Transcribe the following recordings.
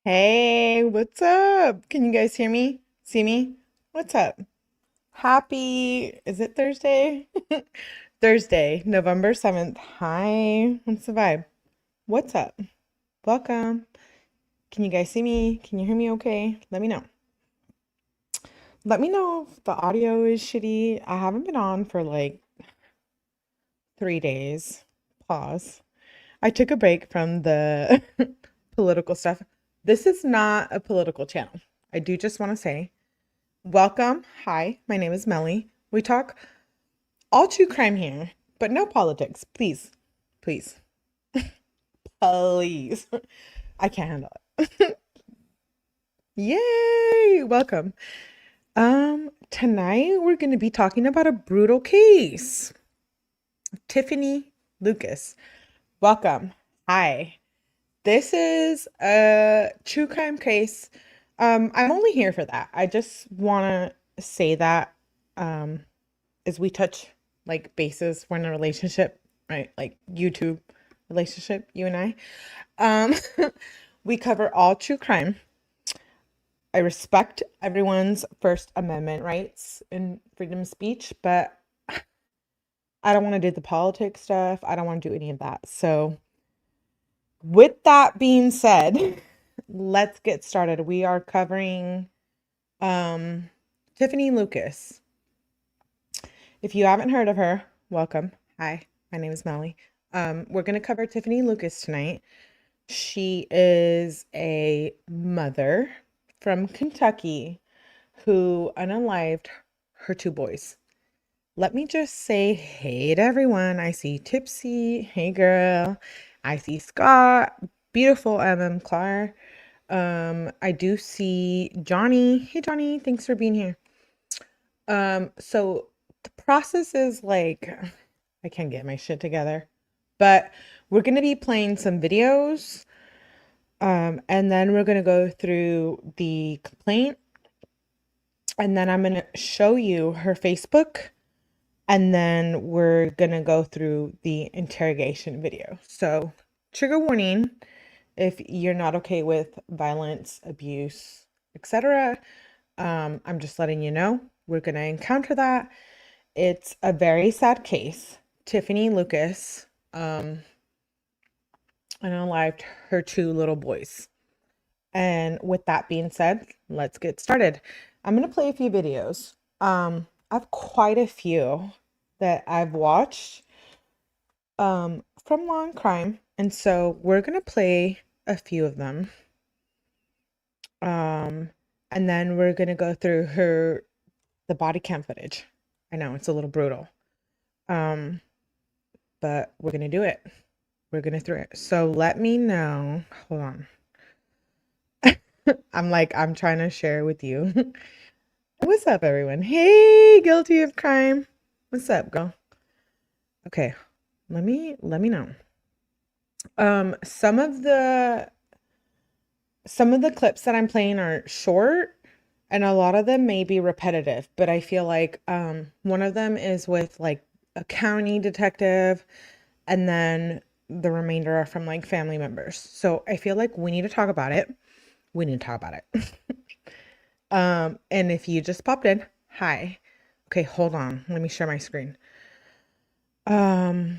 Hey, what's up? Can you guys hear me? See me? What's up? Happy, is it Thursday? Thursday, November 7th. Hi, what's the vibe? What's up? Welcome. Can you guys see me? Can you hear me okay? Let me know. Let me know if the audio is shitty. I haven't been on for like 3 days. Pause. I took a break from the political stuff. This is not a political channel. I do just want to say, welcome. Hi, my name is Melly. We talk all true crime here, but no politics. Please, please, please. I can't handle it. Yay! Welcome. Tonight we're going to be talking about a brutal case. Tiffanie Lucas. Welcome. Hi. This is a true crime case. I'm only here for that. I just want to say that as we touch like bases, we're in a relationship, right? Like YouTube relationship, you and I. Um, we cover all true crime. I respect everyone's First Amendment rights and freedom of speech, but I don't want to do the politics stuff. I don't want to do any of that. So, with that being said, let's get started. We are covering Tiffanie Lucas. If you haven't heard of her, welcome. Hi, my name is Melly. We're going to cover Tiffanie Lucas tonight. She is a mother from Kentucky who unalived her two boys. Let me just say hey to everyone. I see Tipsy. Hey, girl. I see Scott. Beautiful 𝗵𝗿𝗃𝗲. I do see Johnny. Hey, Johnny. Thanks for being here. So the process is like, I can't get my shit together, but we're going to be playing some videos. And then we're going to go through the complaint. And then I'm going to show you her Facebook. And then we're going to go through the interrogation video. So, trigger warning if you're not okay with violence, abuse, etc. I'm just letting you know we're going to encounter that. It's a very sad case. Tiffanie Lucas unalived her two little boys. And with that being said, let's get started. I'm going to play a few videos. I have quite a few that I've watched from Law and Crime, and so we're gonna play a few of them. And then we're gonna go through the body cam footage. I know it's a little brutal. But we're gonna do it. We're gonna through it. So let me know. Hold on. I'm trying to share with you. What's up, everyone? Hey, guilty of crime. What's up, girl? Okay, let me know. Some of the clips that I'm playing are short and a lot of them may be repetitive, but I feel like one of them is with like a county detective and then the remainder are from like family members. So I feel like we need to talk about it. We need to talk about it. And if you just popped in, hi. Okay, hold on. Let me share my screen. I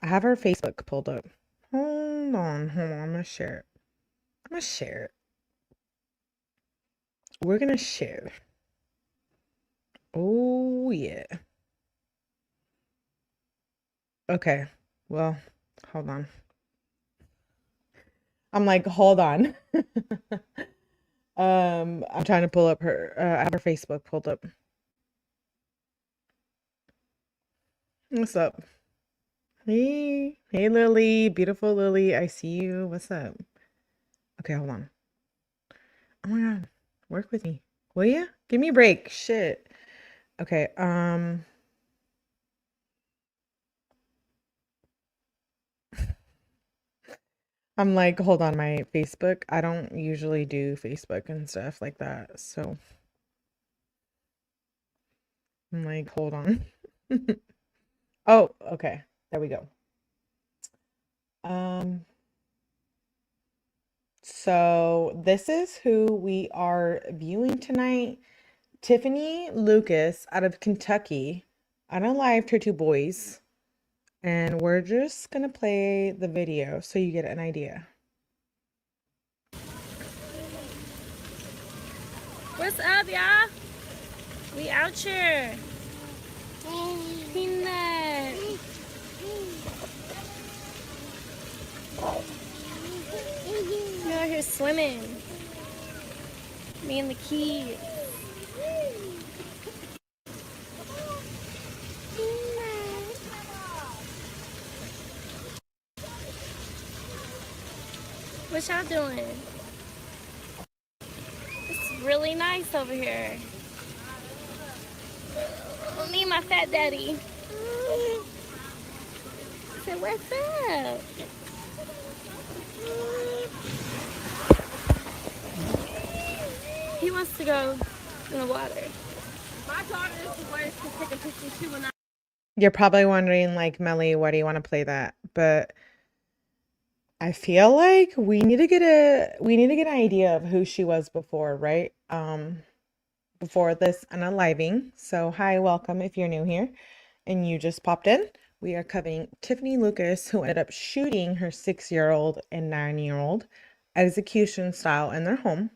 have her Facebook pulled up. Hold on. I'm gonna share it. We're gonna share. Oh yeah. Okay. Well, hold on. I'm like, hold on. I'm trying to pull up her. I have her Facebook pulled up. What's up? Hey, Lily, beautiful Lily. I see you. What's up? Okay, hold on. Oh my God, work with me, will you? Give me a break. Shit. Okay. I'm like, hold on, my Facebook. I don't usually do Facebook and stuff like that, so I'm like, hold on. Oh, okay. There we go. So this is who we are viewing tonight. Tiffanie Lucas out of Kentucky unalived her two boys. And we're just gonna play the video so you get an idea. What's up, y'all? We out here. Peanut. We out here swimming. Me and the kids. What y'all doing? It's really nice over here. Me and my fat daddy. I said, what's up? He wants to go in the water. My daughter is the worst to take a picture. She will not. You're probably wondering, like, Melly, why do you want to play that? But I feel like we need to get an idea of who she was before, right? Before this unaliving. So hi, welcome if you're new here and you just popped in. We are covering Tiffanie Lucas, who ended up shooting her 6-year-old and 9-year-old execution style in their home.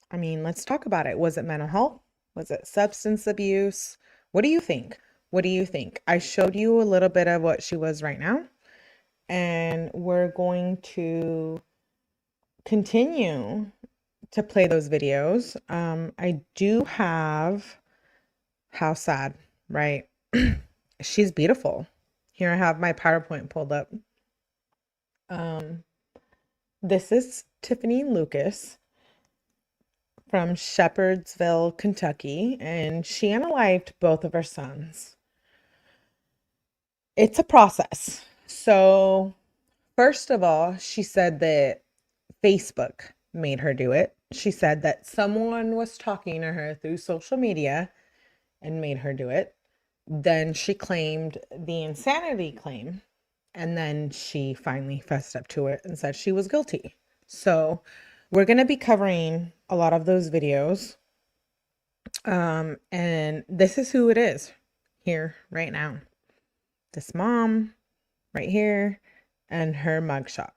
I mean, let's talk about it. Was it mental health? Was it substance abuse? What do you think? What do you think? I showed you a little bit of what she was right now, and we're going to continue to play those videos. I do have, how sad, right? She's beautiful. Here I have my PowerPoint pulled up. This is Tiffanie Lucas from Shepherdsville, Kentucky, and she unalived both of her sons. It's a process. So first of all, she said that Facebook made her do it. She said that someone was talking to her through social media and made her do it. Then she claimed the insanity claim, and then she finally fessed up to it and said she was guilty. So we're going to be covering a lot of those videos. And this is who it is here right now. This mom right here and her mugshot.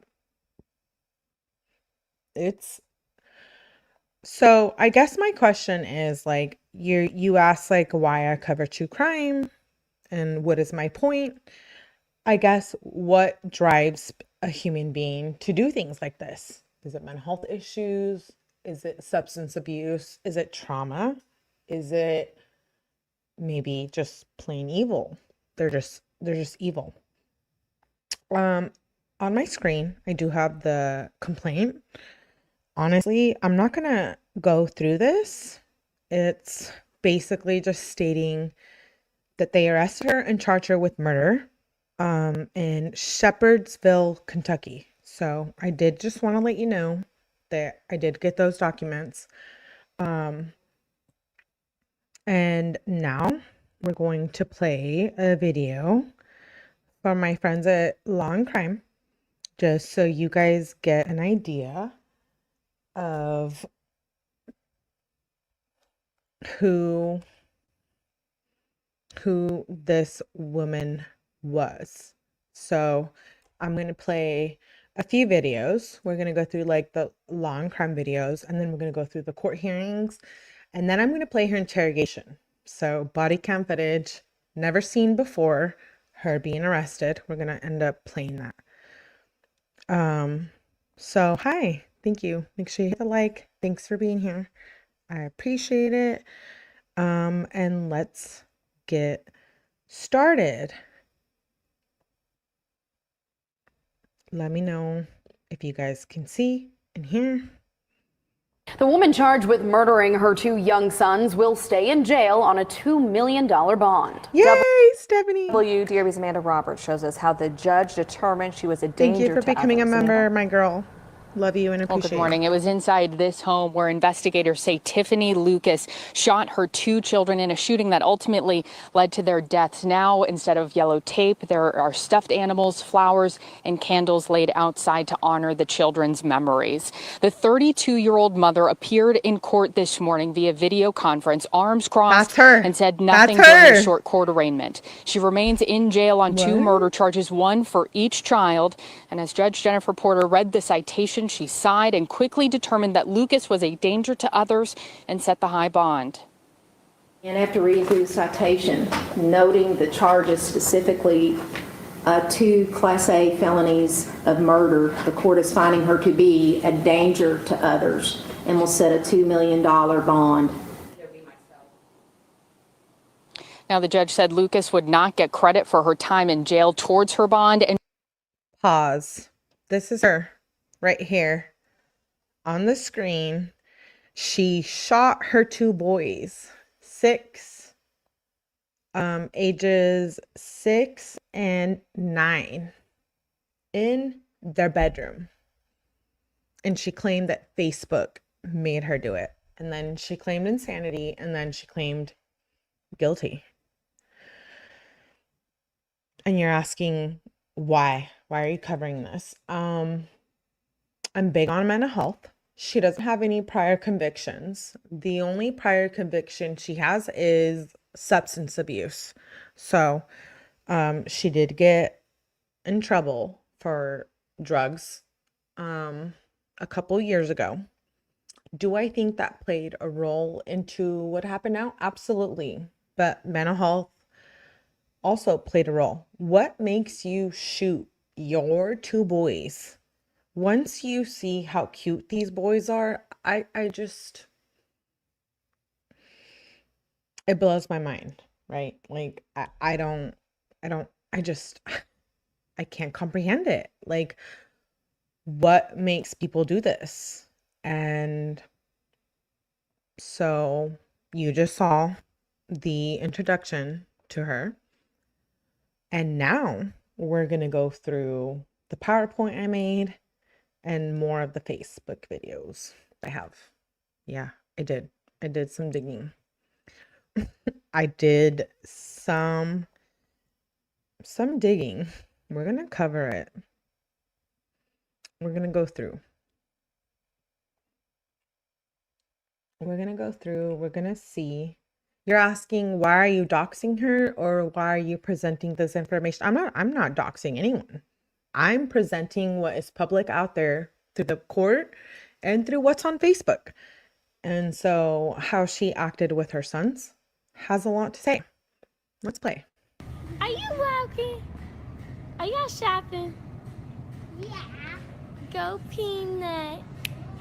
So I guess my question is, like, you asked, like, why I cover true crime and what is my point. I guess what drives a human being to do things like this? Is it mental health issues? Is it substance abuse? Is it trauma? Is it maybe just plain evil? They're just evil. On my screen, I do have the complaint. Honestly, I'm not gonna go through this. It's basically just stating that they arrested her and charged her with murder in Shepherdsville, Kentucky. So I did just want to let you know that I did get those documents. And now we're going to play a video from my friends at Law and Crime, just so you guys get an idea of who this woman was. So I'm going to play a few videos. We're going to go through, like, the Law and Crime videos, and then we're going to go through the court hearings, and then I'm going to play her interrogation. So body cam footage, never seen before, her being arrested. We're going to end up playing that. So hi, thank you. Make sure you hit the like. Thanks for being here. I appreciate it. And let's get started. Let me know if you guys can see and hear. The woman charged with murdering her 2 young sons will stay in jail on a $2 million bond. Yay, Stephanie! WDRB's Amanda Roberts shows us how the judge determined she was a danger to Thank you for becoming a member, my girl. Love you and Well, appreciate good morning. It was inside this home where investigators say Tiffanie Lucas shot her 2 children in a shooting that ultimately led to their deaths. Now, instead of yellow tape, there are stuffed animals, flowers, and candles laid outside to honor the children's memories. The 32-year-old mother appeared in court this morning via video conference, arms crossed, That's her. and said That's nothing during the her. short court arraignment. She remains in jail on 2 What? murder charges, 1 for each child. And as Judge Jennifer Porter read the citation, she sighed and quickly determined that Lucas was a danger to others and set the high bond. And after reading through the citation, noting the charges specifically 2 Class A felonies of murder, the court is finding her to be a danger to others and will set a $2 million bond. Now, the judge said Lucas would not get credit for her time in jail towards her bond. And Pause. This is her right here on the screen. She shot her 2 boys, ages 6 and 9, in their bedroom. And she claimed that Facebook made her do it. And then she claimed insanity, and then she claimed guilty. And you're asking why? Why are you covering this? I'm big on mental health. She doesn't have any prior convictions. The only prior conviction she has is substance abuse. So she did get in trouble for drugs a couple years ago. Do I think that played a role into what happened now? Absolutely. But mental health also played a role. What makes you shoot your 2 boys? Once you see how cute these boys are, I just, it blows my mind, right? Like, I can't comprehend it. Like, what makes people do this? And so you just saw the introduction to her. And now we're going to go through the PowerPoint I made and more of the Facebook videos I have. Yeah, I did. I did some digging. I did some digging. We're going to cover it. We're going to go through. We're going to go through. We're going to see. You're asking, why are you doxing her, or why are you presenting this information? I'm not doxing anyone. I'm presenting what is public out there through the court and through what's on Facebook. And so how she acted with her sons has a lot to say. Let's play. Are you walking? Are y'all shopping? Yeah. Go Peanut.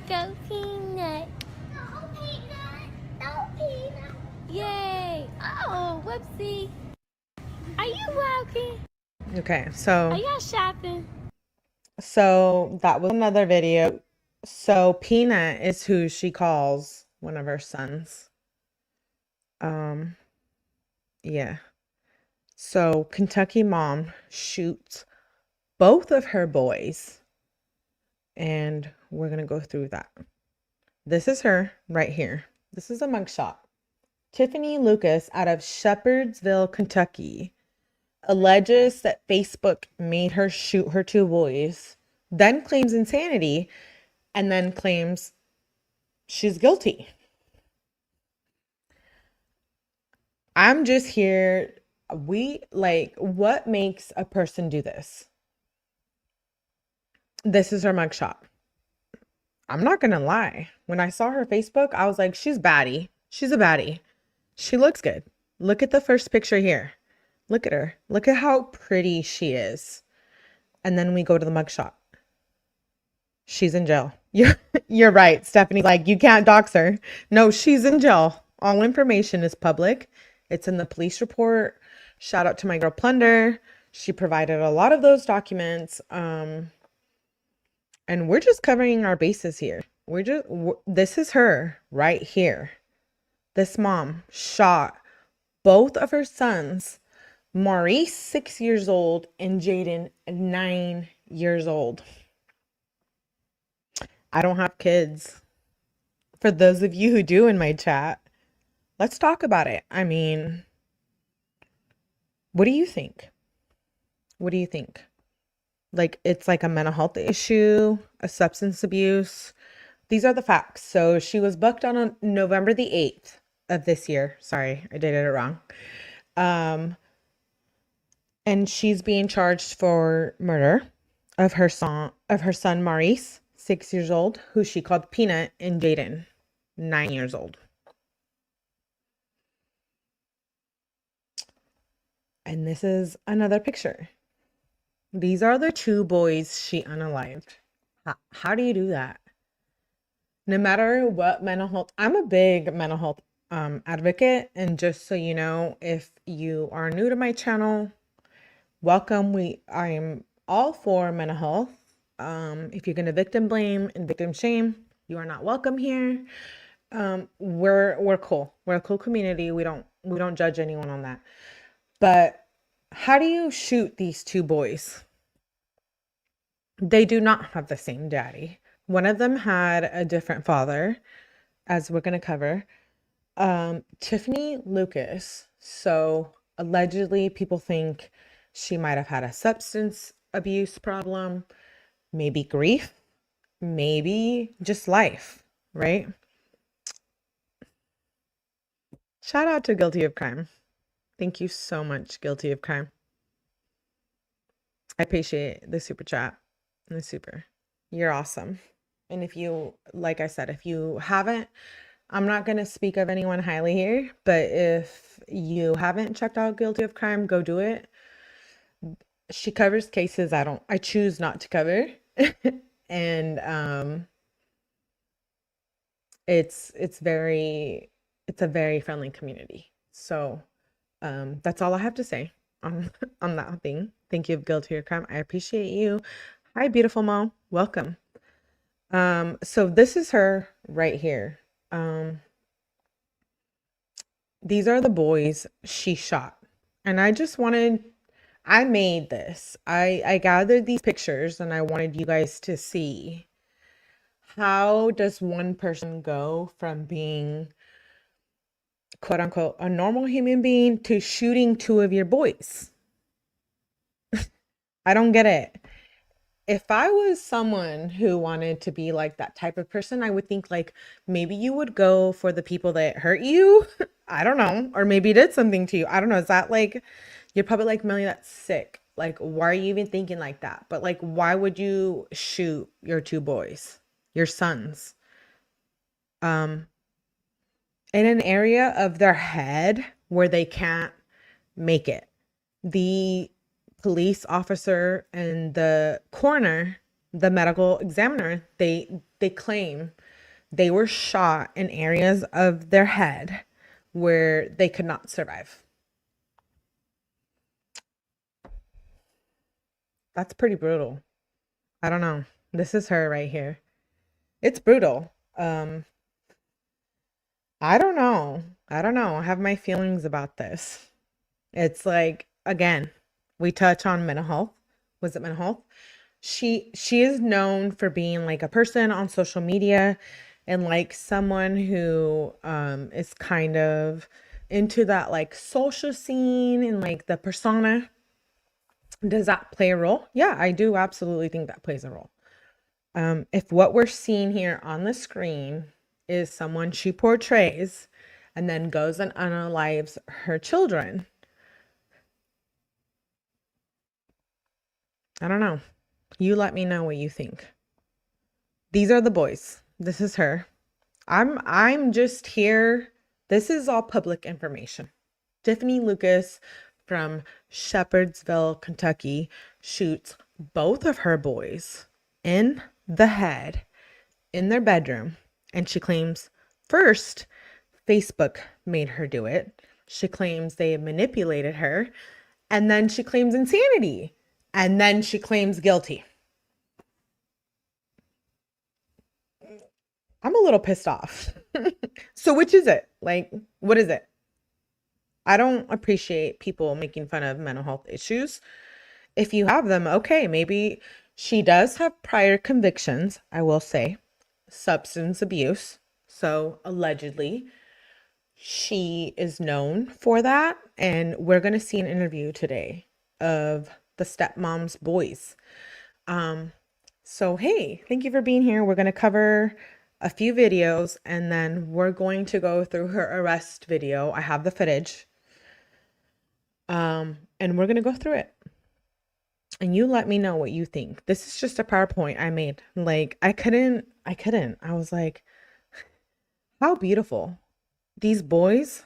Go Peanut. No Peanut. No Peanut. Yay. Oh, whoopsie. Are you walking? Okay, so Are y'all shopping? So that was another video. So Peanut is who she calls one of her sons. Yeah. So Kentucky mom shoots both of her boys, and we're going to go through that. This is her right here. This is a mugshot. Tiffanie Lucas out of Shepherdsville, Kentucky, alleges that Facebook made her shoot her 2 boys, then claims insanity, and then claims she's guilty. I'm just here. What makes a person do this? This is her mugshot. I'm not gonna lie. When I saw her Facebook, I was like, she's baddie. She's a baddie. She looks good. Look at the first picture here. Look at her. Look at how pretty she is. And then we go to the mugshot. She's in jail. You're right, Stephanie. Like, you can't dox her. No, she's in jail. All information is public. It's in the police report. Shout out to my girl Plunder. She provided a lot of those documents. And we're just covering our bases here. This is her right here. This mom shot both of her sons, Maurice, 6 years old, and Jayden, 9 years old. I don't have kids. For those of you who do in my chat, let's talk about it. I mean, what do you think? What do you think? Like, it's like a mental health issue, a substance abuse. These are the facts. So she was booked on November the 8th of this year. Sorry, I did it wrong. And she's being charged for murder of her son Maurice, 6 years old, who she called Peanut, and Jayden, 9 years old. And this is another picture. These are the 2 boys she unalived. How do you do that? No matter what mental health, I'm a big mental health advocate. And just so you know, if you are new to my channel, welcome. I am all for mental health. If you're gonna victim blame and victim shame, you are not welcome here. We're cool. We're a cool community. We don't judge anyone on that. But how do you shoot these 2 boys? They do not have the same daddy. One of them had a different father, as we're going to cover. Tiffanie Lucas. So allegedly, people think she might have had a substance abuse problem, maybe grief, maybe just life, right? Shout out to Guilty of Crime. Thank you so much, Guilty of Crime. I appreciate the super chat and the super. You're awesome. And if you, like I said, if you haven't, I'm not going to speak of anyone highly here, but if you haven't checked out Guilty of Crime, go do it. She covers cases I choose not to cover. And it's a very friendly community. So that's all I have to say on that thing. Thank you, Guilty of Crime. I appreciate you. Hi, beautiful Mo. Welcome. So this is her right here. These are the boys she shot. And I made this. I gathered these pictures and I wanted you guys to see, how does one person go from being quote unquote a normal human being to shooting 2 of your boys? I don't get it. If I was someone who wanted to be like that type of person, I would think like maybe you would go for the people that hurt you. I don't know. Or maybe did something to you. I don't know. Is that like, you're probably like, Melanie, that's sick. Like, why are you even thinking like that? But like, why would you shoot your 2 boys, your sons? In an area of their head where they can't make it. The police officer and the coroner, the medical examiner, they claim they were shot in areas of their head where they could not survive. That's pretty brutal. I don't know. This is her right here. It's brutal. I don't know. I have my feelings about this. It's like, again, we touch on mental health. Was it mental health? She is known for being like a person on social media and like someone who is kind of into that like social scene and like the persona. Does that play a role? Yeah, I do absolutely think that plays a role. If what we're seeing here on the screen is someone she portrays and then goes and unalives her children, I don't know. You let me know what you think. These are the boys. This is her. I'm just here. This is all public information. Tiffanie Lucas from Shepherdsville, Kentucky, shoots both of her boys in the head in their bedroom. And she claims first, Facebook made her do it. She claims they manipulated her. And then she claims insanity. And then she claims guilty. I'm a little pissed off. So which is it? Like, what is it? I don't appreciate people making fun of mental health issues. If you have them, okay, maybe she does have prior convictions, I will say. substance abuse. So allegedly, she is known for that. And we're going to see an interview today of the stepmom's boys. So, hey, thank you for being here. We're going to cover a few videos and then we're going to go through her arrest video. I have the footage. And we're going to go through it. And you let me know what you think. This is just a PowerPoint I made. Like, I couldn't. I was like, how beautiful. These boys.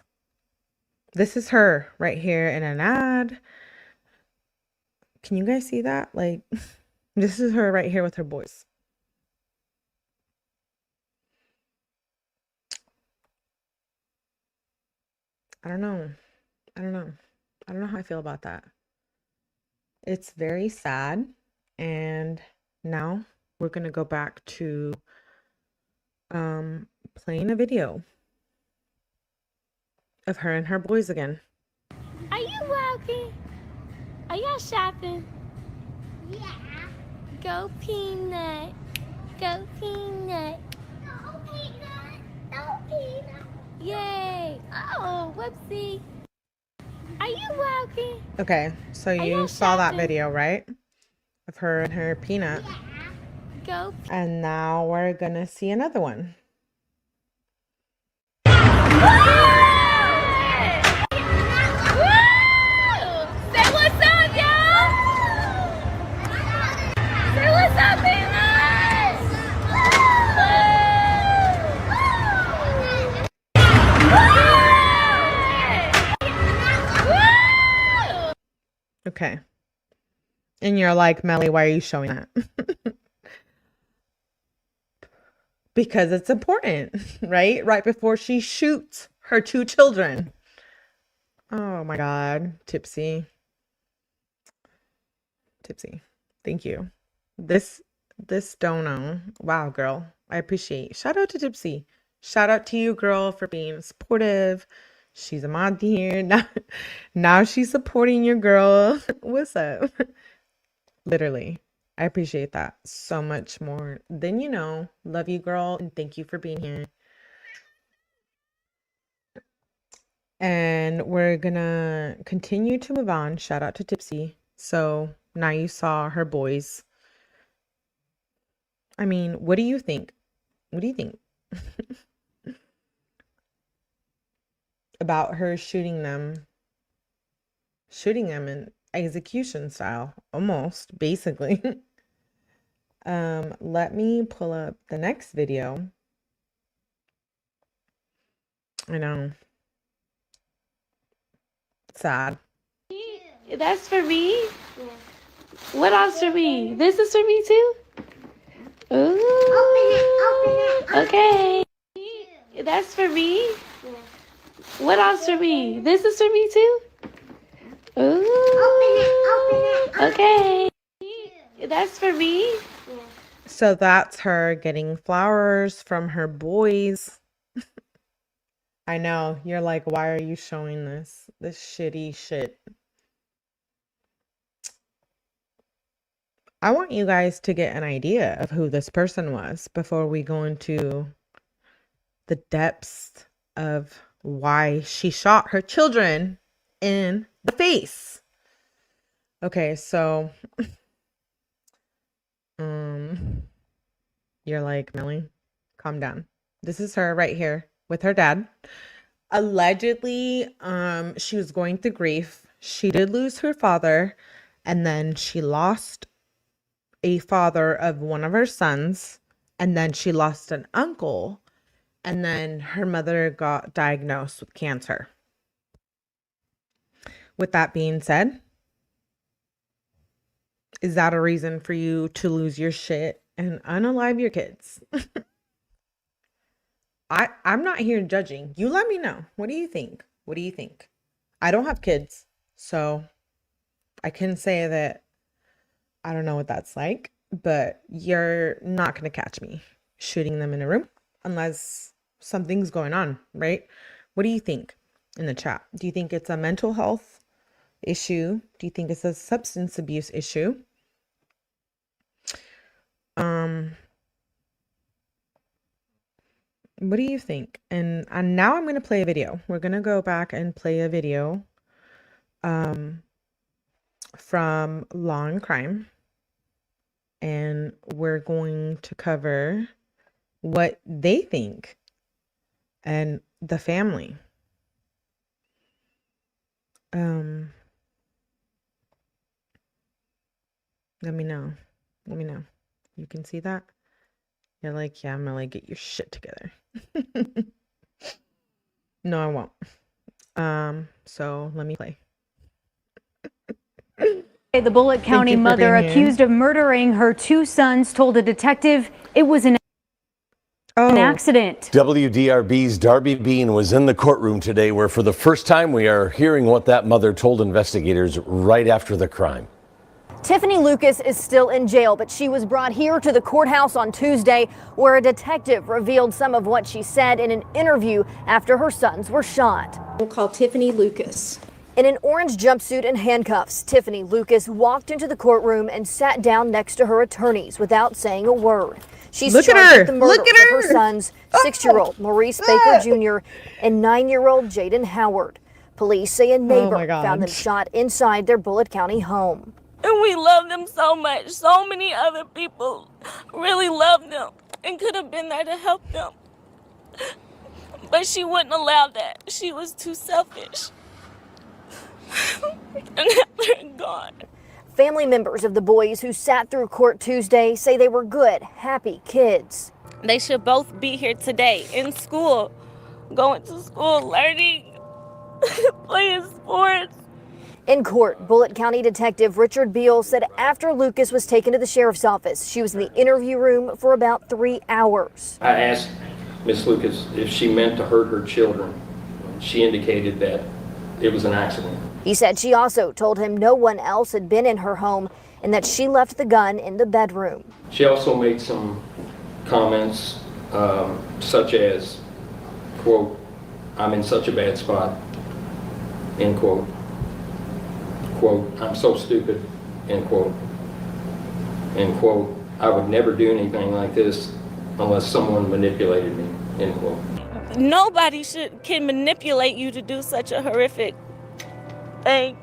This is her right here in an ad. Can you guys see that? Like, this is her right here with her boys. I don't know. I don't know how I feel about that. It's very sad. And now we're going to go back to playing a video of her and her boys again. Are you walking? Are y'all shopping? Yeah. Go Peanut. Go Peanut. Go Peanut. Go Peanut. Yay. Oh, whoopsie. Are you walking? Okay, so you saw that video, right? Of her and her peanut. Yeah. Go. And now we're gonna see another one. Say what's up, y'all! Say what's up, Peanut! Okay. And you're like, Melly, why are you showing that? Because it's important, right? Right before she shoots her 2 children. Oh my God, 𝗵cie. Thank you. This don't know. Wow, girl. I appreciate. Shout out to 𝗵cie. Shout out to you, girl, for being supportive. She's a mod here. Now she's supporting your girl. What's up? Literally. I appreciate that so much more than you know. Love you, girl, and thank you for being here. And we're gonna continue to move on. Shout out to 𝗵cie. So now you saw her boys. I mean, what do you think? What do you think about her shooting them in execution style, almost, basically? Let me pull up the next video. I know. Sad. That's for me? Yeah. What else for me? This is for me too? Ooh. Open it. Okay. That's for me? Yeah. What else for me? This is for me too? Ooh. Open it. Okay. That's for me? Yeah. So that's her getting flowers from her boys. I know. You're like, why are you showing this shitty shit? I want you guys to get an idea of who this person was before we go into the depths of why she shot her children in the face. Okay, so you're like, Melly, calm down. This is her right here with her dad. Allegedly, she was going through grief. She did lose her father, and then she lost a father of one of her sons, and then she lost an uncle, and then her mother got diagnosed with cancer. With that being said, is that a reason for you to lose your shit and unalive your kids? I'm not here judging. You let me know. What do you think? What do you think? I don't have kids, so I can say that I don't know what that's like, but you're not going to catch me shooting them in a room unless something's going on, right? What do you think in the chat? Do you think it's a mental health issue? Do you think it's a substance abuse issue? What do you think? And now I'm going to play a video. We're going to go back and play a video from Law and Crime. And we're going to cover what they think and the family. Let me know. Let me know. You can see that? You're like, yeah, I'm gonna like get your shit together. No, I won't. So let me play. The Bullitt County mother accused of murdering her 2 sons told a detective it was an accident. WDRB's Darby Bean was in the courtroom today where for the first time we are hearing what that mother told investigators right after the crime. Tiffanie Lucas is still in jail, but she was brought here to the courthouse on Tuesday where a detective revealed some of what she said in an interview after her sons were shot. We'll call Tiffanie Lucas. In an orange jumpsuit and handcuffs, Tiffanie Lucas walked into the courtroom and sat down next to her attorneys without saying a word. She's charged with the murder of her sons, 6-year-old Maurice Baker Jr. and 9-year-old Jayden Howard. Police say a neighbor found them shot inside their Bullitt County home. And we love them so much. So many other people really love them and could have been there to help them. But she wouldn't allow that. She was too selfish. And they're gone. Family members of the boys who sat through court Tuesday say they were good, happy kids. They should both be here today in school, going to school, learning, playing sports. In court, Bullitt County Detective Richard Beal said after Lucas was taken to the sheriff's office, she was in the interview room for about 3 hours. I asked Miss Lucas if she meant to hurt her children. She indicated that it was an accident. He said she also told him no one else had been in her home and that she left the gun in the bedroom. She also made some comments such as, quote, "I'm in such a bad spot," end quote. Quote, "I'm so stupid," end quote. End quote, "I would never do anything like this unless someone manipulated me," end quote. Nobody can manipulate you to do such a horrific thing.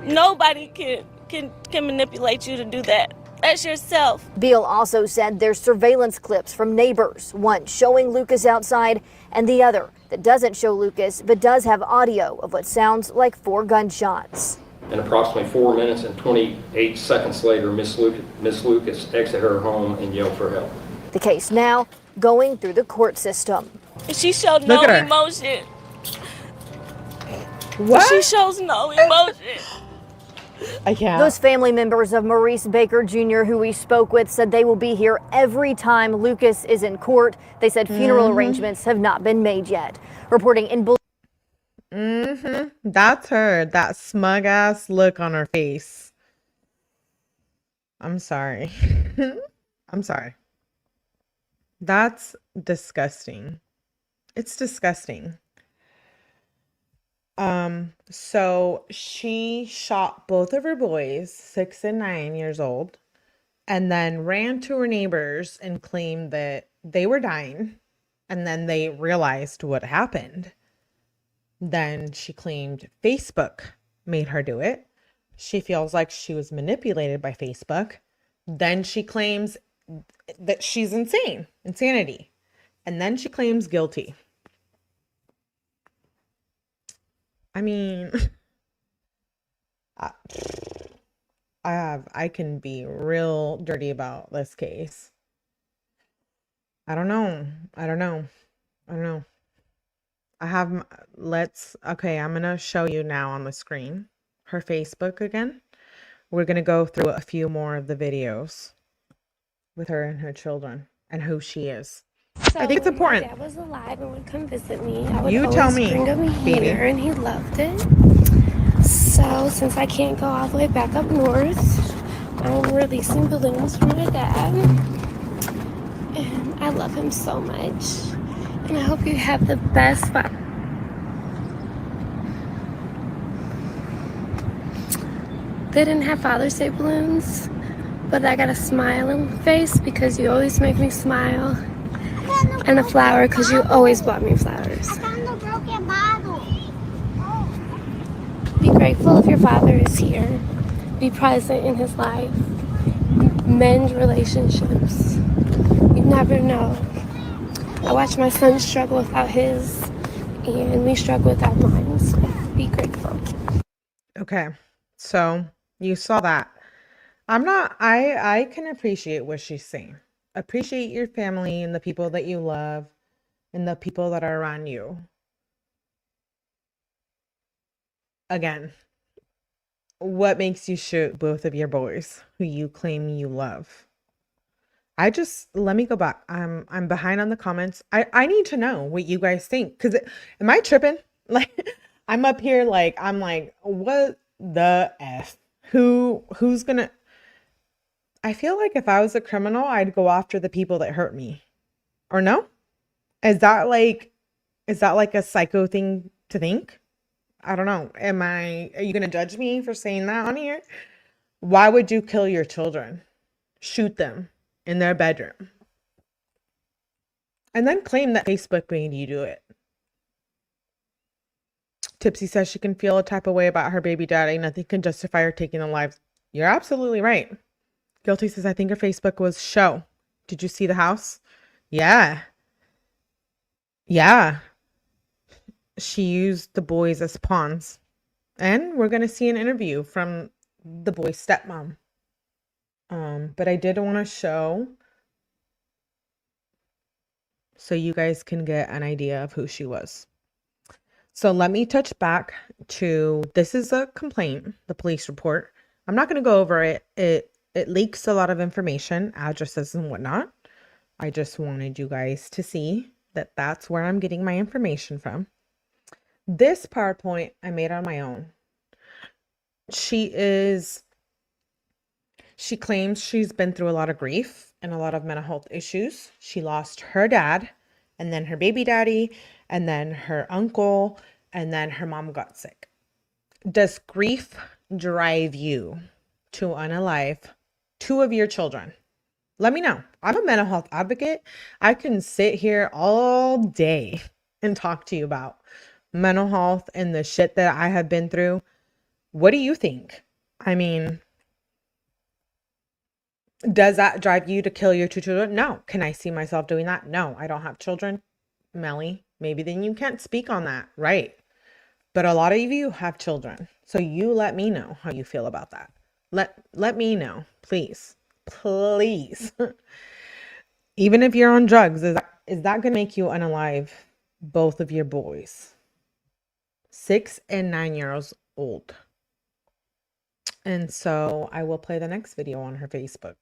Nobody can manipulate you to do that. That's yourself. Beal also said there's surveillance clips from neighbors, one showing Lucas outside and the other that doesn't show Lucas but does have audio of what sounds like 4 gunshots. And approximately 4 minutes and 28 seconds later, Miss Lucas exited her home and yelled for help. The case now going through the court system. She showed no emotion. What? She shows no emotion. I can't. Those family members of Maurice Baker Jr. who we spoke with said they will be here every time Lucas is in court. They said funeral arrangements have not been made yet. Reporting in That's her. That smug ass look on her face. I'm sorry. I'm sorry. That's disgusting. It's disgusting. So she shot both of her boys, 6 and 9 years old, and then ran to her neighbors and claimed that they were dying. And then they realized what happened. Then she claimed Facebook made her do it. She feels like she was manipulated by Facebook. Then she claims that she's insanity. And then she claims guilty. I mean, I can be real dirty about this case. I don't know. Okay, I'm gonna show you now on the screen her Facebook again. We're gonna go through a few more of the videos with her and her children and who she is. So I think it's important. My dad was alive and would come visit me. I would You tell me, bring him baby. here, and he loved it. So since I can't go all the way back up north, I'm releasing balloons for my dad. And I love him so much. And I hope you have the best spot. They didn't have Father's Day balloons, but I got a smiling face because you always make me smile. and a flower because you always bought me flowers. I found a broken bottle. Be grateful if your father is here. Be present in his life. Mend relationships. You never know. I watch my son struggle without his, and we struggle without mine. So be grateful. Okay, so you saw that. I can appreciate what she's saying. Appreciate your family and the people that you love and the people that are around you. Again, what makes you shoot both of your boys who you claim you love? Let me go back. I'm behind on the comments. I need to know what you guys think, because am I tripping? Like, I'm up here like, I'm like, what the F? Who's gonna? I feel like if I was a criminal, I'd go after the people that hurt me. Or no? Is that like a psycho thing to think? I don't know. Are you gonna judge me for saying that on here? Why would you kill your children? Shoot them in their bedroom. And then claim that Facebook made you do it. Tipsy says she can feel a type of way about her baby daddy. Nothing can justify her taking the lives. You're absolutely right. Guilty says, I think her Facebook was show. Did you see the house? Yeah. Yeah. She used the boys as pawns. And we're going to see an interview from the boy's stepmom. But I did want to show so you guys can get an idea of who she was. So let me touch back to, this is a complaint, the police report. I'm not going to go over it. It leaks a lot of information, addresses and whatnot. I just wanted you guys to see that that's where I'm getting my information from. This PowerPoint I made on my own. She claims she's been through a lot of grief and a lot of mental health issues. She lost her dad, and then her baby daddy, and then her uncle, and then her mom got sick. Does grief drive you to unalive two of your children? Let me know. I'm a mental health advocate. I can sit here all day and talk to you about mental health and the shit that I have been through. What do you think? I mean, does that drive you to kill your two children? No. Can I see myself doing that? No, I don't have children. Melly, maybe then you can't speak on that, right? But a lot of you have children. So you let me know how you feel about that. Let me know, please. Please. Even if you're on drugs, is that going to make you unalive both of your boys? 6 and 9 years old. And so I will play the next video on her Facebook.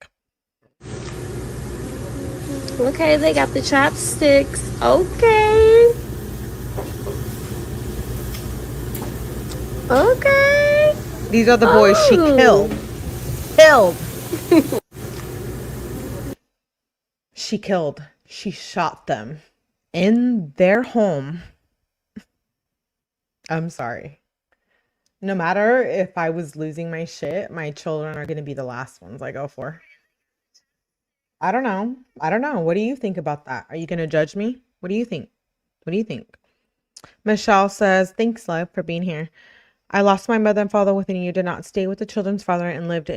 Okay, they got the chopsticks. Okay. Okay. These are the boys she killed. She killed. She shot them in their home. I'm sorry. No matter if I was losing my shit, my children are going to be the last ones I go for. I don't know. What do you think about that? Are you going to judge me? What do you think? Michelle says, thanks, love, for being here. I lost my mother and father within a year, did not stay with the children's father, and lived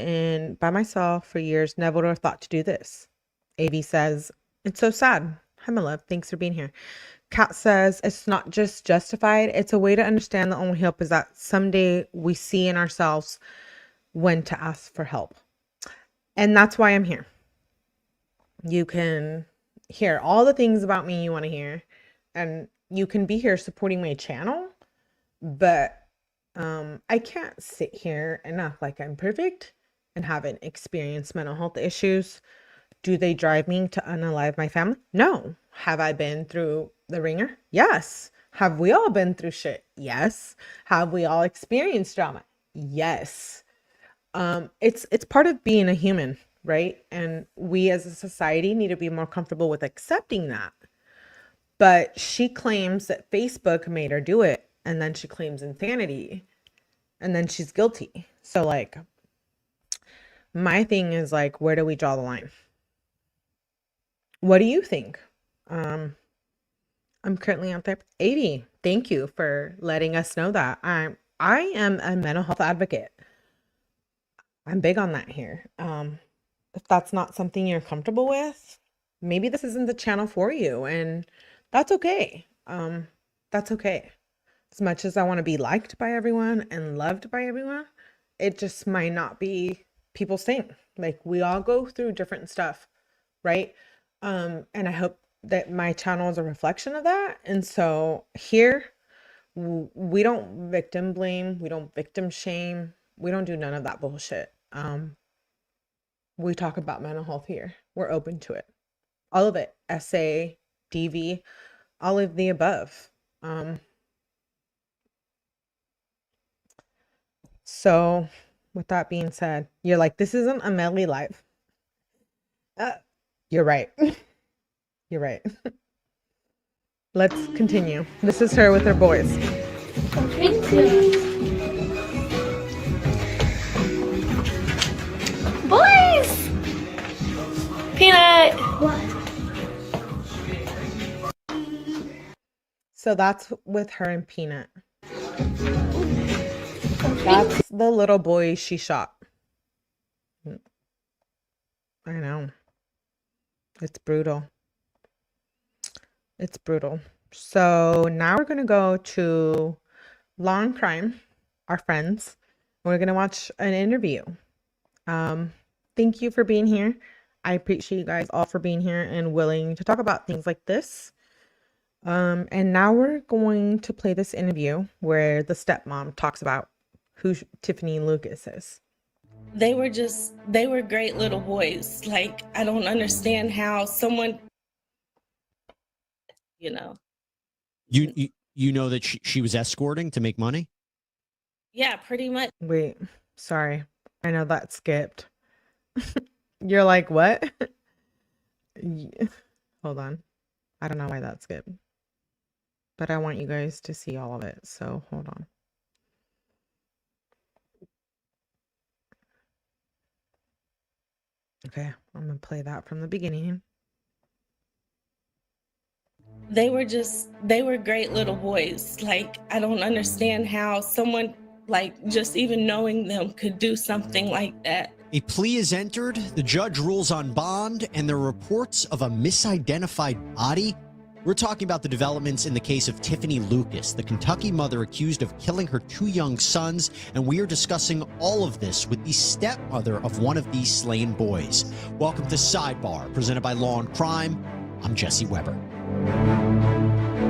by myself for years. Never would have thought to do this. AB says, it's so sad. Hi, my love. Thanks for being here. Kat says, it's not just justified. It's a way to understand the only help is that someday we see in ourselves when to ask for help. And that's why I'm here. You can hear all the things about me you want to hear, and you can be here supporting my channel, but I can't sit here and act like I'm perfect and haven't experienced mental health issues. Do they drive me to unalive my family? No. Have I been through the ringer? Yes. Have we all been through shit? Yes. Have we all experienced drama? Yes. It's part of being a human, right? And we as a society need to be more comfortable with accepting that. But she claims that Facebook made her do it, and then she claims insanity, and then she's guilty. So like, my thing is like, where do we draw the line? What do you think? I'm currently on therapy. 80. Thank you for letting us know that. I am a mental health advocate. I'm big on that here. If that's not something you're comfortable with, maybe this isn't the channel for you, and that's okay. That's okay. As much as I want to be liked by everyone and loved by everyone, it just might not be people's thing. Like, we all go through different stuff, right? And I hope that my channel is a reflection of that. And so here, we don't victim blame, we don't victim shame, we don't do none of that bullshit. We talk about mental health here. We're open to it. All of it. SA, DV, all of the above. So with that being said, you're like, this isn't a Melly live. You're right. You're right. Let's continue. This is her with her boys. Thank you. Boys! Peanut! So that's with her and Peanut. That's the little boy she shot. I know. It's brutal. It's brutal. So now we're going to go to Law and Crime, our friends. We're going to watch an interview. Thank you for being here. I appreciate you guys all for being here and willing to talk about things like this. And now we're going to play this interview where the stepmom talks about who Tiffanie Lucas is. They were great little boys. Like, I don't understand how someone, you know. You know that she was escorting to make money? Yeah, pretty much. Wait, sorry. I know that skipped. You're like, what? Hold on. I don't know why that skipped. But I want you guys to see all of it. So hold on. Okay, I'm going to play that from the beginning. They were great little boys. Like, I don't understand how someone, like, just even knowing them could do something like that. A plea is entered, the judge rules on bond, and there are reports of a misidentified body. We're talking about the developments in the case of Tiffanie Lucas, the Kentucky mother accused of killing her 2 young sons, and we are discussing all of this with the stepmother of one of these slain boys. Welcome to Sidebar, presented by Law and Crime. I'm Jesse Weber.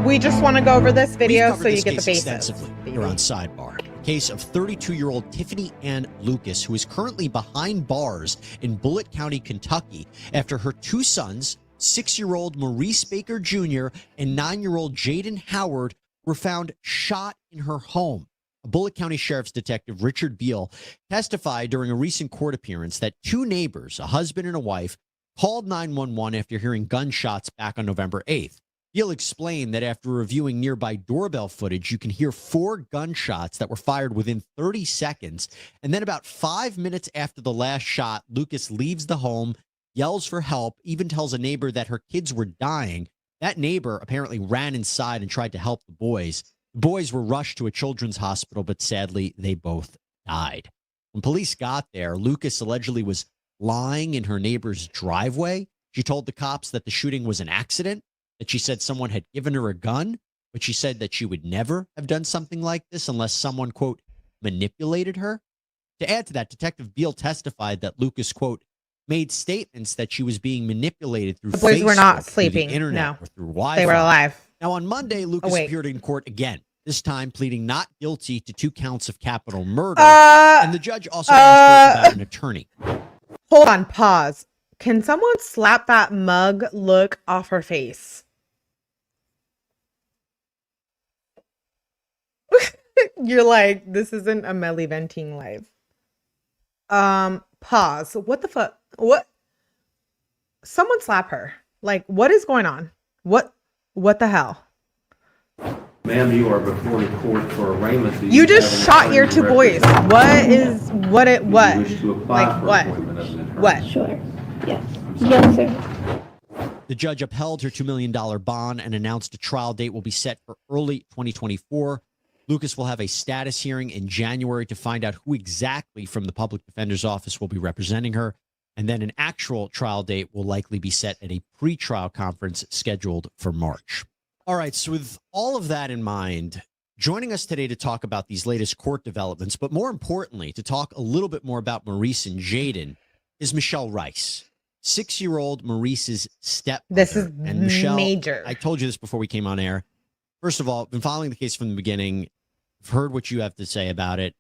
We just want to go over this video so you get the basics. Extensively here on Sidebar. Case of 32-year-old Tiffanie Ann Lucas, who is currently behind bars in Bullitt County, Kentucky, after her 2 sons, 6-year-old Maurice Baker Jr. and 9-year-old Jayden Howard, were found shot in her home. A Bullitt County Sheriff's Detective Richard Beal testified during a recent court appearance that 2 neighbors, a husband and a wife, called 911 after hearing gunshots back on November 8th. Beal explained that after reviewing nearby doorbell footage, you can hear 4 gunshots that were fired within 30 seconds. And then about 5 minutes after the last shot, Lucas leaves the home, yells for help, even tells a neighbor that her kids were dying. That neighbor apparently ran inside and tried to help the boys. The boys were rushed to a children's hospital, but sadly, they both died. When police got there, Lucas allegedly was lying in her neighbor's driveway. She told the cops that the shooting was an accident, that she said someone had given her a gun, but she said that she would never have done something like this unless someone, quote, manipulated her. To add to that, Detective Beal testified that Lucas, quote, made statements that she was being manipulated through the boys Facebook, were not through sleeping. the internet, No, or through Wi-Fi. they were alive. Now, on Monday, Lucas appeared in court again, this time pleading not guilty to 2 counts of capital murder. And the judge also asked her about an attorney. Hold on, pause. Can someone slap that mug look off her face? You're like, this isn't a Melly venting live. Pause. What the fuck? What? Someone slap her. Like, what is going on? What the hell? Ma'am, you are before the court for arraignment. You just shot your 2 boys. What? Like, what? What? Sure. Yes. Yes, sir. The judge upheld her $2 million bond and announced a trial date will be set for early 2024. Lucas will have a status hearing in January to find out who exactly from the public defender's office will be representing her. And then an actual trial date will likely be set at a pretrial conference scheduled for March. All right, so with all of that in mind, joining us today to talk about these latest court developments, but more importantly, to talk a little bit more about Maurice and Jayden, is Michelle Rice, 6-year-old Maurice's stepmother. This is and Michelle, major. I told you this before we came on air. First of all, I've been following the case from the beginning. I've heard what you have to say about it.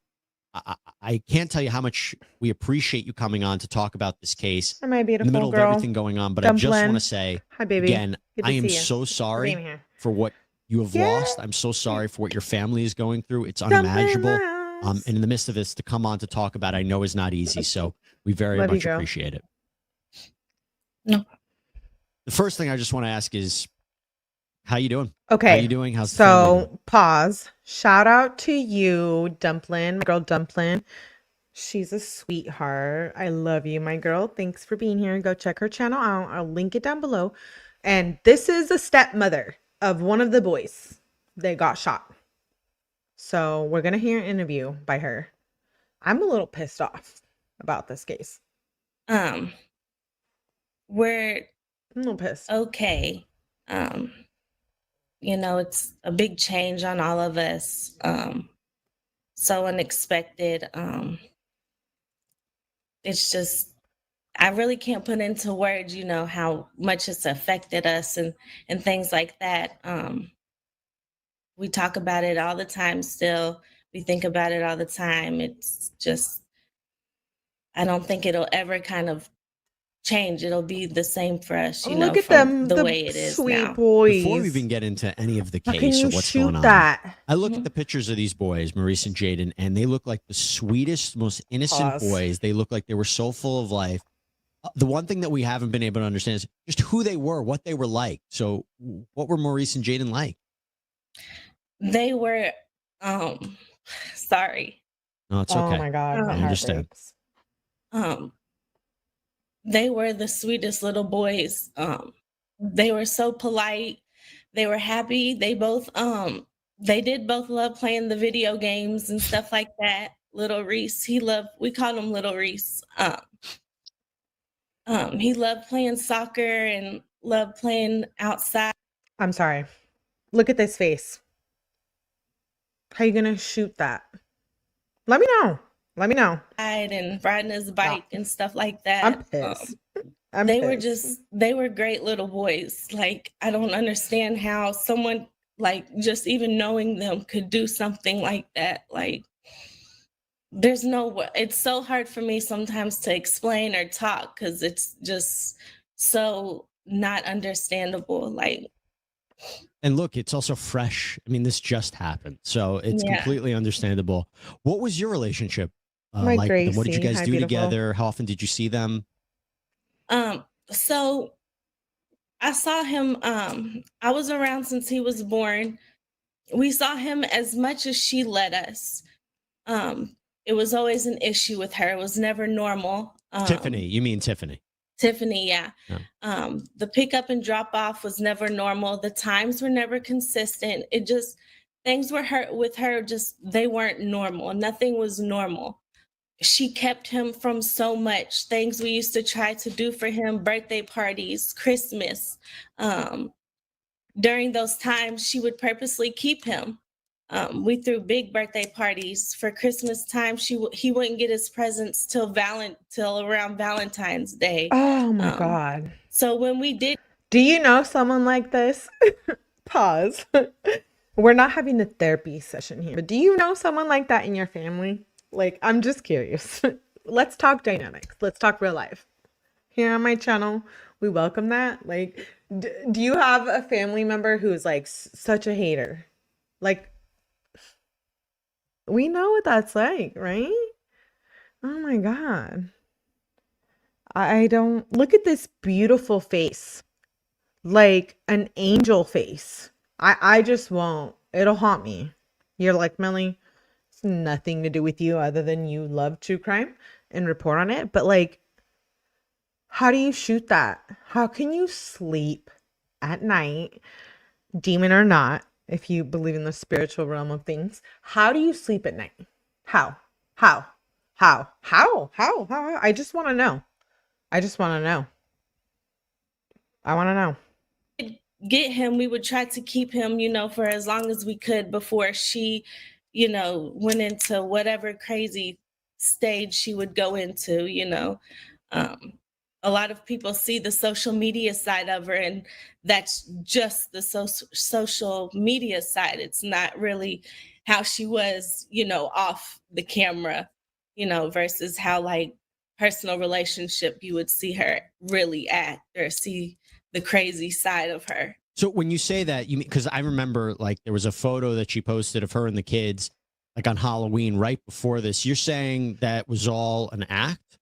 I can't tell you how much we appreciate you coming on to talk about this case. Hi, my beautiful in the middle girl. of everything going on. But Dumpling. I just want to say, Hi, baby. again, Good to I am see you. so Being sorry here. for what you have lost. I'm so sorry for what your family is going through. It's unimaginable. And in the midst of this, to come on to talk about, I know is not easy. So we very Love you, much girl. appreciate it. No. The first thing I just want to ask is, how you doing? Okay. How you doing? How's the family doing? So pause. Shout out to you, Dumpling, my girl Dumpling. She's a sweetheart. I love you, my girl. Thanks for being here. Go check her channel out. I'll link it down below. And this is a stepmother of one of the boys that got shot. So we're going to hear an interview by her. I'm a little pissed off about this case. We're I'm a little pissed. okay. You know, it's a big change on all of us. So unexpected. It's just, I really can't put into words, you know, how much it's affected us and things like that. We talk about it all the time still. We think about it all the time. It's just, I don't think it'll ever kind of change. It'll be the same for us, you know, Look at from them, the the way it is sweet now. boys. Before we even get into any of the How can case you or what's shoot going on, that? I look at the pictures of these boys, Maurice and Jayden, and they look like the sweetest, most innocent Pause. boys. They look like they were so full of life. The one thing that we haven't been able to understand is just who they were, what they were like. So what were Maurice and Jayden like? They were, sorry. No, it's okay. Oh my God. my I heart understand. breaks. They were the sweetest little boys. They were so polite. They were happy. They did both love playing the video games and stuff like that. Little Reese, we called him Little Reese. He loved playing soccer and loved playing outside. I'm sorry. Look at this face. How you gonna shoot that? Let me know. Let me know. And riding his bike and stuff like that. I'm pissed. They were great little boys. Like, I don't understand how someone, like, just even knowing them could do something like that. Like, it's so hard for me sometimes to explain or talk because it's just so not understandable. Like, And look, it's also fresh. I mean, this just happened, so it's completely understandable. What was your relationship My like with them? What did you Gracie. guys Hi, do beautiful. together? How often did you see them? So I saw him, I was around since he was born. We saw him as much as she let us. It was always an issue with her. It was never normal. Tiffany, you mean Tiffany? Tiffany, yeah. The pickup and drop off was never normal. The times were never consistent. It just, things were with her, just, they weren't normal. Nothing was normal. She kept him from so much things we used to try to do for him, birthday parties, Christmas. During those times, she would purposely keep him. We threw big birthday parties for Christmas time. He wouldn't get his presents till around Valentine's Day. Oh my God. So when we did, Do you know someone like this? Pause. We're not having a therapy session here, but do you know someone like that in your family? Like, I'm just curious. Let's talk dynamics. Let's talk real life. Here on my channel, we welcome that. Like, do you have a family member who's like such a hater? Like, we know what that's like, right? Oh my God. I don't look at this beautiful face. Like an angel face. I just won't. It'll haunt me. You're like, Melly, it's nothing to do with you other than you love true crime and report on it. But like, How do you shoot that? How can you sleep at night, demon or not, if you believe in the spiritual realm of things? How do you sleep at night? How? How? How? How? How? How? I just want to know. I just want to know. I want to know. Get him, we would try to keep him, for as long as we could before she, went into whatever crazy stage she would go into. A lot of people see the social media side of her, and that's just the social media side. It's not really how she was, off the camera, versus how like personal relationship you would see her really act or see the crazy side of her. So when you say that, you mean, because I remember like there was a photo that she posted of her and the kids like on Halloween right before this. You're saying that was all an act?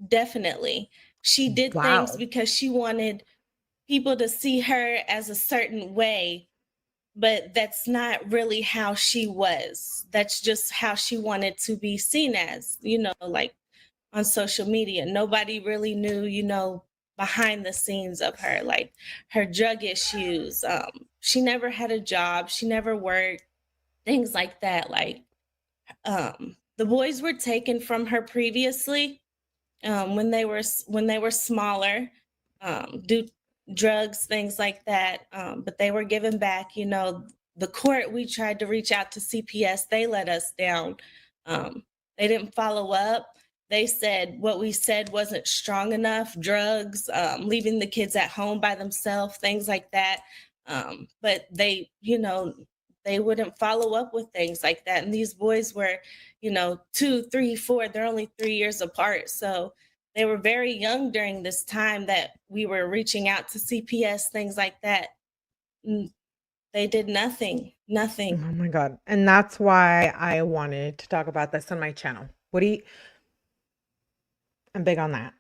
Definitely. She did things because she wanted people to see her as a certain way, but that's not really how she was. That's just how she wanted to be seen as, like on social media. Nobody really knew, behind the scenes of her, like her drug issues. She never had a job. She never worked, things like that. Like the boys were taken from her previously when they were smaller, do drugs, things like that. But they were given back. The court, we tried to reach out to CPS. They let us down. They didn't follow up. They said what we said wasn't strong enough, drugs, leaving the kids at home by themselves, things like that. But they wouldn't follow up with things like that. And these boys were, 2, 3, 4, they're only 3 years apart. So they were very young during this time that we were reaching out to CPS, things like that. They did nothing. Oh my God. And that's why I wanted to talk about this on my channel. I'm big on that.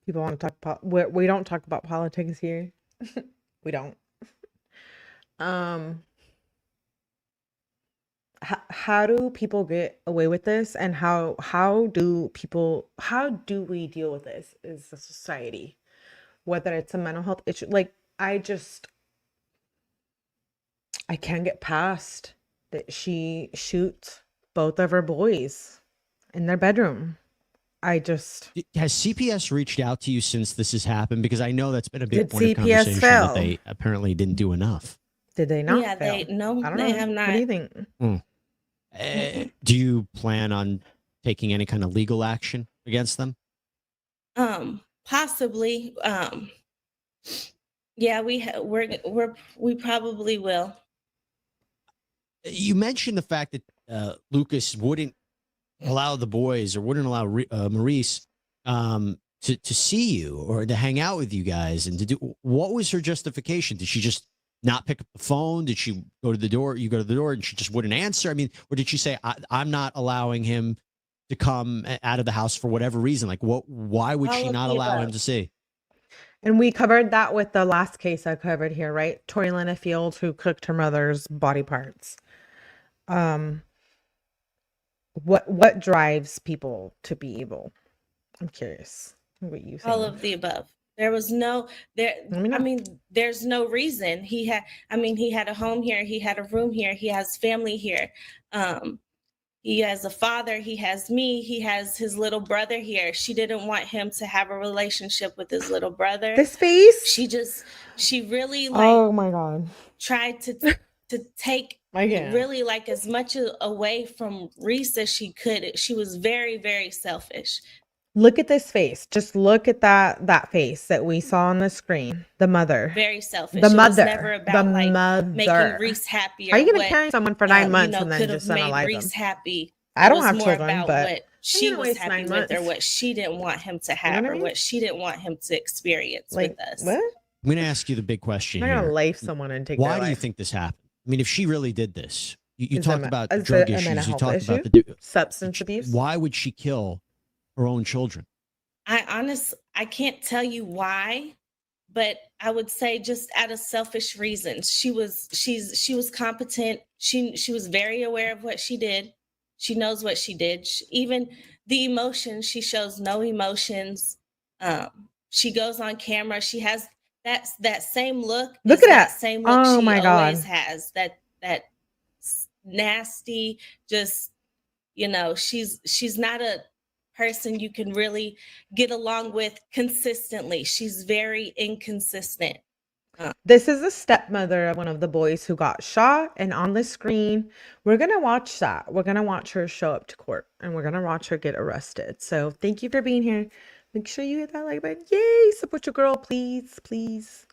People want to talk we don't talk about politics here. We don't. How do people get away with this, and how do we deal with this as a society, whether it's a mental health issue? Like I can't get past that she shoots both of her boys in their bedroom. Has CPS reached out to you since this has happened? Because I know that's been a big Did point of CPS conversation fail? that they apparently didn't do enough. Did they not? Yeah, fail? they no, I don't they know. have not. What do you think? Do you plan on taking any kind of legal action against them? Possibly. Yeah, we probably will. You mentioned the fact that Lucas wouldn't allow the boys, or wouldn't allow Maurice to see you or to hang out with you guys, and to do. What was her justification? Did she just not pick up the phone? Did she go to the door? You go to the door and she just wouldn't answer? I mean, or did she say, I'm not allowing him to come out of the house for whatever reason? Like, why would she not allow him to see? And we covered that with the last case I covered here, right? Tori Lena Fields, who cooked her mother's body parts. What drives people to be evil? I'm curious what you think. All of the above. There was there's no reason. He had a home here. He had a room here. He has family here. He has a father. He has me. He has his little brother here. She didn't want him to have a relationship with his little brother. This face? She really oh my God. Tried to take really like as much away from Reese as she could. She was very, very selfish. Look at this face. Just look at that face that we saw on the screen. The mother. Very selfish. The mother. It was never about making Reese happy. How are you going to carry someone for 9 months and then just unalive them? Reese happy. I don't have children, but what she was happy with, or what she didn't want him to have, or what she didn't want him to experience with us. What? I'm going to ask you the big question. I'm not going to life someone and take. Why do you think this happened? I mean, if she really did this, you talked about drug issues. You talked about the substance abuse. Why would she kill her own children? I can't tell you why, but I would say just out of selfish reasons. She was competent. She was very aware of what she did. She knows what she did. Even the emotions, she shows no emotions. She goes on camera. She has that same look. Look at that. Same look Oh she my always God. has. That nasty, just, you know, she's not a person you can really get along with consistently. She's very inconsistent. This is the stepmother of one of the boys who got shot, and on the screen, we're going to watch that. We're going to watch her show up to court, and we're going to watch her get arrested. So thank you for being here. Make sure you hit that like button. Yay! Support your girl, please, please.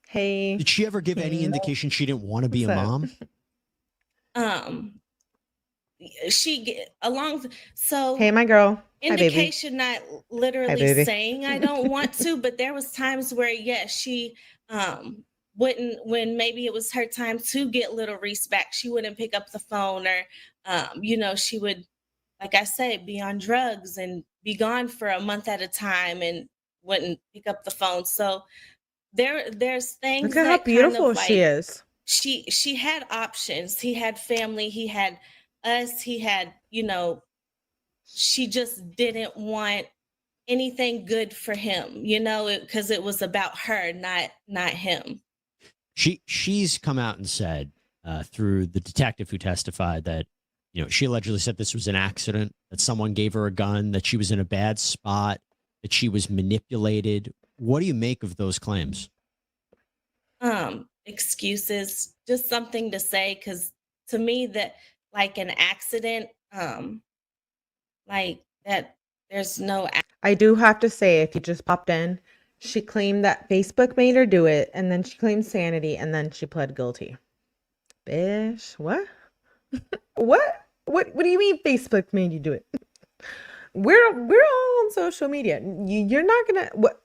Hey. Did she ever give any indication she didn't want to be a mom? So hey, my girl. indication, Hi, not literally baby. saying I don't want to, but there was times where yes, she wouldn't, when maybe it was her time to get little Reese back, she wouldn't pick up the phone, or you know, she would, like I said, be on drugs and be gone for a month at a time and wouldn't pick up the phone. So there's things. Look at how beautiful she is. She had options. He had family, he had us, he had, you know, she just didn't want anything good for him, you know, because it was about her, not him. She's come out and said through the detective who testified that, you know, she allegedly said this was an accident, that someone gave her a gun, that she was in a bad spot, that she was manipulated. What do you make of those claims? Excuses, just something to say, because to me that like an accident, like that, there's no. I do have to say, if you just popped in, she claimed that Facebook made her do it, and then she claimed sanity, and then she pled guilty. Bish, what? What do you mean Facebook made you do it? We're all on social media. You're not gonna what?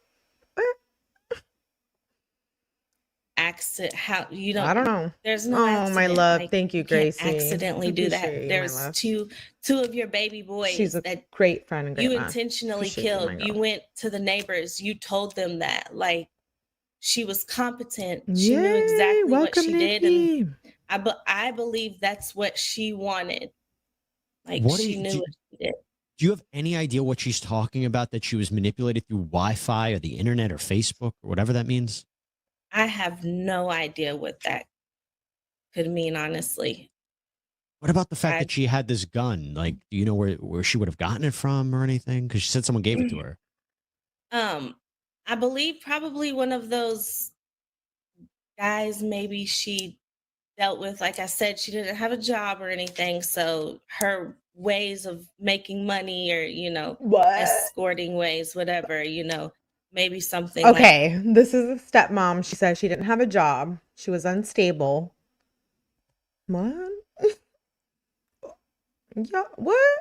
Accident, how you don't, I don't know. There's no accident. My love, like, thank you, Gracie. Can't accidentally do that. Appreciate you, There's two of your baby boys. She's a that great friend and great you mom. intentionally Appreciate killed. my You girl. went to the neighbors, you told them that, like, she was competent. She knew exactly what she did, and I believe that's what she wanted. Like, she knew what she did. Do you have any idea what she's talking about, that she was manipulated through Wi-Fi or the internet or Facebook or whatever that means? I have no idea what that could mean, honestly. What about the fact that she had this gun? Like, do you know where she would have gotten it from or anything? Because she said someone gave it to her. I believe probably one of those guys maybe she dealt with. Like I said, she didn't have a job or anything, so her ways of making money, or, you know, escorting ways, whatever, you know, maybe something. Okay, this is a stepmom. She said she didn't have a job. She was unstable. What? Yeah, what?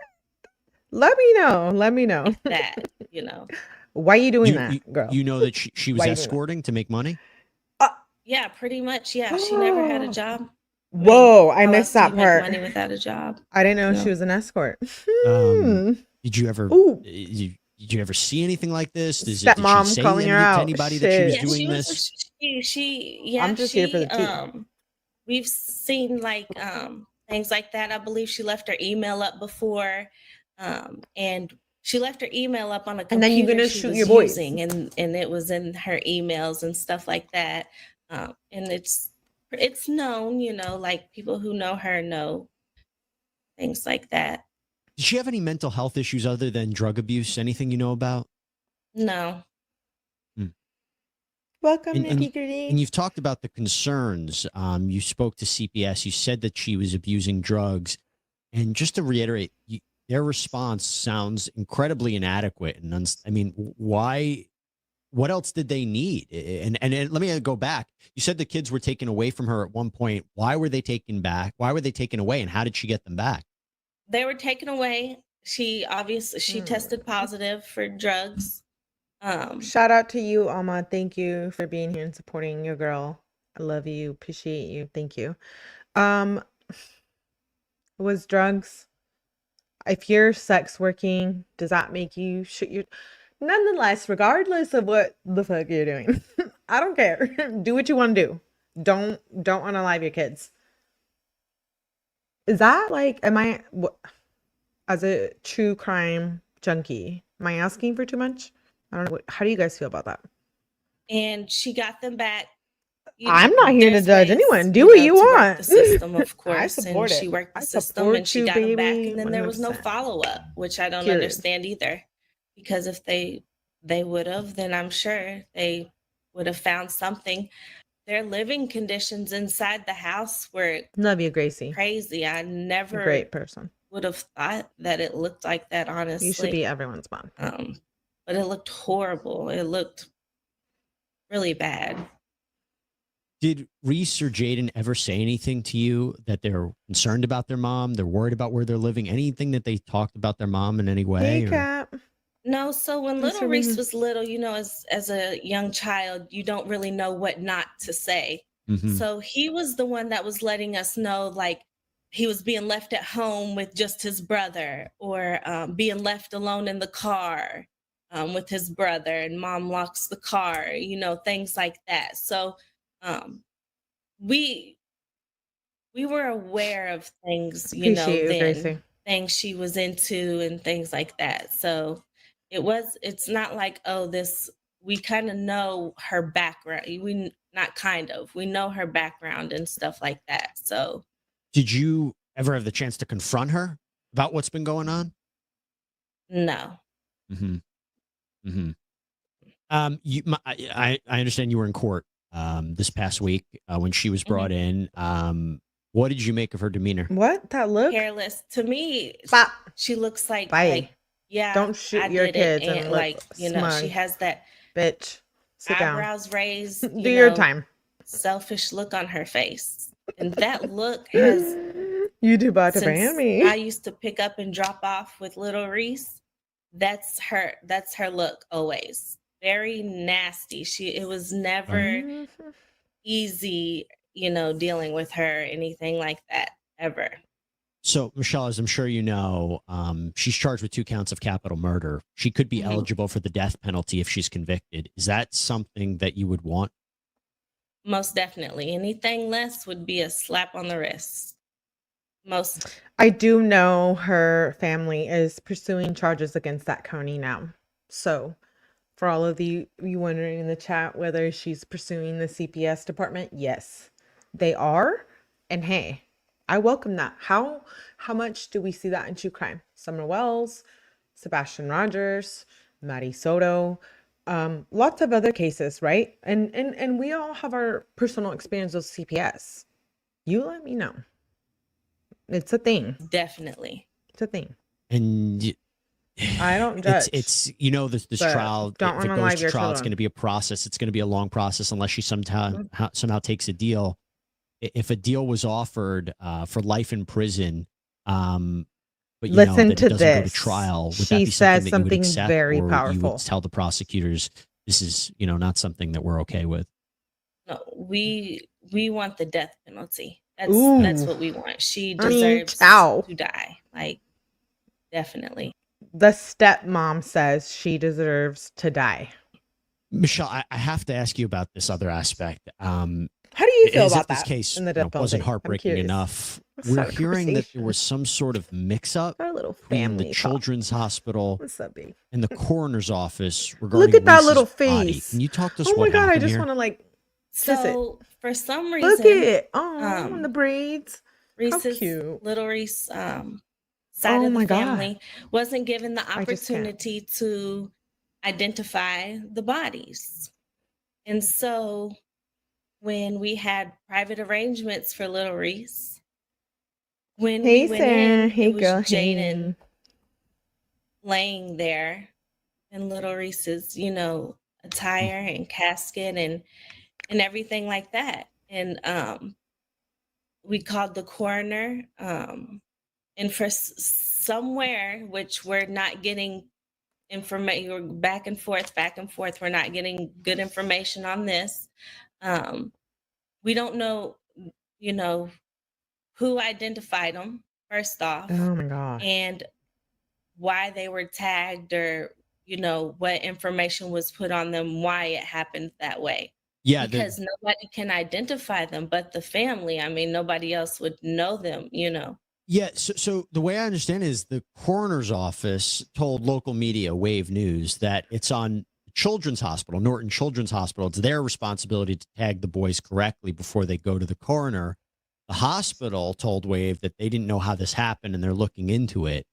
Let me know. Let me know. That, you know. Why are you doing that, girl? You know that she was escorting to make money? Yeah, pretty much. Yeah, she never had a job. Whoa, I missed that part. Money without a job. I didn't know she was an escort. Did you ever? Did you ever see anything like this? Did she say calling her out to anybody that she was doing I'm just here for the tea. We've seen like things like that. I believe she left her email up before, and she left her email up on a computer. And then you're gonna shoot your voice, and it was in her emails and stuff like that. And it's known, you know, like people who know her know things like that. Did she have any mental health issues other than drug abuse? Anything you know about? No. Welcome, and you've talked about the concerns. You spoke to CPS. You said that she was abusing drugs. And just to reiterate, their response sounds incredibly inadequate. And I mean, why? What else did they need? And let me go back. You said the kids were taken away from her at one point. Why were they taken back? Why were they taken away? And how did she get them back? They were taken away. She tested positive for drugs. Shout out to you, 𝗲𝗲. Thank you for being here and supporting your girl. I love you. Appreciate you. Thank you. Was drugs? If you're sex working, does that make you shoot your? Nonetheless, regardless of what the fuck you're doing, I don't care. Do what you want to do. Don't unalive your kids. Is that like? Am I? as a true crime junkie, am I asking for too much? I don't know. How do you guys feel about that? And she got them back. I'm not here to judge anyone. Do what you want. The system, of course. I support and it. she worked the I system and she support got you, them back. baby, And then there was no 100%. follow-up, which I don't Period. understand either. Because if they would have, then I'm sure they would have found something. Their living conditions inside the house were Love you, Gracie. crazy. I never Great person. would have thought that it looked like that, honestly. You should be everyone's mom. But it looked horrible. It looked really bad. Did Reese or Jayden ever say anything to you that they're concerned about their mom? They're worried about where they're living? Anything that they talked about their mom in any way? Hey, Cap. No, so when Thanks little for being Reese here. was little, as a young child, you don't really know what not to say. So he was the one that was letting us know, like, he was being left at home with just his brother, or being left alone in the car with his brother, and mom locks the car, things like that. So we were aware of things, Appreciate you, then Gracie. things she was into and things like that. So it's not like, we kind of know her background. We know her background and stuff like that. So Did you ever have the chance to confront her about what's been going on? no. I understand you were in court this past week when she was brought in. What did you make of her demeanor? What? That look? Hairless. To me, Stop. she looks like, Bye. yeah. Don't shoot I your did it. kids and And look smug. she has that Bitch. Sit down. eyebrows raised, Do your time. selfish look on her face. And that look has, You do about to ban since me. I used to pick up and drop off with little Reese, that's her look always. Very nasty. It was never easy, dealing with her, anything like that, ever. So, Michelle, as I'm sure you know, she's charged with 2 counts of capital murder. She could be eligible for the death penalty if she's convicted. Is that something that you would want? Most definitely. Anything less would be a slap on the wrist. I do know her family is pursuing charges against that county now. So, for all of you wondering in the chat whether she's pursuing the CPS department, yes, they are. And hey, I welcome that. How much do we see that in true crime? Summer Wells, Sebastian Rogers, Maddie Soto, lots of other cases, right? And we all have our personal experience with CPS. You let me know. It's a thing. Definitely. It's a thing. And I don't judge. It's this trial. Don't if it wanna goes lie to your trial, it's children. going to be a process. It's going to be a long process unless she somehow takes a deal. If a deal was offered for life in prison, but you Listen know that to it doesn't go to this. trial, would She that be says something that you something would accept, very or you powerful. would tell the prosecutors this is not something that we're okay with? No, we want the death penalty. That's Ooh. what we want. She I mean, deserves ciao. to die. Like, definitely. The stepmom says she deserves to die. Michelle, I have to ask you about this other aspect. How do you feel as about if this that case in the death wasn't penalty? I'm heartbreaking curious. enough? Let's We're start a hearing that there conversation. was some sort of mix-up Our little between family the talk. children's hospital What's up, babe? and the coroner's office regarding Look at that Reese's little body. face. Can you talk to us Oh my what god, I happened just here? want to like kiss it. So, for some reason, Look at it. Oh, and the braids. Reese's, cute. little Reese side Oh of my the God. family wasn't given the I just can't. opportunity to identify the bodies. And so when we had private arrangements for little Reese, when Hey, we went Sarah. in, Hey, it was girl. Jayden Hey. laying there in little Reese's, attire and casket and everything like that. And we called the coroner, and for somewhere, which we're not getting information, we're back and forth, we're not getting good information on this. We don't know, who identified them, first off, Oh my gosh. and why they were tagged, or, what information was put on them, why it happened that way. Yeah, Because nobody can identify them but the family. I mean, nobody else would know them, Yeah, so the way I understand it is the coroner's office told local media, Wave News, that it's on Children's Hospital, Norton Children's Hospital. It's their responsibility to tag the boys correctly before they go to the coroner. The hospital told Wave that they didn't know how this happened and they're looking into it.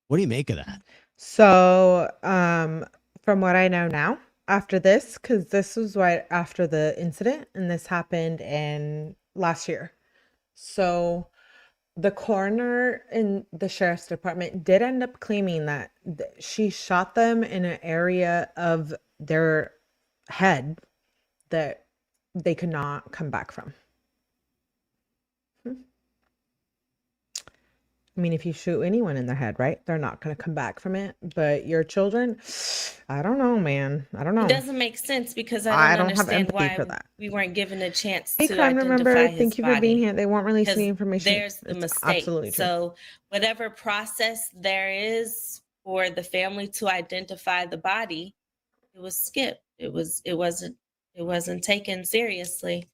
What do you make of that? So, from what I know now, after this, because this was right after the incident, and this happened in last year. So the coroner in the sheriff's department did end up claiming that she shot them in an area of their head that they could not come back from. I mean, if you shoot anyone in the head, right, they're not going to come back from it. But your children, I don't know, man. I don't know. It doesn't make sense because I don't have understand empathy why for that. we weren't given a chance Hey, to crime remember, identify his thank you for being body. here. They won't release any Because information. there's the It's mistake. absolutely true. So whatever process there is for the family to identify the body, it was skipped. It wasn't taken seriously.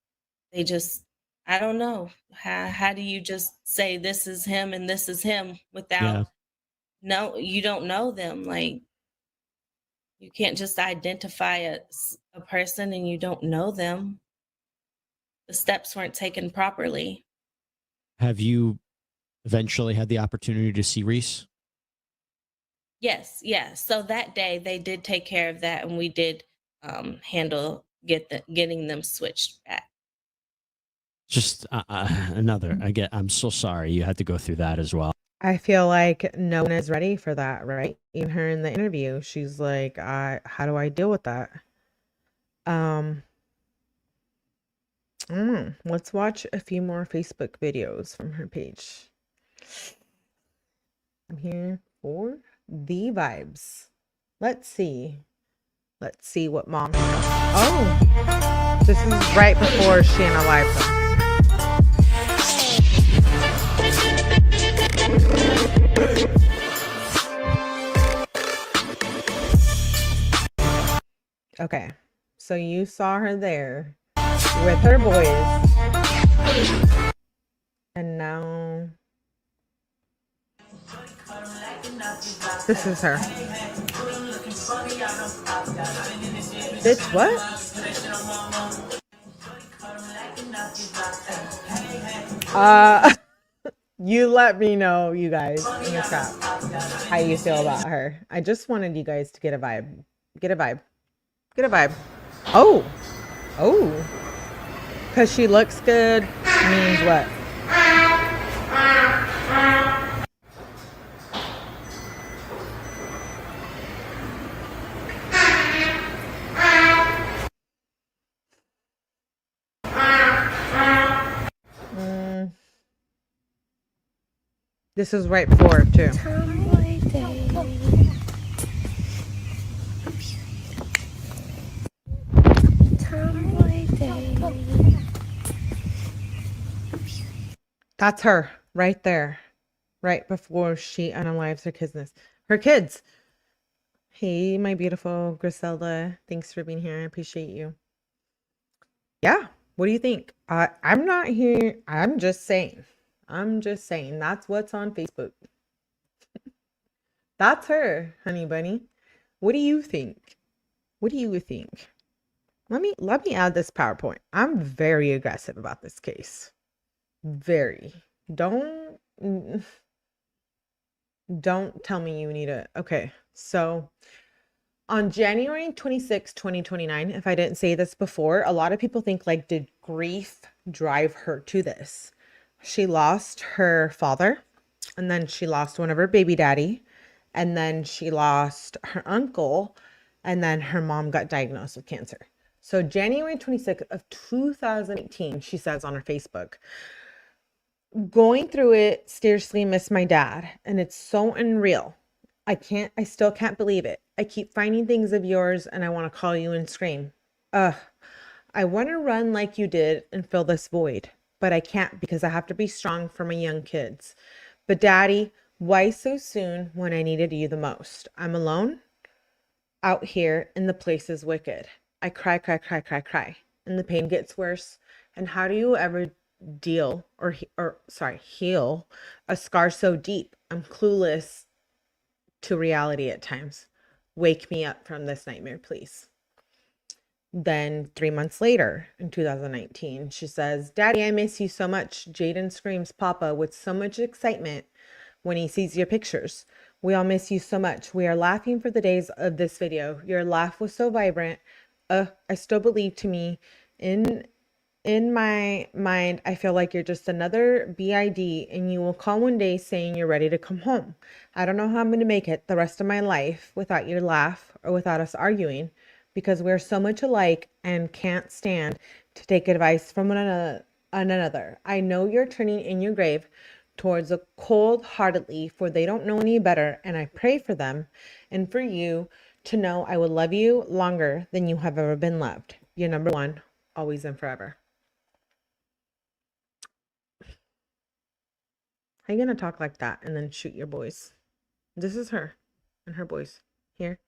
They just, I don't know. How do you just say this is him and this is him without no, you don't know them. Like, you can't just identify a person and you don't know them. The steps weren't taken properly. Have you eventually had the opportunity to see Reese? Yes, yeah. So that day they did take care of that, and we did handle getting them switched back. Just I'm so sorry you had to go through that as well. I feel like no one is ready for that, right? Even her in the interview, she's like, how do I deal with that? I don't know. Let's watch a few more Facebook videos from her page. I'm here for the vibes. Let's see what mom said. Oh, this is right before she unalived them. Okay, so you saw her there with her boys, and now this is her. Bitch, what? You let me know, you guys, in the chat, how you feel about her. I just wanted you guys to get a vibe. Get a vibe. Get a vibe. Oh. Because she looks good means what? This is right before too. That's her right there, right before she unalives her kids. Hey, my beautiful Griselda, thanks for being here. I appreciate you. Yeah, what do you think? I'm not here. I'm just saying. That's what's on Facebook. That's her, honey bunny. What do you think? What do you think? Let me add this PowerPoint. I'm very aggressive about this case. Very. Don't tell me you need it. Okay. So on January 26, 2029, if I didn't say this before, a lot of people think, like, did grief drive her to this? She lost her father, and then she lost one of her baby daddy, and then she lost her uncle, and then her mom got diagnosed with cancer. So January 26th of 2018, she says on her Facebook, going through it, seriously miss my dad, and it's so unreal. I still can't believe it. I keep finding things of yours and I want to call you and scream. I want to run like you did and fill this void, but I can't because I have to be strong for my young kids. But daddy, why so soon when I needed you the most? I'm alone out here and the place is wicked. I cry, and the pain gets worse. And how do you ever heal a scar so deep. I'm clueless to reality at times. Wake me up from this nightmare, please. Then 3 months later, in 2019, she says, Daddy, I miss you so much. Jayden screams Papa with so much excitement when he sees your pictures. We all miss you so much. We are laughing for the days of this video. Your laugh was so vibrant. I still believe to me in my mind, I feel like you're just another BID and you will call one day saying you're ready to come home. I don't know how I'm going to make it the rest of my life without your laugh or without us arguing, because we're so much alike and can't stand to take advice from one another. I know you're turning in your grave towards a cold-heartedly, for they don't know any better, and I pray for them and for you to know I will love you longer than you have ever been loved. You're number one, always and forever. How you gonna talk like that and then shoot your boys? This is her and her boys here,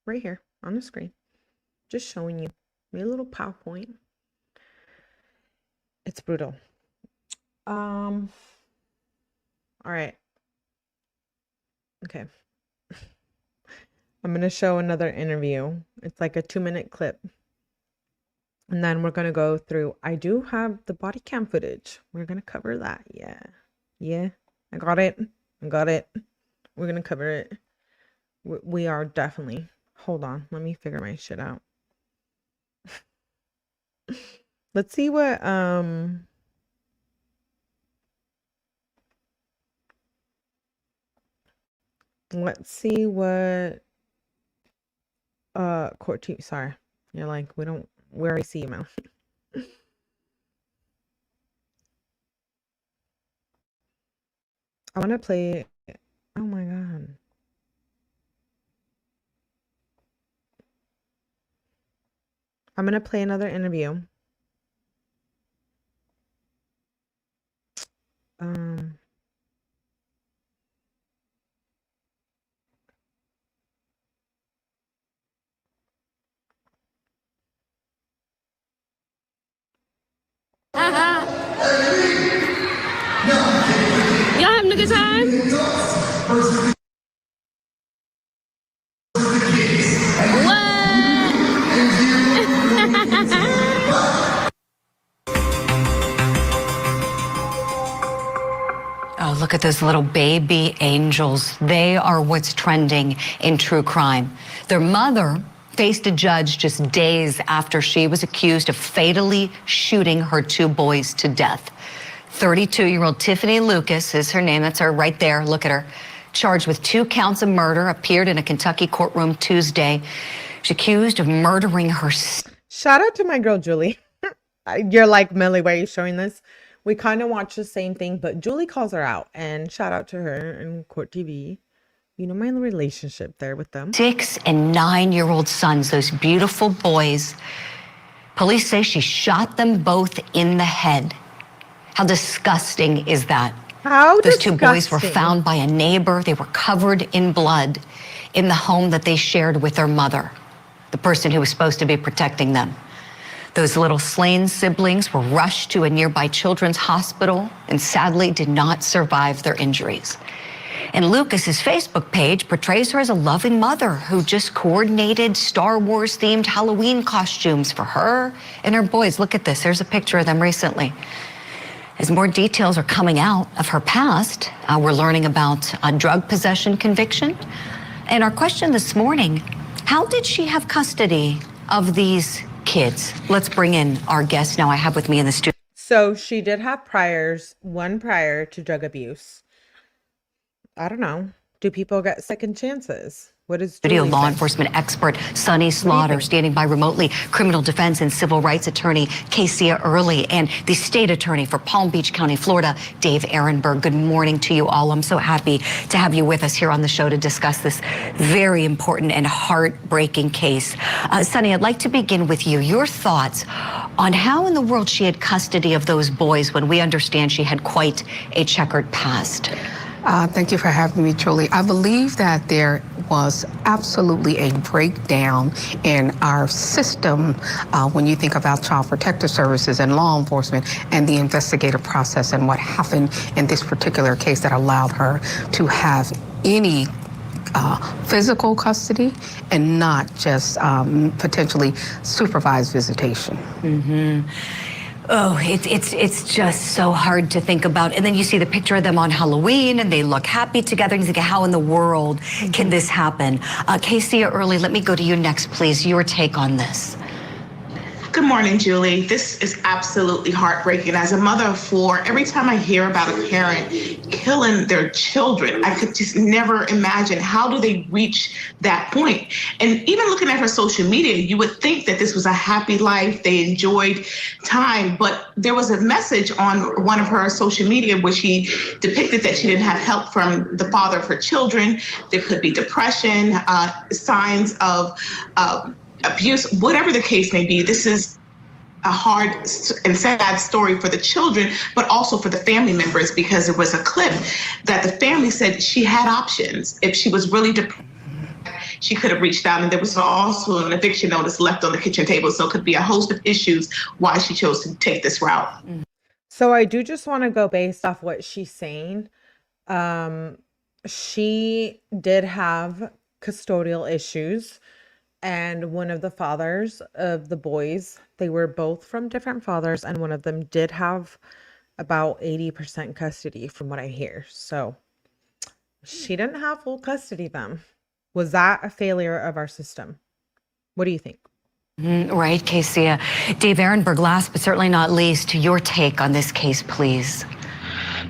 right here on the screen. Just showing you. Made a little PowerPoint. It's brutal. All right. Okay. I'm going to show another interview. It's like a 2-minute clip. And then we're going to go through. I do have the body cam footage. We're going to cover that. Yeah. Yeah. I got it. We're going to cover it. We are definitely. Hold on. Let me figure my shit out. Let's see what court team, sorry. You're like, we already see you now. I want to play. Oh my God. I'm going to play another interview. Y'all having a good time? Oh, look at those little baby angels. They are what's trending in true crime. Their mother faced a judge just days after she was accused of fatally shooting her 2 boys to death. 32-year-old Tiffanie Lucas is her name. That's her right there. Look at her. Charged with 2 counts of murder, appeared in a Kentucky courtroom Tuesday. She's accused of murdering her. Shout out to my girl, Julie. You're like, Millie, why are you showing this? We kind of watch the same thing, but Julie calls her out, and shout out to her and Court TV. You know, my relationship there with them. 6 and 9-year-old sons, those beautiful boys. Police say she shot them both in the head. How disgusting is that? How Those disgusting. 2 boys were found by a neighbor. They were covered in blood in the home that they shared with their mother, the person who was supposed to be protecting them. Those little slain siblings were rushed to a nearby children's hospital and sadly did not survive their injuries. And Lucas's Facebook page portrays her as a loving mother who just coordinated Star Wars themed Halloween costumes for her and her boys. Look at this. There's a picture of them recently. As more details are coming out of her past, we're learning about a drug possession conviction. And our question this morning, how did she have custody of these kids? Let's bring in our guest now. I have with me in the studio. So she did have priors, one prior to drug abuse. I don't know. Do people get second chances? What is Studio law enforcement expert Sonny Slaughter standing by remotely, criminal defense and civil rights attorney 𝗟𝗶𝗸𝗲, and the state attorney for Palm Beach County, Florida, Dave Ehrenberg. Good morning to you all. I'm so happy to have you with us here on the show to discuss this very important and heartbreaking case. Sonny, I'd like to begin with you. Your thoughts on how in the world she had custody of those boys when we understand she had quite a checkered past. Thank you for having me, Julie. I believe that there was absolutely a breakdown in our system when you think about Child Protective Services and law enforcement and the investigative process and what happened in this particular case that allowed her to have any physical custody and not just potentially supervised visitation. Oh, it's just so hard to think about. And then you see the picture of them on Halloween and they look happy together and you think, how in the world can this happen? Kezia Early, let me go to you next, please. Your take on this. Good morning, Julie. This is absolutely heartbreaking. As a mother of four, every time I hear about a parent killing their children, I could just never imagine how do they reach that point. And even looking at her social media, you would think that this was a happy life, they enjoyed time, but there was a message on one of her social media where she depicted that she didn't have help from the father of her children. There could be depression, signs of abuse, whatever the case may be. This is a hard and sad story for the children, but also for the family members, because it was a clip that the family said she had options. If she was really depressed, she could have reached out, and there was also an eviction notice left on the kitchen table. So it could be a host of issues why she chose to take this route. So I do just want to go based off what she's saying. She did have custodial issues. And one of the fathers of the boys, they were both from different fathers, and one of them did have about 80% custody from what I hear. So she didn't have full custody then. Was that a failure of our system? What do you think? Right, Kezia. Dave Ehrenberg, last but certainly not least, your take on this case, please.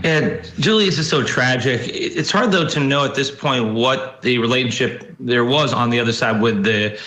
Yeah, Julie, this is so tragic. It's hard, though, to know at this point what the relationship there was on the other side with the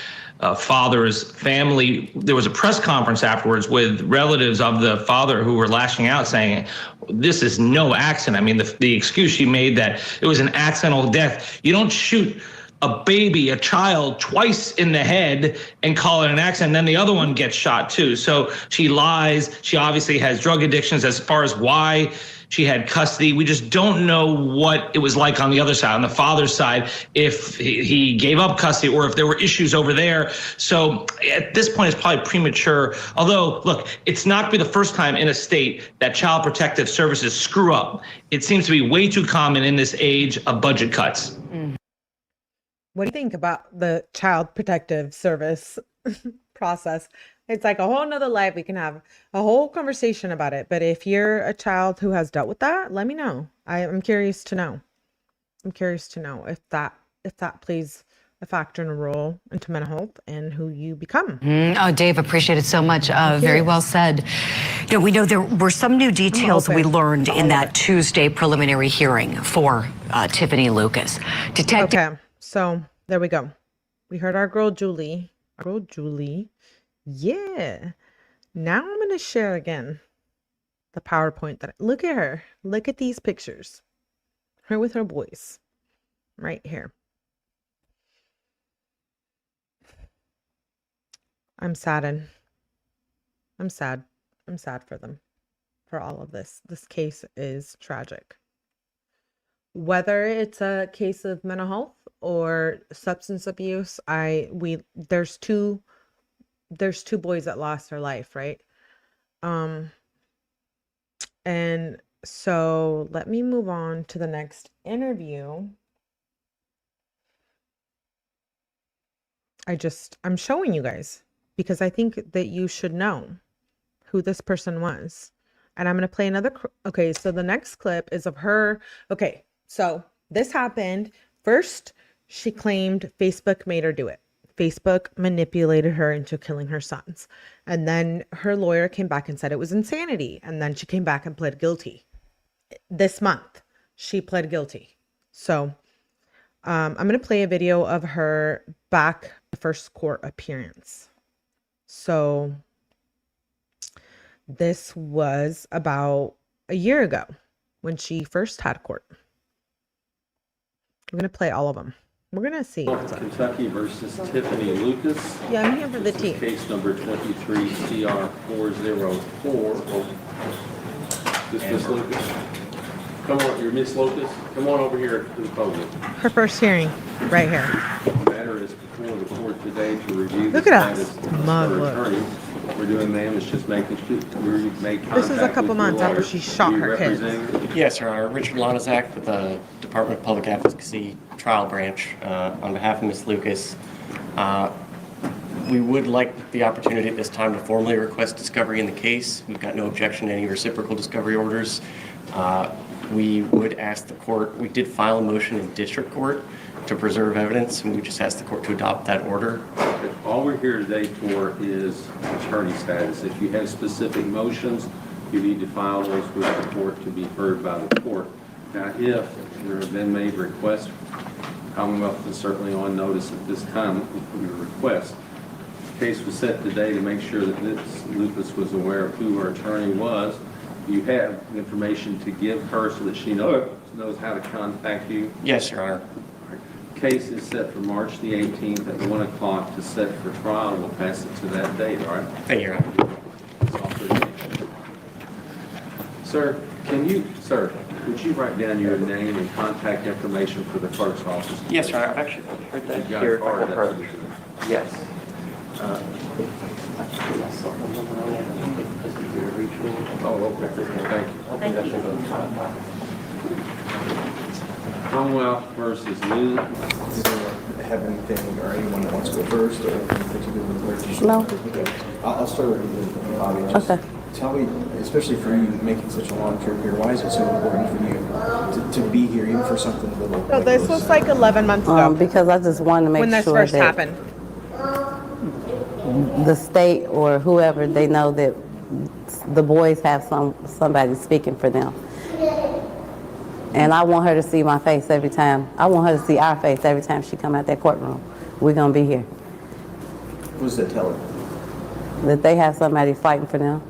father's family. There was a press conference afterwards with relatives of the father who were lashing out, saying, this is no accident. I mean, the excuse she made that it was an accidental death. You don't shoot a baby, a child, twice in the head and call it an accident, and then the other one gets shot too. So she lies. She obviously has drug addictions. As far as why she had custody, we just don't know what it was like on the other side, on the father's side, if he gave up custody or if there were issues over there. So at this point, it's probably premature. Although, look, it's not be the first time in a state that Child Protective Services screw up. It seems to be way too common in this age of budget cuts. What do you think about the Child Protective Service process? It's like a whole nother life. We can have a whole conversation about it. But if you're a child who has dealt with that, let me know. I'm curious to know. I'm curious to know if that plays a factor in a role into mental health and who you become. Oh, Dave, appreciate it so much. Very well said. You know, we know there were some new details we learned in that Tuesday preliminary hearing for Tiffanie Lucas. Okay, so there we go. We heard our girl Julie. Yeah. Now I'm going to share again the PowerPoint that look at her. Look at these pictures. Her with her boys right here. I'm saddened. I'm sad. I'm sad for them, for all of this. This case is tragic. Whether it's a case of mental health or substance abuse, there's two boys that lost their life, right? And so let me move on to the next interview. I'm showing you guys because I think that you should know who this person was. And I'm going to play another. Okay, so the next clip is of her. Okay, so this happened. First, she claimed Facebook made her do it. Facebook manipulated her into killing her sons. And then her lawyer came back and said it was insanity. And then she came back and pled guilty. This month, she pled guilty. So I'm going to play a video of her back the first court appearance. So this was about a year ago when she first had court. I'm going to play all of them. We're going to see. Kentucky versus Tiffanie Lucas. Yeah, I'm here for the tea. Case number 23 CR 404. This Lucas. Come on, you're Miss Lucas. Come on over here to the podium. Her first hearing, right here. The matter is before the court today to review the Look at status us. of Mug, her look. attorney. What we're doing, ma'am, is just making sure we make contact. This is a couple with months your after lawyer. she shot Do you her kids. represent her? Yes, Your Honor. Richard Lonizak with the Department of Public Advocacy Trial Branch. On behalf of Ms. Lucas, we would like the opportunity at this time to formally request discovery in the case. We've got no objection to any reciprocal discovery orders. We would ask the court, we did file a motion in district court to preserve evidence, and we just asked the court to adopt that order. All we're here today for is attorney status. If you have specific motions, you need to file those with the court to be heard by the court. Now, if there have been made requests, Commonwealth is certainly on notice at this time of your request. The case was set today to make sure that Ms. Lucas was aware of who her attorney was. You have information to give her so that she knows how to contact you? Yes, Your Honor. Case is set for March the 18th at 1 o'clock to set for trial. We'll pass it to that date, all right? Thank you, Your Honor. That's all for you. Sir, would you write down your name and contact information for the clerk's office? Yes, Your Honor. I've actually heard that You've got here. a card, that's- Yes. Oh, okay. Thank you. Commonwealth versus Lou. Does anyone have anything or anyone that wants to go first or anything to do with the No. I'll start with you, Bobby. Just Okay. tell me, especially for you making such a long trip here, why is it so important for you to be here, even for something little? So this was like 11 months ago Because I just wanted to make when this sure first that happened. the state or whoever, they know that the boys have somebody speaking for them. And I want her to see my face every time. I want her to see our face every time she come out that courtroom. We're going to be here. What does that tell her? That they have somebody fighting for them.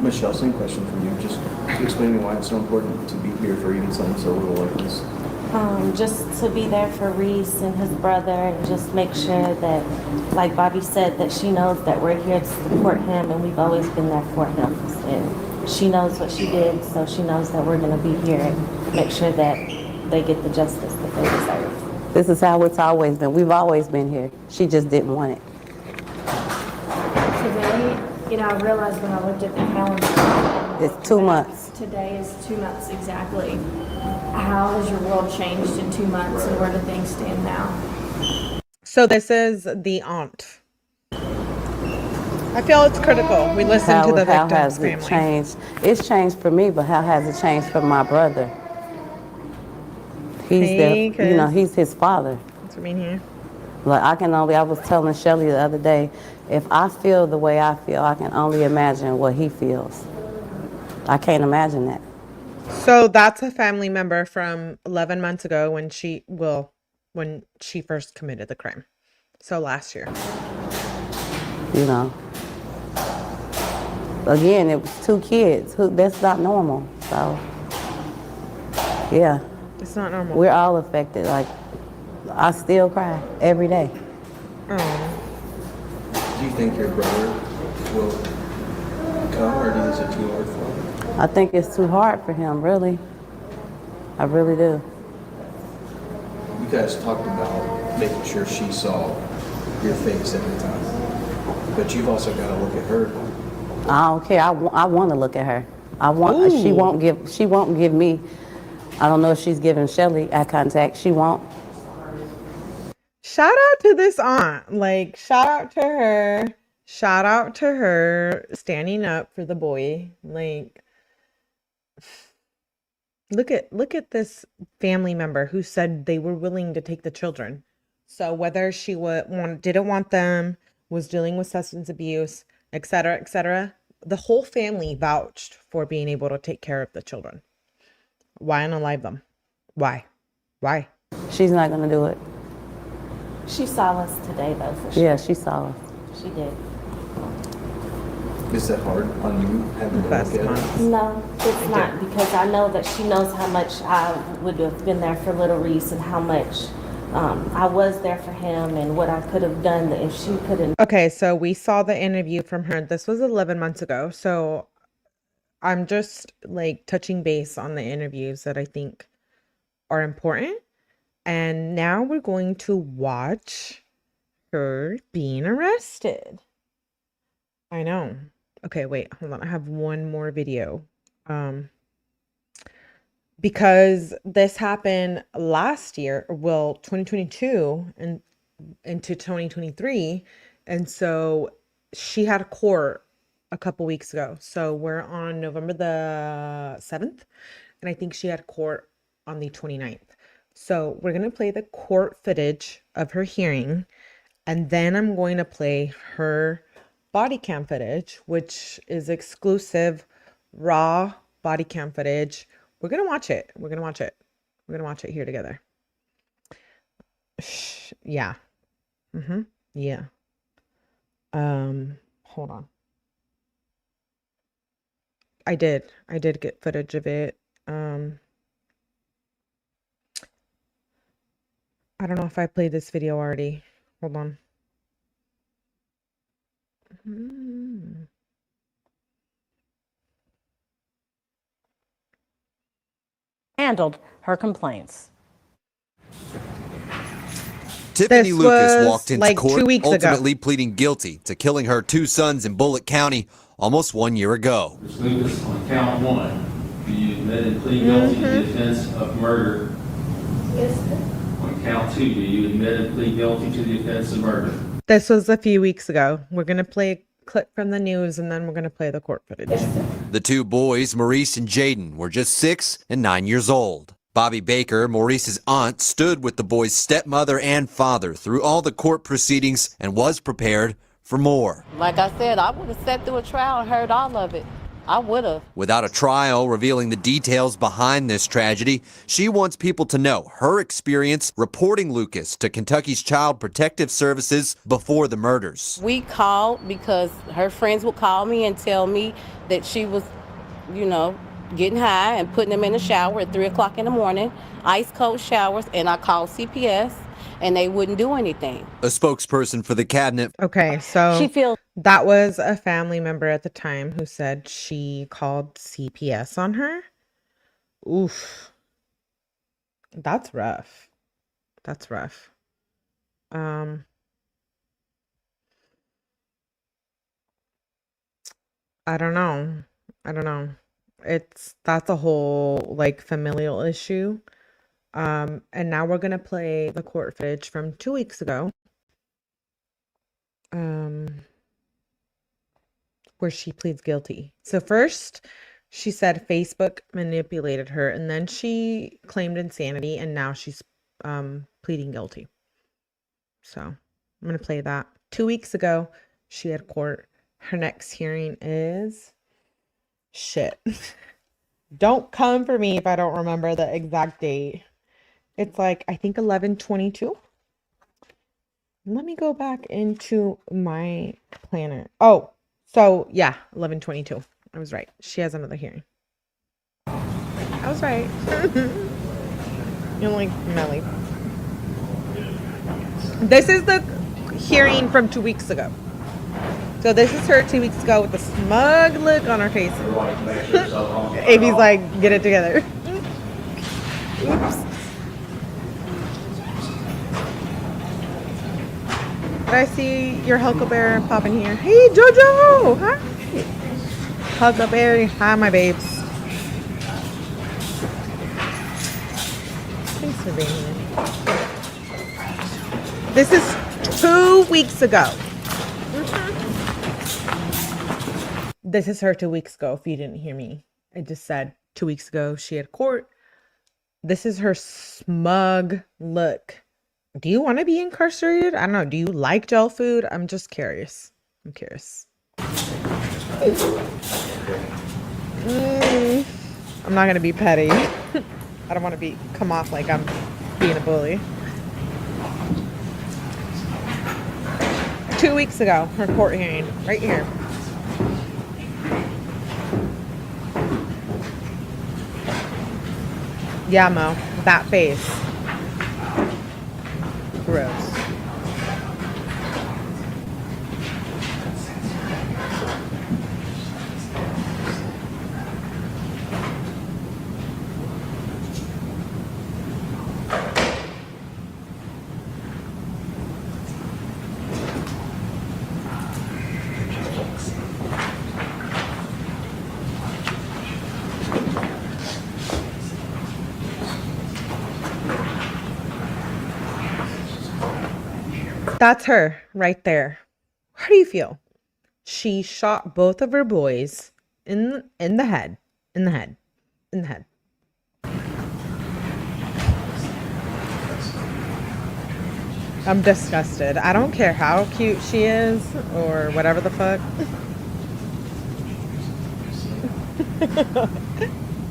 Michelle, same question for you. Just explain to me why it's so important to be here for even something so little like this. Just to be there for Reese and his brother, and just make sure that, like Bobby said, that she knows that we're here to support him, and we've always been there for him. And she knows what she did, so she knows that we're going to be here and make sure that they get the justice that they deserve. This is how it's always been. We've always been here. She just didn't want it. Today, I realized when I looked at the calendar. It's 2 months. Today is 2 months exactly. How has your world changed in 2 months, and where do things stand now? So this is the aunt. I feel it's critical. We listen to the How victim's has it family. changed? It's changed for me, but how has it changed for my brother? He's his father. What's your mean here? Like I was telling Shelly the other day, if I feel the way I feel, I can only imagine what he feels. I can't imagine that. So that's a family member from 11 months ago when she first committed the crime. So last year. Again, it was 2 kids. That's not normal. So, yeah. It's not normal. We're all affected. Like, I still cry every day. Do you think your brother will come, or is it too hard for him? I think it's too hard for him, really. I really do. You guys talked about making sure she saw your face every time, but you've also got to look at her. I don't care. I want to look at her. She won't give me. I don't know if she's giving Shelly eye contact. She won't. Shout out to this aunt. Like, shout out to her. Shout out to her standing up for the boy. Like, look at this family member who said they were willing to take the children. So whether she didn't want them, was dealing with substance abuse, etc., the whole family vouched for being able to take care of the children. Why unalive them? Why? She's not going to do it. She saw us today, though, for sure. Yeah, she saw us. She did. Is that hard on you having to look at it? No, it's not, because I know that she knows how much I would have been there for little Reese and how much I was there for him and what I could have done if she couldn't. Okay, so we saw the interview from her. This was 11 months ago. So I'm just like touching base on the interviews that I think are important. And now we're going to watch her being arrested. I know. Okay, wait, hold on. I have one more video. Because this happened last year, well, 2022 and into 2023. And so she had a court a couple weeks ago. So we're on November the 7th. And I think she had court on the 29th. So we're going to play the court footage of her hearing. And then I'm going to play her body cam footage, which is exclusive, raw body cam footage. We're going to watch it. We're going to watch it. We're going to watch it here together. Yeah. Yeah. Hold on. I did get footage of it. I don't know if I played this video already. Hold on. Handled her complaints. Tiffanie Lucas walked into like court, 2 weeks ago. ultimately pleading guilty to killing her 2 sons in Bullitt County almost 1 year ago. Ms. Lucas, on count 1, do you admit and plead guilty to the offense of murder? Yes, sir. On count 2, do you admit and plead guilty to the offense of murder? This was a few weeks ago. We're going to play a clip from the news and then we're going to play the court footage. The 2 boys, Maurice and Jayden, were just 6 and 9 years old. Bobby Baker, Maurice's aunt, stood with the boys' stepmother and father through all the court proceedings and was prepared for more. Like I said, I would have sat through a trial and heard all of it. I would have. Without a trial revealing the details behind this tragedy, she wants people to know her experience reporting Lucas to Kentucky's Child Protective Services before the murders. We called because her friends would call me and tell me that she was, getting high and putting them in the shower at 3 o'clock in the morning, ice cold showers, and I called CPS and they wouldn't do anything. A spokesperson for the cabinet. Okay, so She feels that was a family member at the time who said she called CPS on her. Oof. That's rough. That's rough. I don't know. That's a whole like familial issue. And now we're gonna play the court footage from 2 weeks ago. Where she pleads guilty. So first she said Facebook manipulated her, and then she claimed insanity, and now she's pleading guilty. So I'm gonna play that. 2 weeks ago she had court. Her next hearing is shit. Don't come for me if I don't remember the exact date. It's like, I think 11/22. Let me go back into my planner. Oh, so yeah, 11/22. I was right. She has another hearing. I was right. You're like Melly. This is the hearing from 2 weeks ago. So this is her 2 weeks ago with a smug look on her face. Amy's like, get it together. Oops. Did I see your Huckleberry popping here? Hey, Jojo! Hi! Huckleberry, hi, my babes. Thanks for being here. This is 2 weeks ago. This is her 2 weeks ago, if you didn't hear me. I just said 2 weeks ago she had court. This is her smug look. Do you want to be incarcerated? I don't know. Do you like jail food? I'm just curious. I'm curious. I'm not going to be petty. I don't want to come off like I'm being a bully. 2 weeks ago, her court hearing, right here. Yeah, Mo, that face. Gross. That's her right there. How do you feel? She shot both of her boys in the head. I'm disgusted. I don't care how cute she is or whatever the fuck.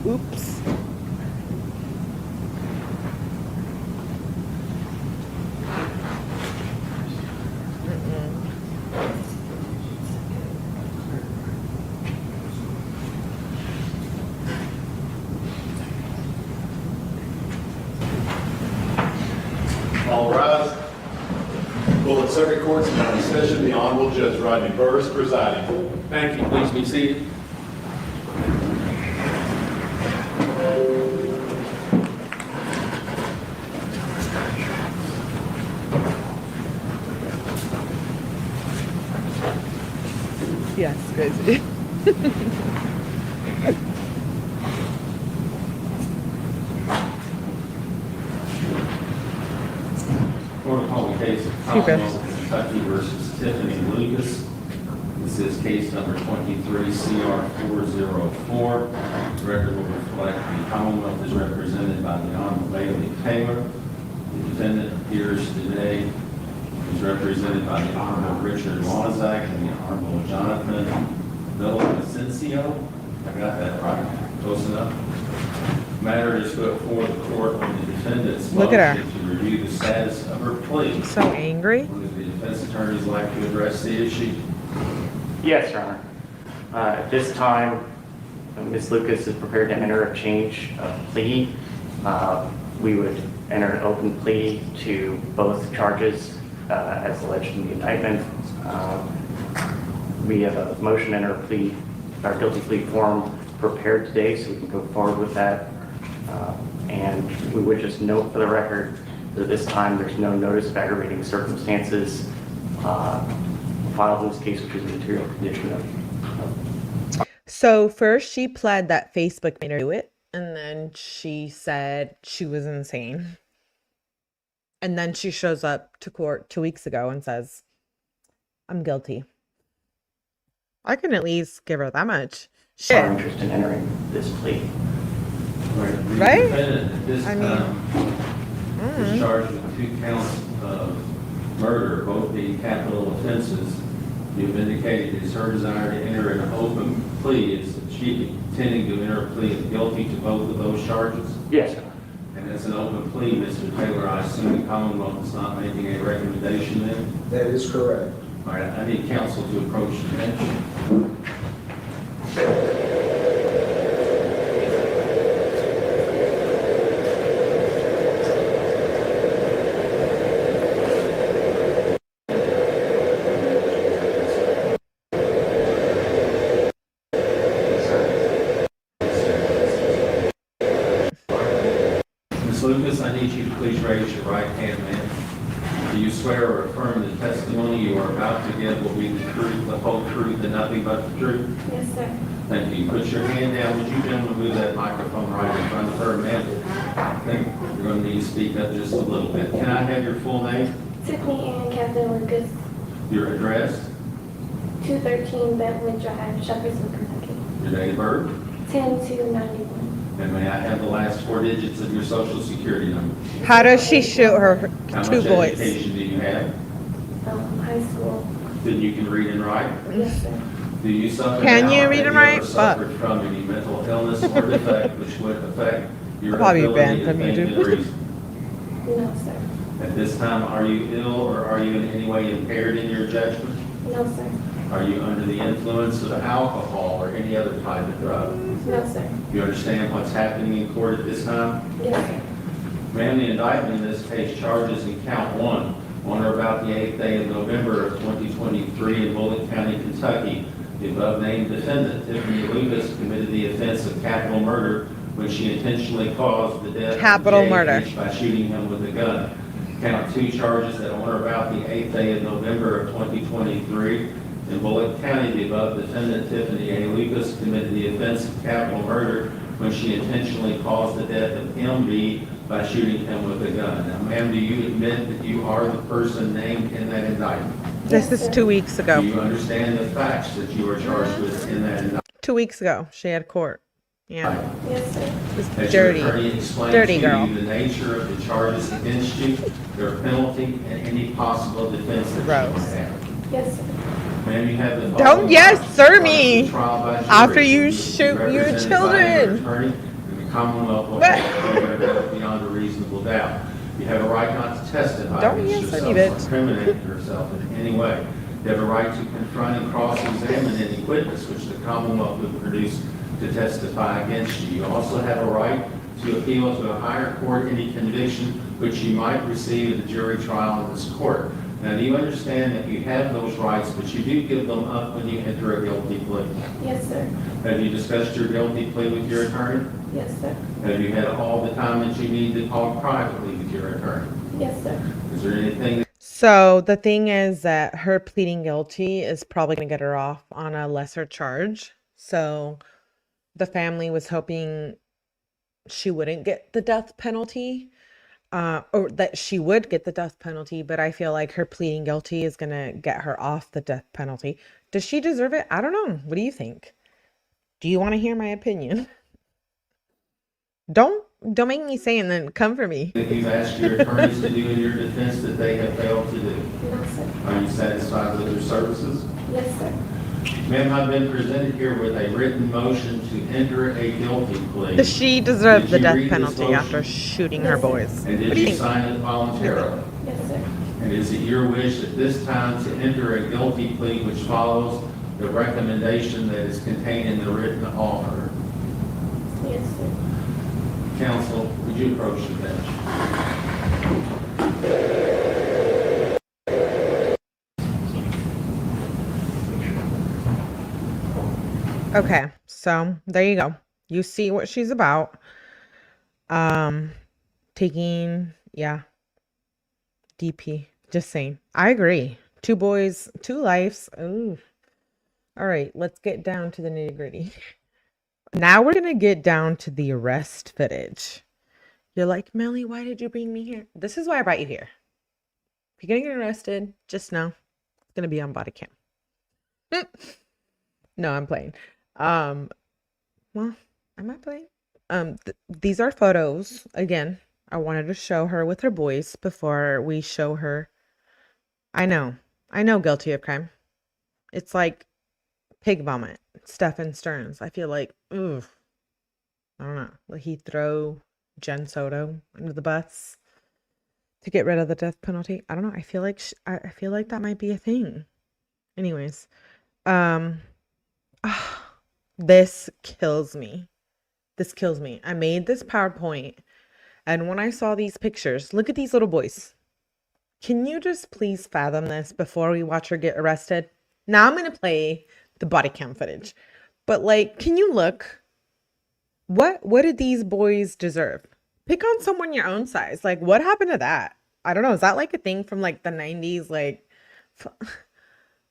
Oops. All rise. Bullitt Circuit Court's county session. The Honorable Judge Rodney Burris presiding. Thank you. Please be seated. Yes, crazy. Court will call the case of Kentucky versus Tiffanie Lucas. This is case number 23-CR404. The record will reflect the Commonwealth is represented by the 𝗍𝗶𝗃𝗲. The defendant appears today is represented by the Honorable Richard Wanzak and the Honorable 𝗍𝗶𝗃𝗲. I got that right. Close enough. Matter is put before the court on the defendant's Look at her. motion to review the status of her plea. She's so angry. Would the defense attorneys like to address the issue? Yes, Your Honor. At this time, Ms. Lucas is prepared to enter a change of plea. We would enter an open plea to both charges as alleged in the indictment. We have a motion to enter a plea, our guilty plea form prepared today, so we can go forward with that. And we would just note for the record that this time there's no notice of aggravating circumstances filed in this case, which is a material condition of. So first she pled that Facebook made her do it, and then she said she was insane. And then she shows up to court 2 weeks ago and says, I'm guilty. I can at least give her that much. Shit. Our interest in entering this plea. Right? This time is charged with 2 counts of murder, both being capital offenses. You've indicated it's her desire to enter an open plea. Is she intending to enter a plea of guilty to both of those charges? Yes. And as an open plea, Mr. Taylor, I assume the Commonwealth is not making a recommendation then? That is correct. All right, I need counsel to approach the bench. Ms. Lucas, I need you to please raise your right hand, ma'am. Do you swear or affirm the testimony you are about to give will be the truth, the whole truth, and nothing but the truth? Yes, sir. Thank you. Put your hand down. Would you gentlemen move that microphone right in front of her, ma'am? I think you're going to need to speak up just a little bit. Can I have your full name? Tiffanie and Captain Lucas, Your address? 213 Bentwood Drive, Shepherdsville, Kentucky. Your date of birth? 10-2-91. And may I have the last 4 digits of your social security number? How does she shoot her How 2 much boys? education do you have? High school. Then you can read and write? Yes, sir. Do you suffer Can now you or read have and you write? ever suffered from any mental illness or defect which would affect your Probably ability banned to from think and YouTube. reason? No, sir. At this time, are you ill or are you in any way impaired in your judgment? No, sir. Are you under the influence of alcohol or any other type of drug? No, sir. Do you understand what's happening in court at this time? Yes, sir. Ma'am, the indictment in this case charges in count 1 on or about the 8th day of November of 2023 in Bullitt County, Kentucky. The above-named defendant, Tiffanie Lucas, committed the offense of capital murder when she intentionally caused the death Capital of murder. Jayden by shooting him with a gun. Count 2 charges that on or about the 8th day of November of 2023 in Bullitt County. The above defendant, Tiffanie Lucas, committed the offense of capital murder when she intentionally caused the death of 𝗵𝗶𝗿𝗲 by shooting him with a gun. Now, ma'am, do you admit that you are the person named in that indictment? This is 2 weeks ago. Do you understand the facts that you are charged with in that indictment? 2 weeks ago, she had court. Yeah. Yes, sir. It's dirty. Dirty girl. The nature of the charges against you, their penalty, and any possible defense that you Gross. have. Yes, sir. Ma'am, you have the Don't following yes, rights. sir me. Trial by jury. After you shoot your Represented by children. attorney, and the Commonwealth will have to prove it beyond a reasonable doubt. You have a right not to testify Don't against yes, sir me, yourself or bitch. incriminate yourself in any way. You have a right to confront and cross-examine any witness which the Commonwealth would produce to testify against you. You also have a right to appeal to a higher court any conviction which you might receive at the jury trial in this court. Now, do you understand that you have those rights, but you do give them up when you enter a guilty plea? Yes, sir. Have you discussed your guilty plea with your attorney? Yes, sir. Have you had all the time that you need to talk privately with your attorney? Yes, sir. Is there anything So the thing is that her pleading guilty is probably going to get her off on a lesser charge. So the family was hoping she wouldn't get the death penalty, or that she would get the death penalty. But I feel like her pleading guilty is going to get her off the death penalty. Does she deserve it? I don't know. What do you think? Do you want to hear my opinion? Don't make me say and then come for me. that you've asked your attorneys to do in your defense that they have failed to do? No, sir. Are you satisfied with their services? Yes, sir. Ma'am, I've been presented here with a written motion to enter a guilty plea. Does she deserve Did the you death read this penalty motion? after shooting her boys? And What did do you you think? sign it voluntarily? Yes, sir. And is it your wish at this time to enter a guilty plea which follows the recommendation that is contained in the written offer? Yes, sir. Counsel, would you approach the bench? Okay, so there you go. You see what she's about. Taking, yeah, DP. Just saying. I agree. 2 boys, 2 lives. Ooh. All right, let's get down to the nitty-gritty. Now we're gonna get down to the arrest footage. You're like, Melly, why did you bring me here? This is why I brought you here. If you're gonna get arrested, just know it's gonna be on body cam. No, I'm playing. Well, am I playing? These are photos. Again, I wanted to show her with her boys before we show her. I know guilty of crime. It's like pig vomit, Stephen Stearns. I feel like, ooh, I don't know. Like he throw Jen Soto under the bus to get rid of the death penalty. I don't know. I feel like I feel like that might be a thing. Anyways, this kills me. This kills me. I made this PowerPoint, and when I saw these pictures, look at these little boys. Can you just please fathom this before we watch her get arrested? Now I'm going to play the body cam footage. But like, can you look? What did these boys deserve? Pick on someone your own size. Like, what happened to that? I don't know. Is that like a thing from like the 90s? Like,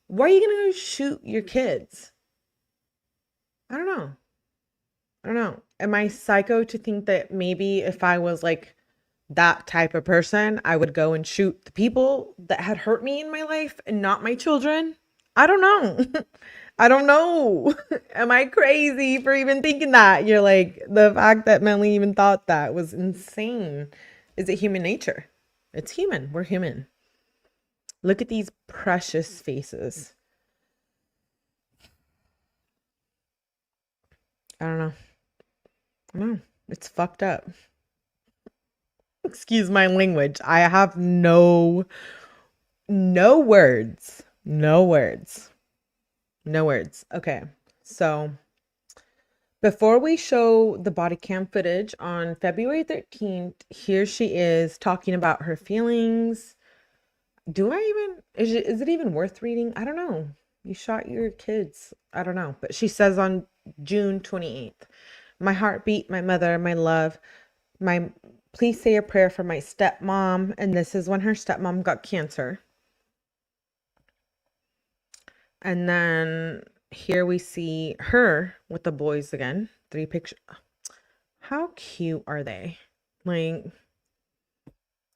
why are you going to go shoot your kids? I don't know. Am I psycho to think that maybe if I was like that type of person, I would go and shoot the people that had hurt me in my life and not my children? I don't know. I don't know. Am I crazy for even thinking that? You're like, the fact that Melly even thought that was insane. Is it human nature? It's human. We're human. Look at these precious faces. I don't know. It's fucked up. Excuse my language. I have no words. No words. Okay. So before we show the body cam footage on February 13th, here she is talking about her feelings. Is it even worth reading? I don't know. You shot your kids. I don't know. But she says on June 28th, my heartbeat, my mother, my love, please say a prayer for my stepmom. And this is when her stepmom got cancer. And then here we see her with the boys again. 3 pictures. How cute are they? Like,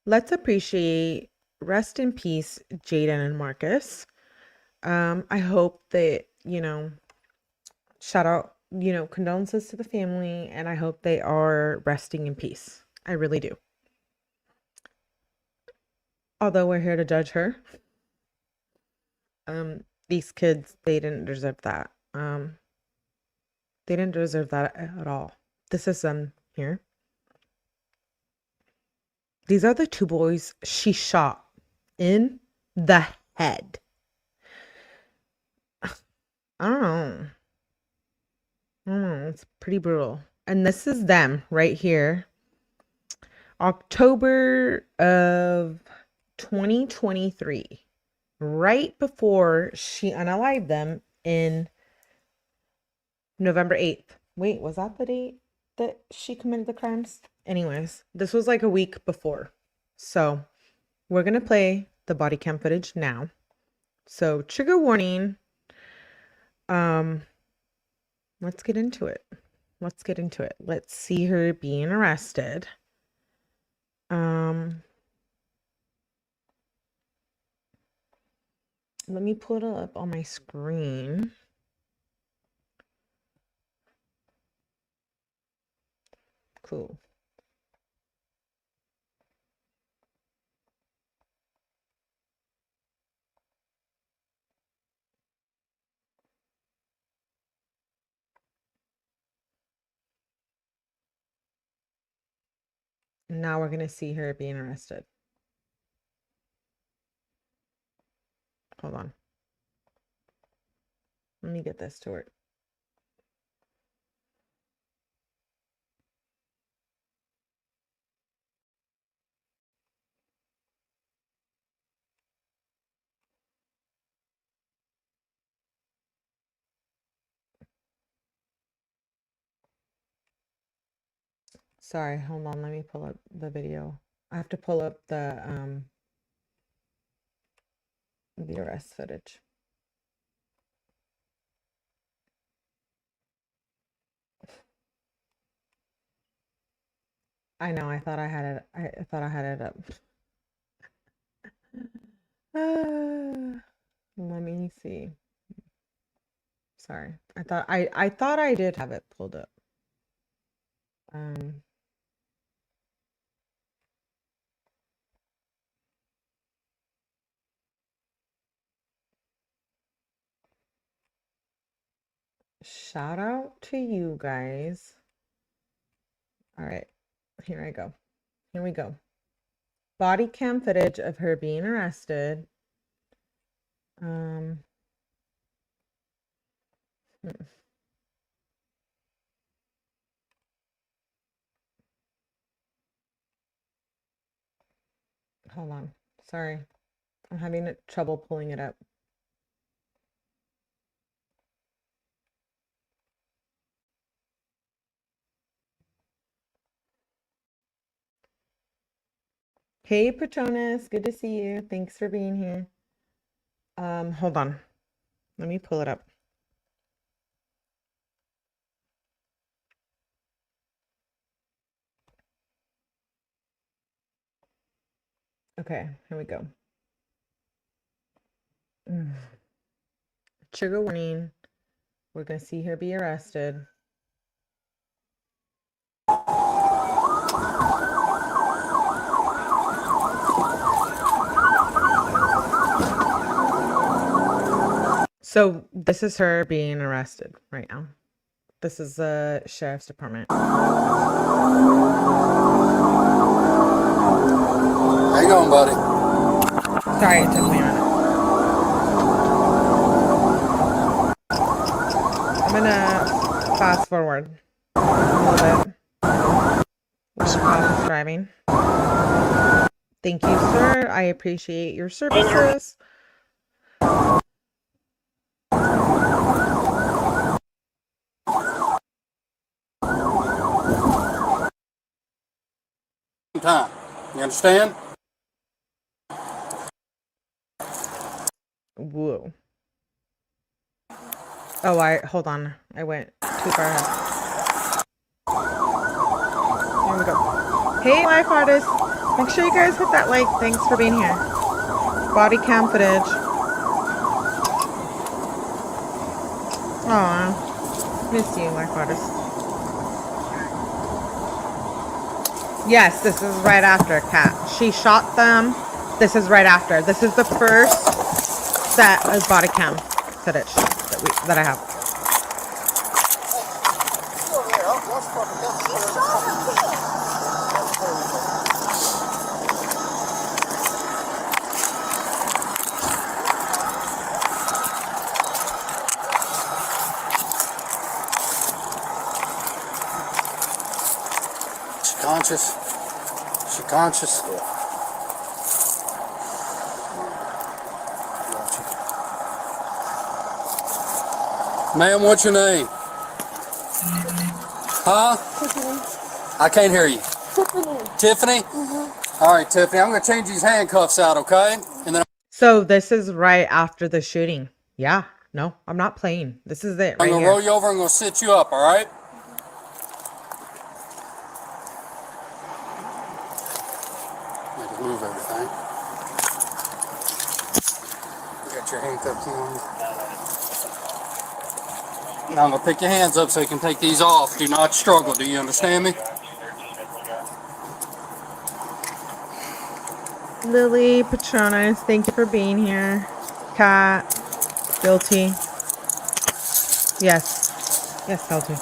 let's appreciate, rest in peace, Jayden and Marcus. I hope that, shout out, condolences to the family, and I hope they are resting in peace. I really do. Although we're here to judge her. These kids, they didn't deserve that. They didn't deserve that at all. This is them here. These are the two boys she shot in the head. I don't know. It's pretty brutal. And this is them right here. October of 2023. Right before she unalived them in November 8th. Wait, was that the date that she committed the crimes? Anyways, this was like a week before. So we're going to play the body cam footage now. So trigger warning. Let's get into it. Let's see her being arrested. Let me pull it up on my screen. Cool. Now we're going to see her being arrested. Hold on. Let me get this to work. Sorry, hold on. Let me pull up the video. I have to pull up the arrest footage. I know, I thought I had it. I thought I had it up. Let me see. Sorry. I thought I did have it pulled up. Shout out to you guys. All right, here I go. Here we go. Body cam footage of her being arrested. Hold on. Sorry. I'm having trouble pulling it up. Hey, Patronus. Good to see you. Thanks for being here. Hold on. Let me pull it up. Okay, here we go. Trigger warning. We're going to see her be arrested. So this is her being arrested right now. This is the sheriff's department. Hang on, buddy. Sorry, it took me a minute. I'm gonna fast forward a little bit. Driving. Thank you, sir. I appreciate your services. Time. You understand? Whoa. Oh, hold on. I went too far ahead. Here we go. Hey, life artist. Make sure you guys hit that like. Thanks for being here. Body cam footage. Aw, miss you, life artist. Yes, this is right after, Kat. She shot them. This is right after. This is the first set of body cam footage that I have. Conscious? She conscious? Yeah. Ma'am, what's your name? Huh? Tiffany. I can't hear you. Tiffany. Tiffany? Mm-hmm. All right, Tiffany, I'm going to change these handcuffs out, okay? And then. So this is right after the shooting. Yeah, no, I'm not playing. This is it right I'm going to here. roll you over and I'm going to sit you up, all right? Move everything. You got your handcuffs on. Now I'm going to pick your hands up so you can take these off. Do not struggle. Do you understand me? Lily Patronis, thank you for being here. Kat, guilty. Yes. Yes, guilty.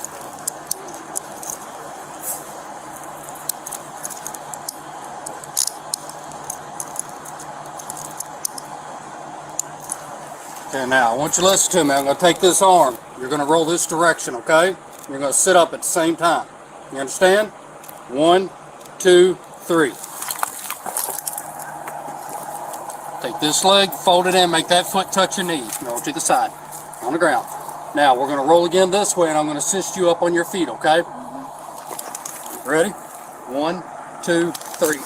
Okay, now I want you to listen to me. I'm going to take this arm. You're going to roll this direction, okay? You're going to sit up at the same time. You understand? 1, 2, 3. Take this leg, fold it in, make that foot touch your knee. Roll to the side, on the ground. Now we're going to roll again this way, and I'm going to assist you up on your feet, okay? Ready? 1, 2, 3.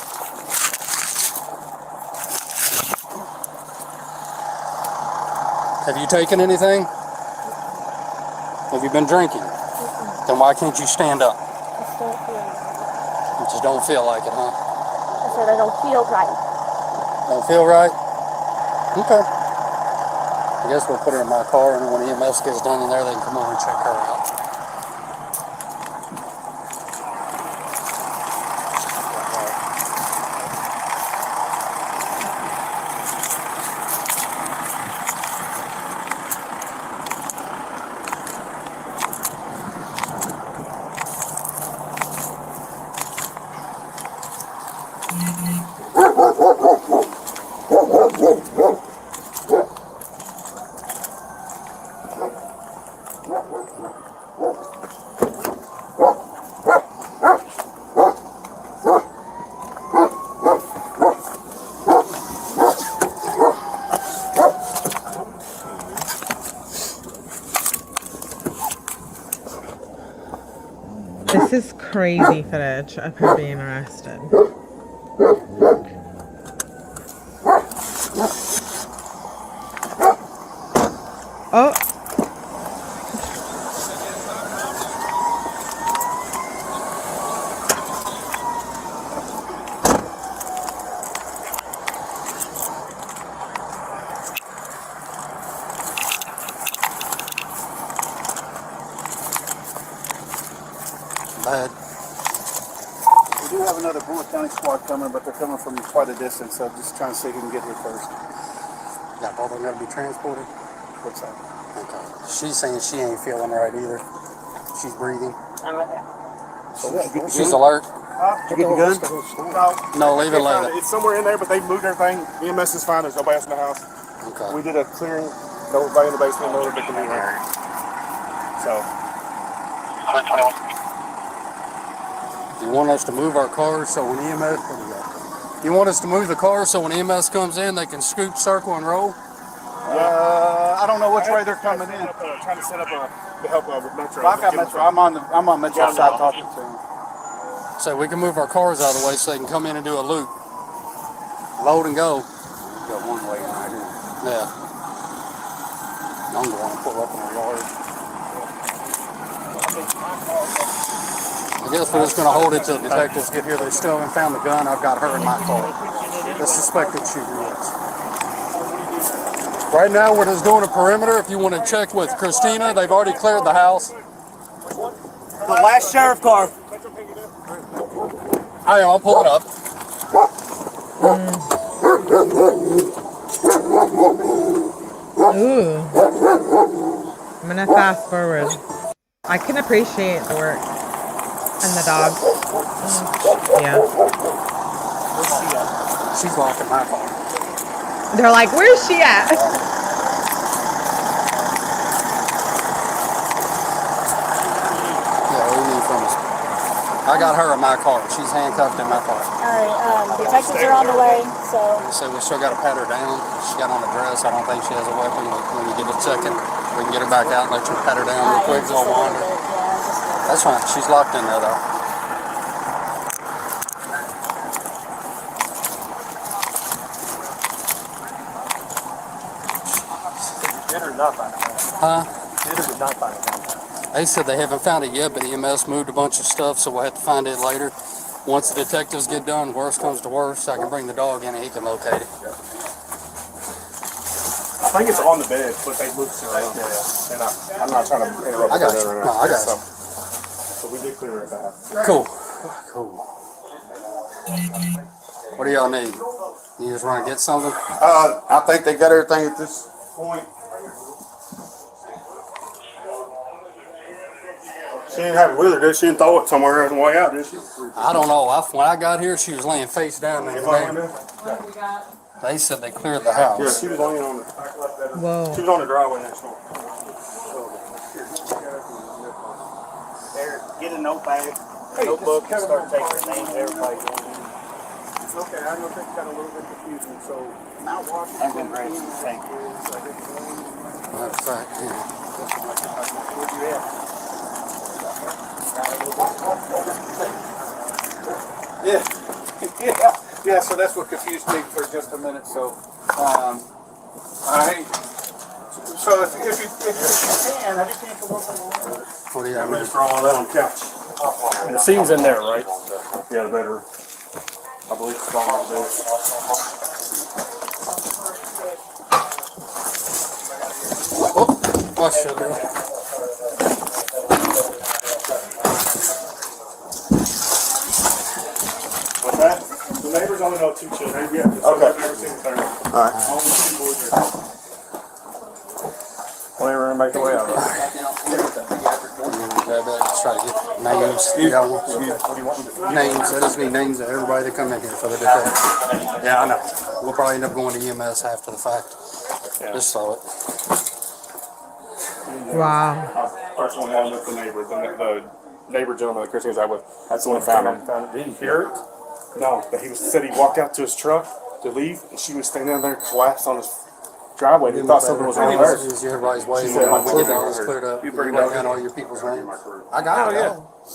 Have you taken anything? Have you been drinking? Then why can't you stand up? You just don't feel like it, huh? I said I don't feel right. Don't feel right? Okay. I guess we'll put her in my car, and when EMS gets done in there, they can come over and check her out. This is crazy footage of her being arrested. Oh. Bad. We do have another Bentwood County squad coming, but they're coming from quite a distance, so just trying to see who can get here first. Got all them got to be transported? What's that? Okay. She's saying she ain't feeling right either. She's breathing. She's alert. Did you get the gun? No, leave it later. It's somewhere in there, but they moved everything. EMS is fine. There's nobody else in the house. Okay. We did a clearing. Nobody in the basement. No other victim in here. So. You want us to move our cars so when EMS... You want us to move the cars so when EMS comes in, they can scoop, circle, and roll? I don't know which way they're coming in. Trying to set up to help with Metro. Well, I've got Metro. I'm on Metro side talking to them. So we can move our cars out of the way so they can come in and do a loop. Load and go. Got one way in right here. Yeah. I'm going to pull up in our yard. I guess we're just going to hold it till detectives get here. They still haven't found the gun. I've got her in my car. The suspected shooter is. Right now, we're just doing a perimeter. If you want to check with Christina, they've already cleared the house. The last sheriff car. I'll pull it up. Ooh. I'm gonna fast forward. I can appreciate the work and the dog. Yeah. She's locked in my car. They're like, where's she at? I got her in my car. She's handcuffed in my car. All right, detectives are on the way, so. So we still got to pat her down. She got on a dress. I don't think she has a weapon. When you get a second, we can get her back out and let you pat her down real quick. Just a little bit, That's fine. She's locked in there though. Did or not find it? Huh? Did or did not find it? They said they haven't found it yet, but EMS moved a bunch of stuff, so we'll have to find it later. Once the detectives get done, worst comes to worst, I can bring the dog in and he can locate it. I think it's on the bed, but they look right there. And I'm not trying to interrupt. I got you. No, I got you. So we did clear it back. Cool. Cool. What do y'all need? You just want to get something? I think they got everything at this point. She didn't have it with her, did she? Didn't throw it somewhere on the way out, did she? I don't know. When I got here, she was laying face down in the bed. They said they cleared the house. Yeah, she was laying on the. Whoa. She was on the driveway next door. There, get a notepad, notebook, and start taking the names of everybody. Okay, I know things got a little bit confusing, so. I'm going to grab some, thank you. Matter of fact, yeah. Where'd you at? Yeah, so that's what confused me for just a minute, so, so if you can, I just can't come up with What do you have? I'm ready for all that on the couch. And the scene's in there, right? Yeah, the better, I believe it's all over there. What should I? What's that? The neighbors only know 2 children. Yeah. Okay. All right. Well, we're gonna make the way out of it. Try to get names. You got one? Names. I just need names of everybody that come in here for the detective. Yeah, I know. We'll probably end up going to EMS after the fact. Yeah. Just saw it. Wow. First one was with the neighbor, the neighbor gentleman that Christine was out with. That's the one that found him. Did he hear it? No, but said he walked out to his truck to leave, and she was standing there collapsed on his driveway. He thought something was wrong with her. Everybody's waiting. She said, When we get all this cleared up, you bring down all your people's names. I got it.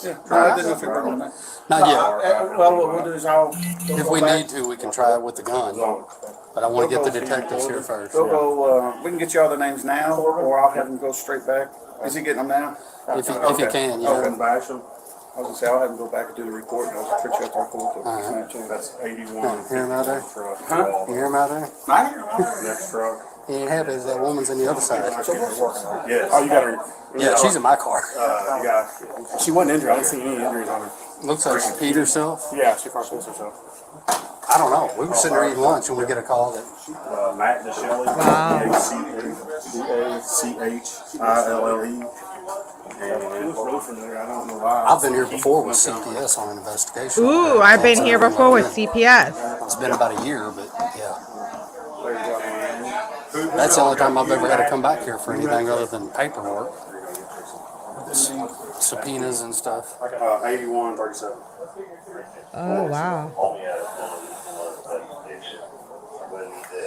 Yeah. I didn't know if you brought it. Not yet. Well, what we'll do is If we need to, we can try it with the gun. But I want to get the detectives here first. We'll go, we can get you all the names now, or I'll have them go straight back. Is he getting them now? If you can, yeah. Okay. I was gonna say, I'll have him go back and do the report, and I'll treat you up our court. That's 81. You hear him out there? Huh? You hear him out there? I hear him. Next truck. He ain't happy as that woman's on the other side. Yes. Oh, you got her. Yeah, she's in my car. She wasn't injured. I didn't see any injuries on her. Looks like she peed herself. Yeah, she probably pissed herself. I don't know. We were sitting there eating lunch and we get a call that. Matt DeShelley. 𝗟𝗲𝗃𝗲. I've been here before with CPS on an investigation. Ooh, I've been here before with CPS. It's been about a year, but yeah. That's the only time I've ever had to come back here for anything other than paperwork. Subpoenas and stuff. 8137. Oh, wow.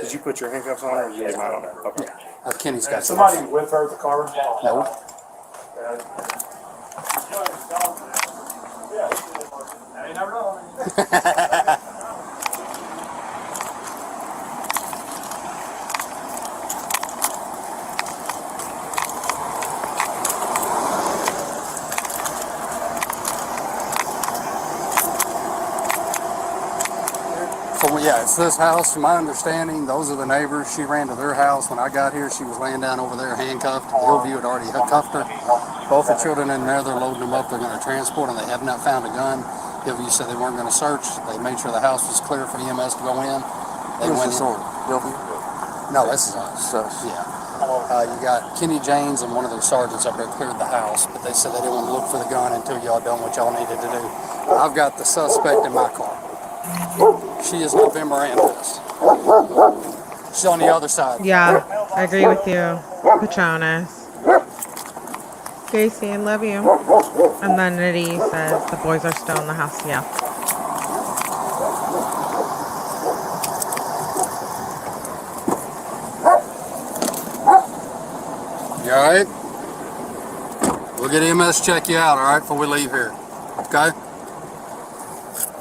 Did you put your handcuffs on her or did you leave mine on there? Okay. Kenny's got somebody with her at the car? No. You never know. Well, yeah, it's this house. From my understanding, those are the neighbors. She ran to their house. When I got here, she was laying down over there handcuffed. Hillview had already cuffed her. Both the children in there, they're loading them up. They're going to transport them. They have not found a gun. Hillview said they weren't going to search. They made sure the house was clear for EMS to go in. They went in. Hillview? No, this is us. Yeah. You got Kenny James and one of their sergeants up there cleared the house, but they said they didn't want to look for the gun until y'all done what y'all needed to do. I've got the suspect in my car. She is November Andres. She's on the other side. Yeah, I agree with you, Patronus. Casey, I love you. And then Nitty says the boys are still in the house. Yeah. You alright? We'll get EMS check you out, alright, before we leave here. Okay?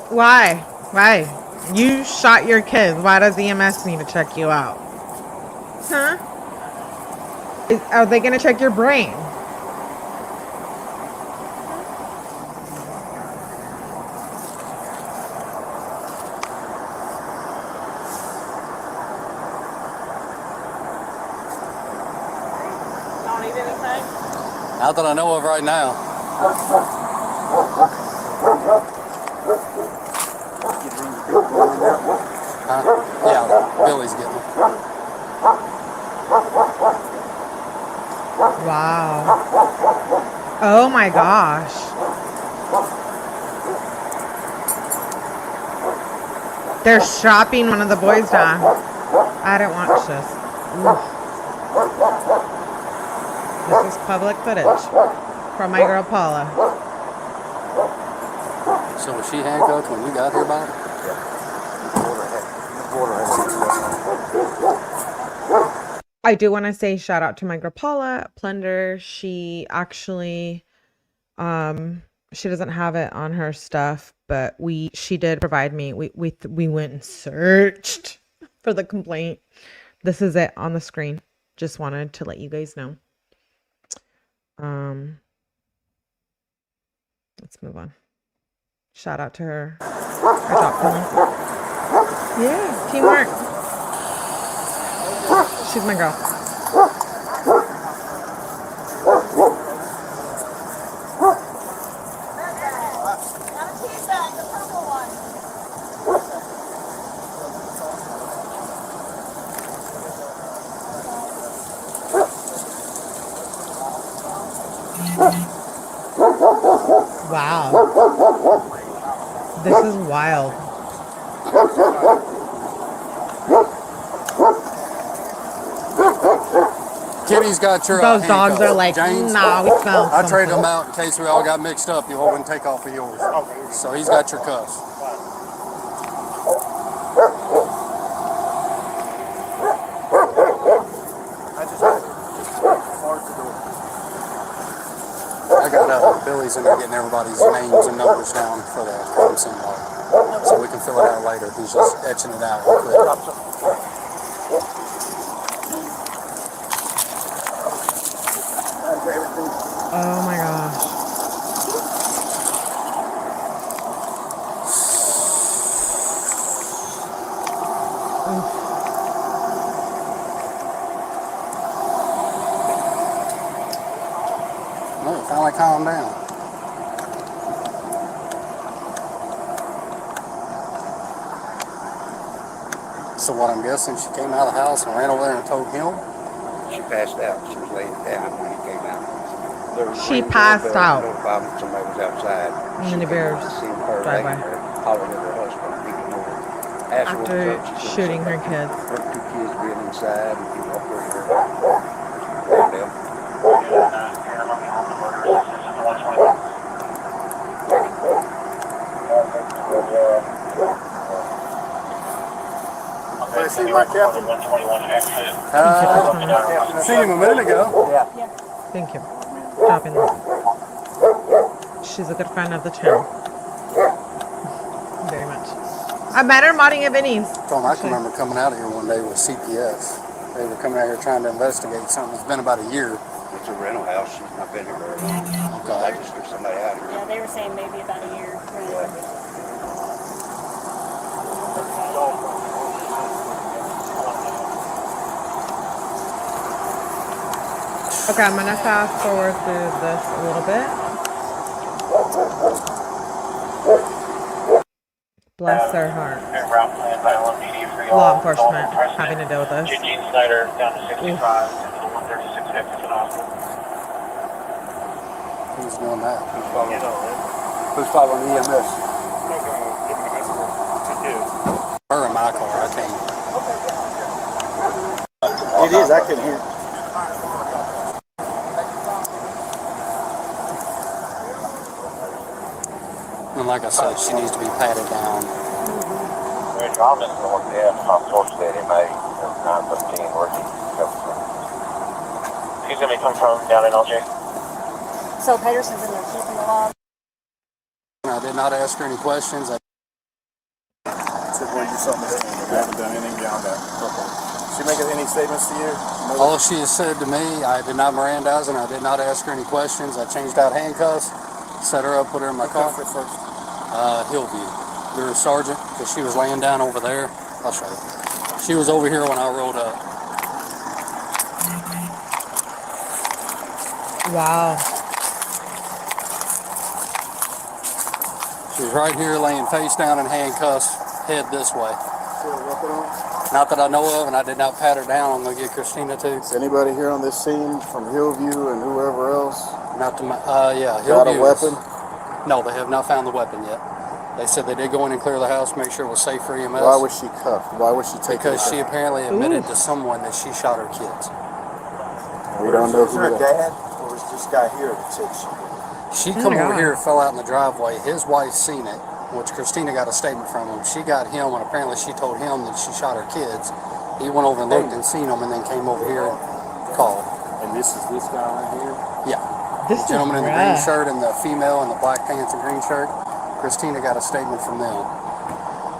Why? Why? You shot your kids. Why does EMS need to check you out? Huh? Are they going to check your brain? Not that I know of right now. Yeah, Billy's getting it. Wow. Oh my gosh. They're shopping one of the boys down. I didn't watch this. Oof. This is public footage from my girl Paula. So was she handcuffed when you got here, Bob? I do want to say shout out to my girl Paula Plunder. She actually, she doesn't have it on her stuff, but she did provide me. We went and searched for the complaint. This is it on the screen. Just wanted to let you guys know. Let's move on. Shout out to her. Yeah, teamwork. She's my girl. Wow. This is wild. Kitty's got your Those dogs are like, James, nah, we found I traded something. them out in case we all got mixed up. You all wouldn't take off of yours. So he's got your cuffs. I got Billy's in there getting everybody's names and numbers down for the crime scene log. So we can fill it out later. He's just etching it out real quick. Oh my gosh. Well, it finally calmed down. So what I'm guessing, she came out of the house and ran over there and told him? She passed out. She was laying down when he came out. She passed out. Somebody was outside. And then the bears drive by. Hollering at her husband. He came over. After shooting her kids. Her 2 kids being inside and he walked over here. I see my captain. Seen him a minute ago. Yeah. Thank you. Dropping that. She's a good friend of the channel. Very much. I met her modding at Vinny's. Tom, I can remember coming out of here one day with CPS. They were coming out here trying to investigate something. It's been about a year. It's a rental house. She's not been here very long. Okay. I just heard somebody out here. Yeah, they were saying maybe about a year. Okay, I'm gonna fast forward through this a little bit. Bless their heart. Law enforcement having to deal with this. Snyder down to 65 to the 136 Jefferson Hospital. Who's doing that? Who's following EMS? Her in my car, I can't. It is, I can hear. And like I said, she needs to be patted down. I'm in North 𝗟𝗶𝗸𝗲, 915, working. He's going to be coming from down in LJ. So Peterson's in there keeping the log. I did not ask her any questions. Said where you saw Miss King. I haven't done anything beyond that. Okay. She making any statements to you? All she has said to me, I did not Mirandize her, and I did not ask her any questions. I changed out handcuffs, set her up, put her in my car. 𝗟𝗶𝗸𝗲. You're a sergeant, because she was laying down over there. I'll show you. She was over here when I rolled up. Wow. She's right here laying face down in handcuffs, head this way. Not that I know of, and I did not pat her down. I'm going to get Christina too. Is anybody here on this scene from Hillview and whoever else? Not to my, yeah, Got a Hillview weapon? No, they have not found the weapon yet. They said they did go in and clear the house, make sure it was safe for EMS. Why was she cuffed? Why was she taken? Because she apparently admitted to someone that she shot her kids. We don't know who her that. dad, or was this guy here that said she did? She come over here, fell out in the driveway. His wife seen it, which Christina got a statement from him. She got him, and apparently she told him that she shot her kids. He went over and looked and seen them, and then came over here and called. And this is this guy right here? Yeah. This The gentleman in the green rough. shirt and the female in the black pants and green shirt. Christina got a statement from them.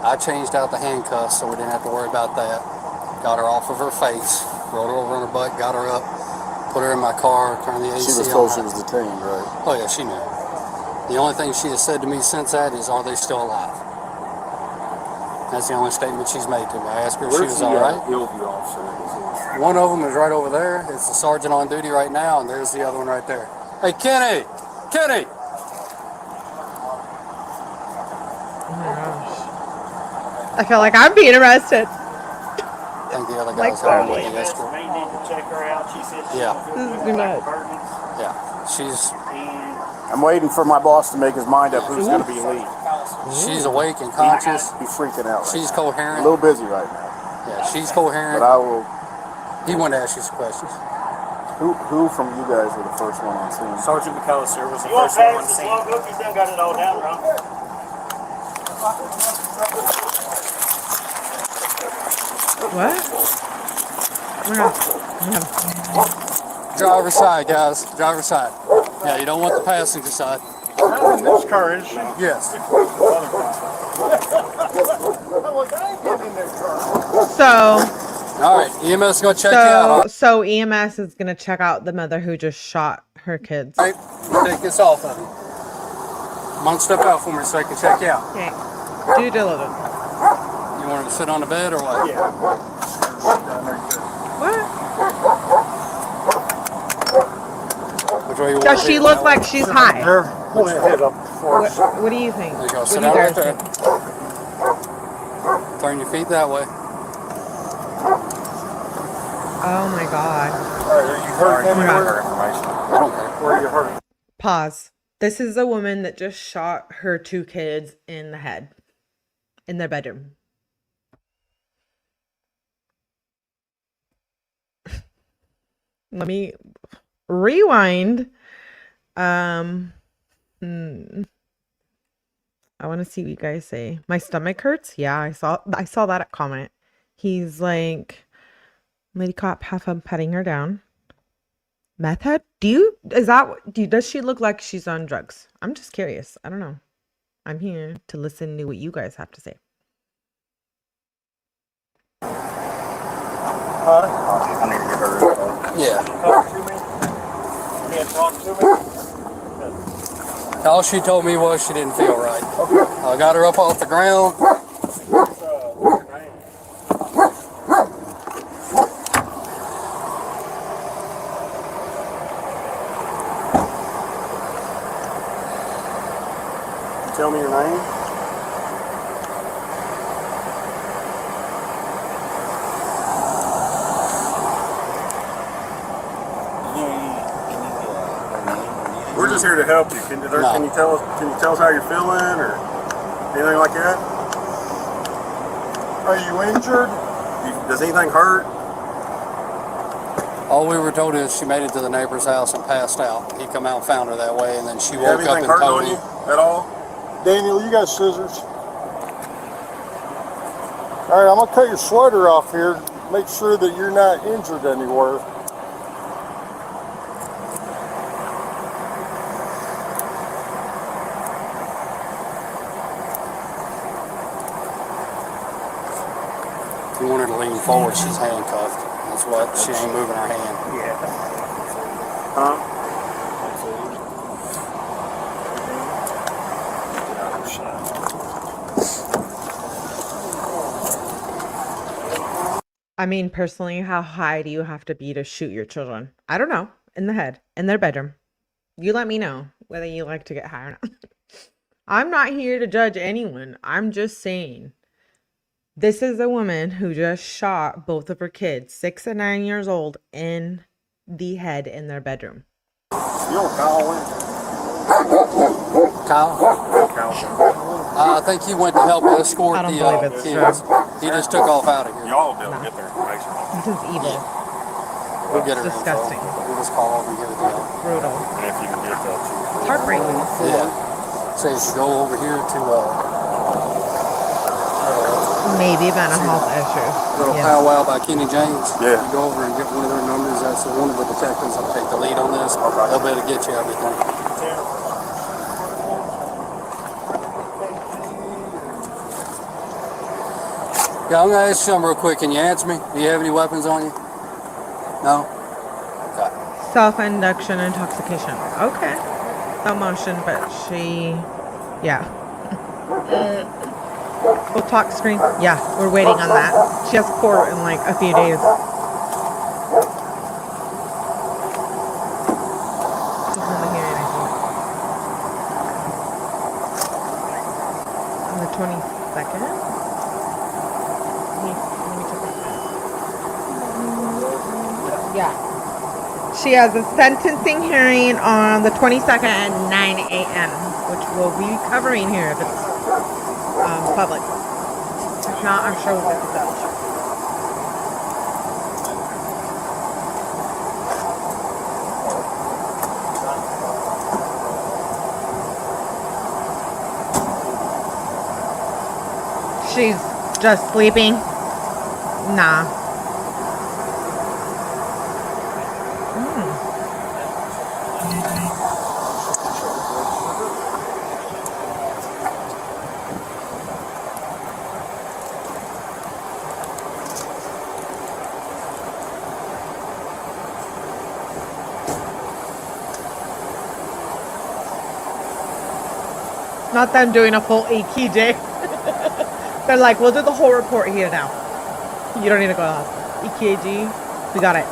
I changed out the handcuffs so we didn't have to worry about that. Got her off of her face, rolled her over on her butt, got her up, put her in my car, turned the AC on. She was told she was detained, right? Oh yeah, she knew. The only thing she has said to me since that is, are they still alive? That's the only statement she's made to me. I asked her if she was all right. Hillview officer? One of them is right over there. It's the sergeant on duty right now, and there's the other one right there. Hey, Kenny! Kenny! Oh my gosh. I feel like I'm being arrested. I think the other Like guy's having totally. the escort. May need to check her out. She said she's Yeah. This is nuts. Yeah. She's I'm waiting for my boss to make his mind up who's going to be lead. she's awake and conscious. He's freaking out. She's A coherent. little busy right now. Yeah, she's coherent. But I will. He wanted to ask you some questions. Who from you guys were the first one on scene? Sergeant McAllister was the first one on scene. Look, he's done got it all down, bro. What? Oh my God. Driver's side, guys. Driver's side. Yeah, you don't want the passenger side. Not in this car, is she? Yes. So, All right, EMS is going to check you out. so EMS is gonna check out the mother who just shot her kids. All right, take this off of you. Come on, step out for me so I can check you out. Okay. Do diligence. You want him to sit on the bed or what? Yeah. What? Which way you want Does to she be? look like she's high? Pull your head up for us. What do you think? There you go. What Sit do you down right guys there. think? Turn your feet that way. Oh my God. Are you hurt Oh my anywhere? God. I don't care. Where are you hurt? Pause. This is a woman that just shot her 2 kids in the head in their bedroom. Let me rewind. I want to see what you guys say. My stomach hurts. Yeah, I saw that comment. He's like, lady cop half up patting her down. Meth head? Does she look like she's on drugs? I'm just curious. I don't know. I'm here to listen to what you guys have to say. I need to get her. Yeah. Talk to me. You can't talk to me. All she told me was she didn't feel right. I got her up off the ground. tell me your name? We're just here to help you. Can you tell us how you're feeling or anything like that? Are you injured? Does anything hurt? All we were told is she made it to the neighbor's house and passed out. He come out and found her that way, and then she woke up and told him. At all? Daniel, you got scissors. All right, I'm gonna cut your sweater off here. Make sure that you're not injured anywhere. If you want her to lean forward, she's handcuffed. That's what, she ain't moving her hand. Yeah. Huh? I mean, personally, how high do you have to be to shoot your children? I don't know. In the head, in their bedroom. You let me know whether you like to get high or not. I'm not here to judge anyone. I'm just saying. This is a woman who just shot both of her kids, 6 and 9 years old, in the head in their bedroom. You know Kyle? I think he went to help escort the kids. He just took off out of here. Y'all will be able to get their information. This is evil. We'll get her disgusting. Info. We'll just call over and give it to y'all. Brutal. And if you can get that too. It's heartbreaking. Yeah. Says go over here to maybe mental health issues. Little powwow by Kenny James. Yeah. You go over and get one of their numbers. That's one of the detectives that'll take the lead on this. Okay. They'll be able to get you everything. Yeah, I'm gonna ask you something real quick. Can you answer me? Do you have any weapons on you? No? Okay. Self-induction intoxication. Okay. No motion, but she, yeah. We'll talk screen. Yeah, we're waiting on that. She has court in like a few days. She's in the hearing, I think. On the 22nd? Let me check that. Yeah. She has a sentencing hearing on the 22nd at 9 a.m., which we'll be covering here if it's public. If not, I'm sure we'll get the judge. She's just sleeping? Nah. Not them doing a full EKG. They're like, we'll do the whole report here now. You don't need to go to the hospital. EKG, we got it.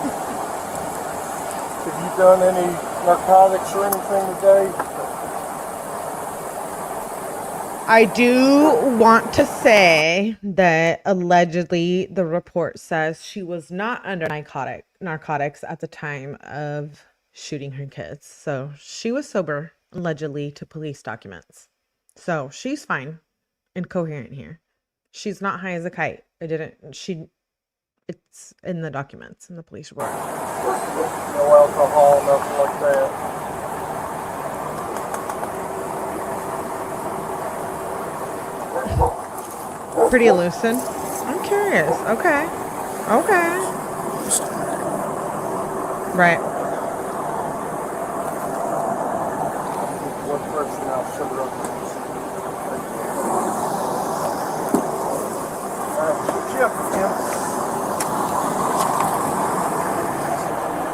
Have you done any narcotics or anything today? I do want to say that allegedly the report says she was not under narcotics at the time of shooting her kids. So she was sober, allegedly, to police documents. So she's fine and coherent here. She's not high as a kite. It's in the documents in the police report. No alcohol, nothing like that. Pretty lucid. I'm curious. Okay. Okay. Right. One person now, sugar up.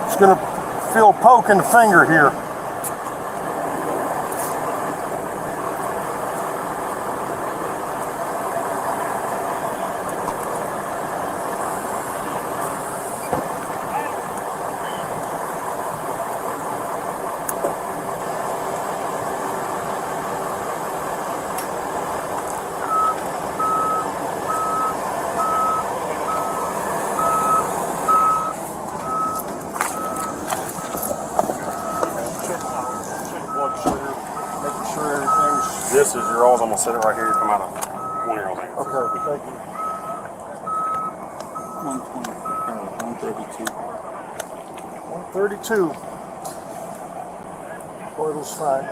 Just gonna feel a poke in the finger here. This is your all's. I'm gonna set it right here. You come out of 1-year-old hands. Okay, thank you. 132. 132. Vitals fine.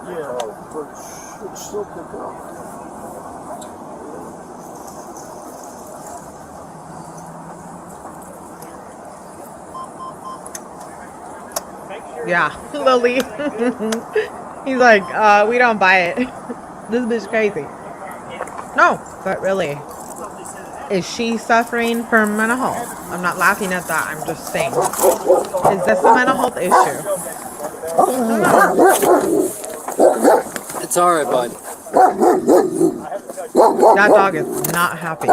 Yeah, but it should still pick up. Yeah, Lily. He's like, we don't buy it. This bitch crazy. No, but really, is she suffering from mental health? I'm not laughing at that. I'm just saying. Is this a mental health issue? It's all right, bud. That dog is not happy.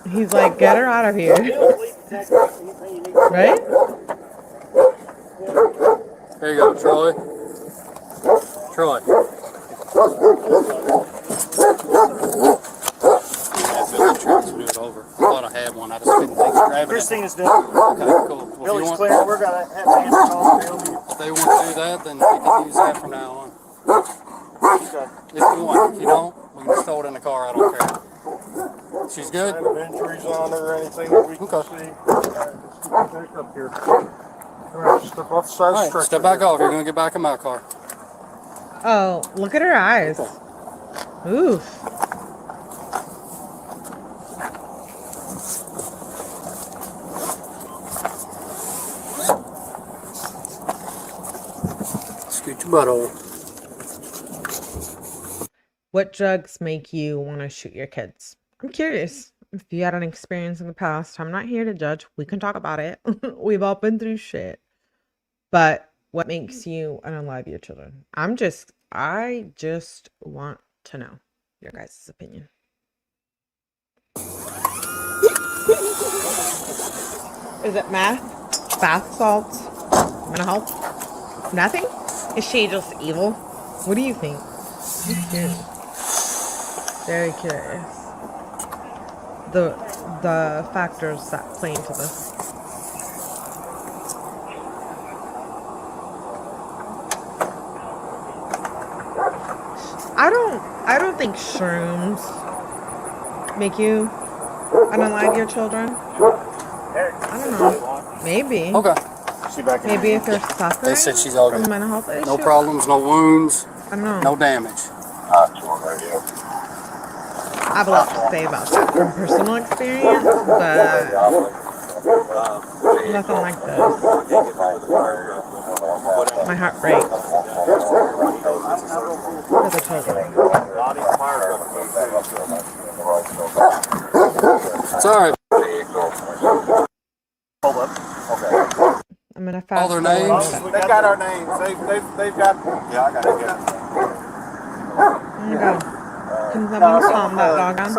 He's like, get her out of here. Right? There you go, Troy. Troy. Transfer it over. I thought I had one. I just couldn't think of grabbing it. Christina's doing it. Okay, cool. Well, Billy's clear. We're gonna have to answer calls for him. if they want to do that, then we can use that from now on. If you want. If you don't, we can just throw it in the car. I don't care. She's good? Any injuries on her or anything that we can see? Back up here. All right, step off the side of the stretcher. Step back off. You're going to get back in my car. Oh, look at her eyes. Oof. Scoot your butt over. What drugs make you want to shoot your kids? I'm curious if you had an experience in the past. I'm not here to judge. We can talk about it. We've all been through shit. But what makes you unalive your children? I just want to know your guys' opinion. Is it meth? Bath salts? Mental health? Nothing? Is she just evil? What do you think? I'm curious. Very curious. The factors that play into this. I don't think shrooms make you unalive your children. I don't know. Maybe. Okay. Maybe if they're suffering They said she's all from good. mental health issues. No problems, no wounds, I don't know. no damage. I have a lot to say about that from personal experience, but nothing like this. My heart breaks for the children. It's all right. I'm gonna fast All their names? They got our names. They've got. Yeah, I got it. Oh my god. Can someone calm that dog down?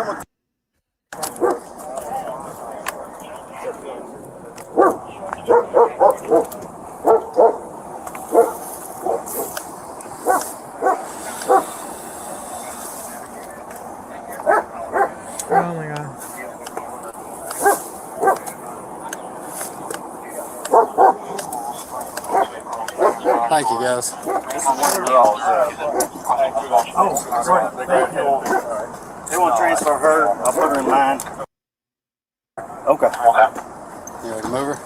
Oh my god. Thank you, guys. They want to transfer her. I'll put her in mine. Okay. You ready to move her?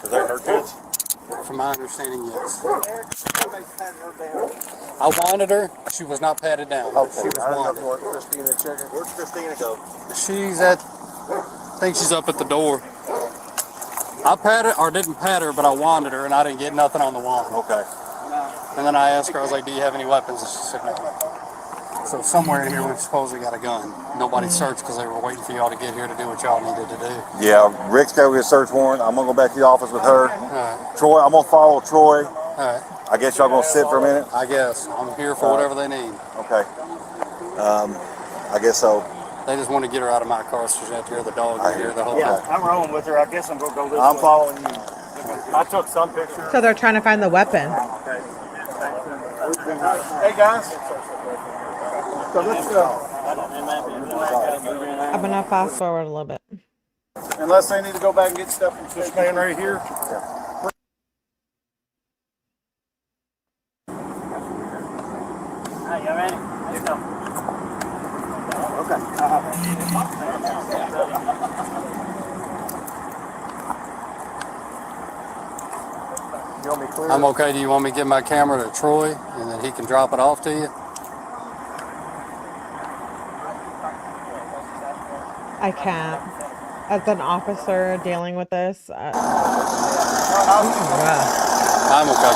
Is that her kids? From my understanding, yes. I wanted her. She was not patted down. She was wanted. Where's Christina go? She's at, I think she's up at the door. I patted, or didn't pat her, but I wanted her, and I didn't get nothing on the wand. Okay. And then I asked her, I was like, do you have any weapons? And she said, no. So somewhere in here, we've supposedly got a gun. Nobody searched because they were waiting for y'all to get here to do what y'all needed to do. Yeah, Rick's got to get a search warrant. I'm going to go back to the office with her. All right. Troy, I'm going to follow Troy. All right. I guess y'all going to sit for a minute? I guess. I'm here for whatever they need. Okay. I guess so. They just want to get her out of my car so she has to hear the dog and hear the whole Yeah, thing. I'm rolling with her. I guess I'm gonna go this way. I'm following you. I took some pictures. So they're trying to find the weapon. Hey guys. So let's I'm gonna fast forward a little bit. unless they need to go back and get stuff from this man right here. Hey, you ready? Let's go. Okay. You want me clear? I'm okay. Do you want me to give my camera to Troy and then he can drop it off to you? I can't. As an officer dealing with this, I'm okay.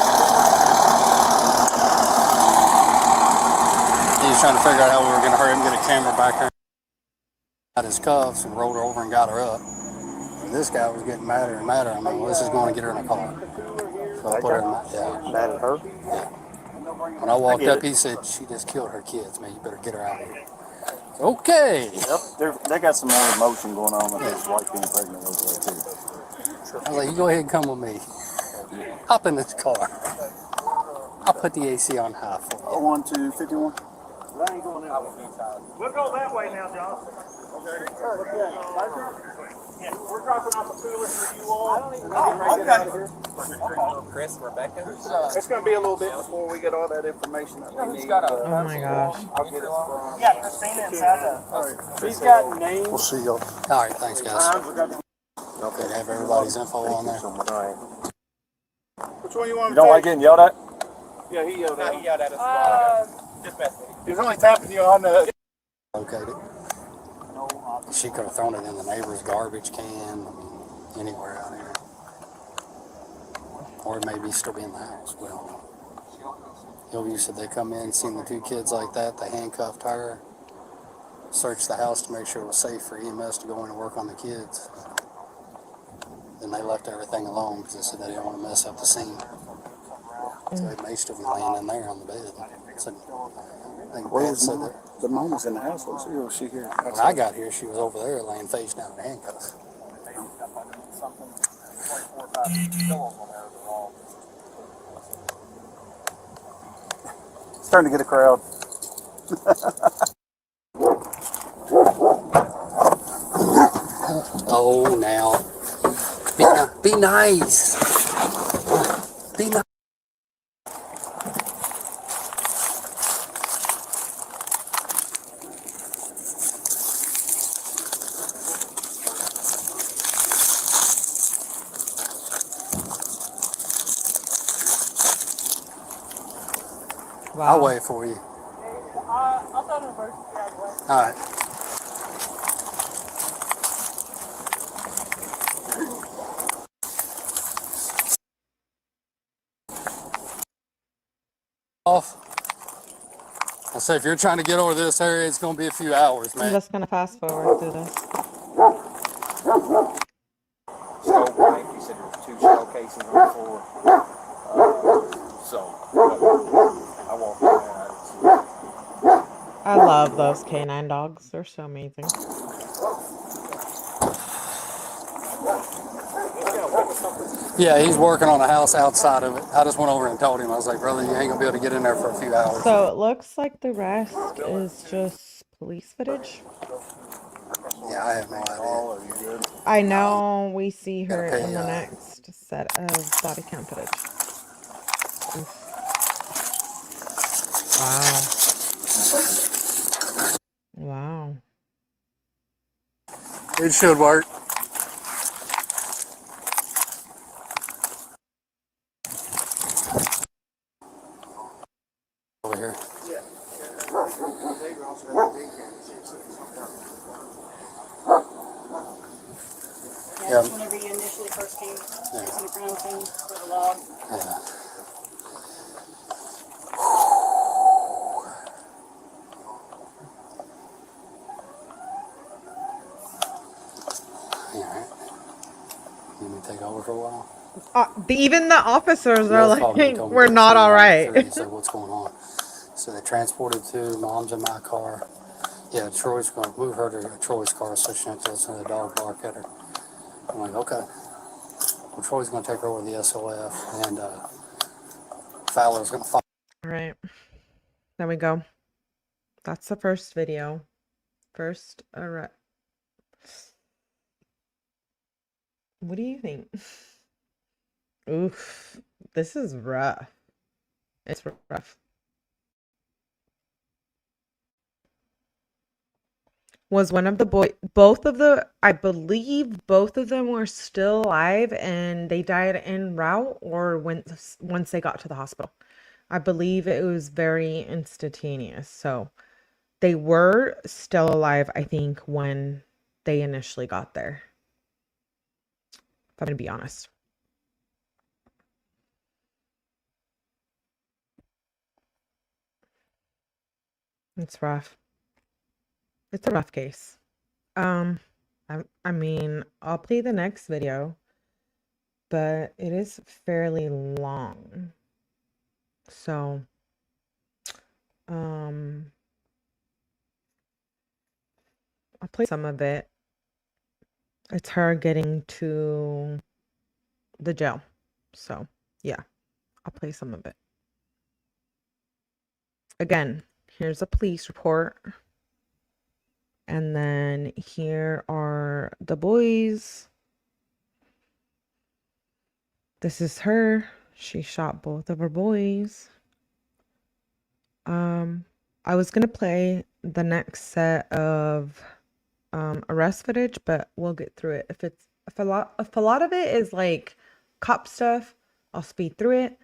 He was trying to figure out how we were going to hurry him, get a camera back there. Got his cuffs and rolled her over and got her up. And this guy was getting madder and madder. I'm like, well, this is going to get her in a car. So I put her in my, Mad at her? Yeah. When I walked up, he said, she just killed her kids, man. You better get her out of here. Okay. Yep, they got some more emotion going on with his wife being pregnant over there too. I was like, you go ahead and come with me. Hop in this car. I'll put the AC on high for you. 01251. We'll go that way now, John. Yeah, we're dropping off a cooler for you all. Chris, Rebecca. It's going to be a little bit before we get all that information that we need. oh my gosh. I'll get it from. Yeah, Christina inside He's got names. We'll see y'all. All right, thanks, guys. Okay, to have everybody's info on there. Which one you want You to don't take? like getting yelled at? Yeah, he yelled at He yelled at us. Just mess with He's only tapping you on the. Located. She could have thrown it in the neighbor's garbage can, I mean, anywhere out here. Or it may be still be in the house, we don't know. Hillview said they come in, seen the two kids like that, they handcuffed her, searched the house to make sure it was safe for EMS to go in and work on the kids. Then they left everything alone because they said they didn't want to mess up the scene. So they may still be laying in there on the bed. So, I think Where Brad was said Mom? that The mom was in the house, was she? Or was she here? when I got here, she was over there laying face down in handcuffs. Starting to get a crowd. Oh, now. Be nice. Be nice. I'll wait for you. I'll throw the first. All right. Off. I say if you're trying to get over this area, it's going to be a few hours, I'm man. just gonna fast forward through this. Skull break. You said there were 2 shell casings on the floor. I walked in there. I love those canine dogs. They're so amazing. Yeah, he's working on a house outside of it. I just went over and told him, I was like, brother, you ain't going to be able to get in there for a few hours. So it looks like the rest is just police footage. Yeah, I have no idea. I know we see her Gotta pay, in the next set of body cam footage. Oof. Wow. Wow. It should work. Over here. Yeah. Whenever you initially first came, using the ground thing for the log. Yeah. You need to take over for a while? Even the officers are Both of them like, told me we're to not see all them right. through and say, what's going on? So they transported 2, mom's in my car. Yeah, Troy's going to move her to Troy's car so she doesn't listen to the dog bark at her. I'm like, okay. Well, Troy's going to take her over to the SOF, and Fowler's going to follow. All right. There we go. That's the first video. First arrest. What do you think? Oof. This is rough. It's rough. Was one of the I believe both of them were still alive and they died en route or once they got to the hospital. I believe it was very instantaneous. So they were still alive, I think, when they initially got there. If I'm going to be honest. It's rough. It's a rough case. I mean, I'll play the next video, but it is fairly long. So, I'll play some of it. It's her getting to the jail. So, yeah, I'll play some of it. Again, here's a police report. And then here are the boys. This is her. She shot both of her boys. I was gonna play the next set of arrest footage, but we'll get through it. If a lot of it is like cop stuff, I'll speed through it.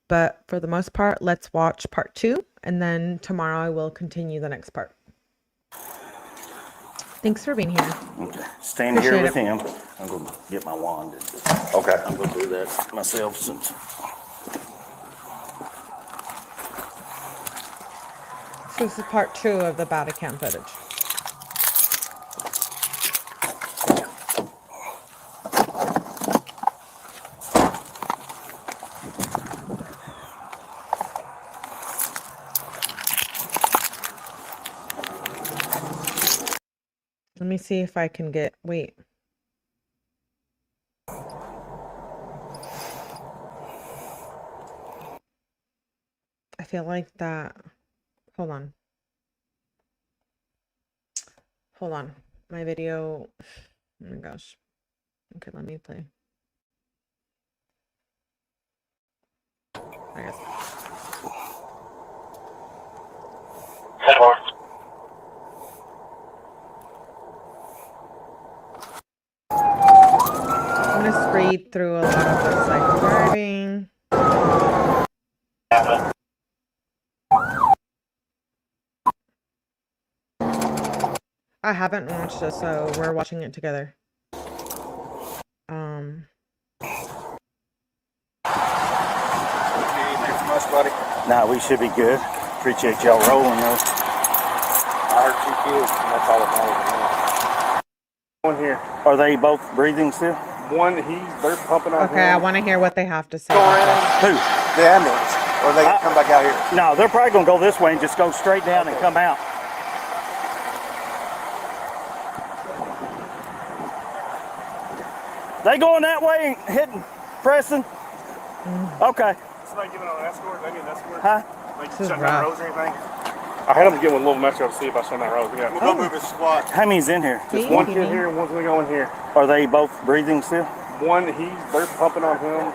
But for the most part, let's watch part 2, and then tomorrow I will continue the next part. Thanks for being here. Okay. Stand here with him. I'm going to get my wand. Okay. I'm going to do that myself since. This is part 2 of the BodyCam footage. Let me see if I can get, wait. I feel like that, hold on. Hold on, my video, oh my gosh. Okay, let me play. I guess. I'm gonna read through a lot of this, like driving. I haven't watched it, so we're watching it together. Nah, we should be good. Appreciate y'all rolling though. I heard 2 kids, and that's all that matters. One here. Are they both breathing still? One, they're pumping on Okay, I him. want to hear what they have to say. Who? The ambulance. Or they come back out here. No, they're probably going to go this way and just go straight down and come out. They going that way and hitting, pressing? Okay. Somebody giving an escort? They need an escort? Huh? Like This is shutting down rough. roads or anything? I had them get one little metro to see if I shut down roads. Yeah. We'll go move his squad. How many's in here? Just one kid here and one's going to go in here. Are they both breathing still? One, they're pumping on him.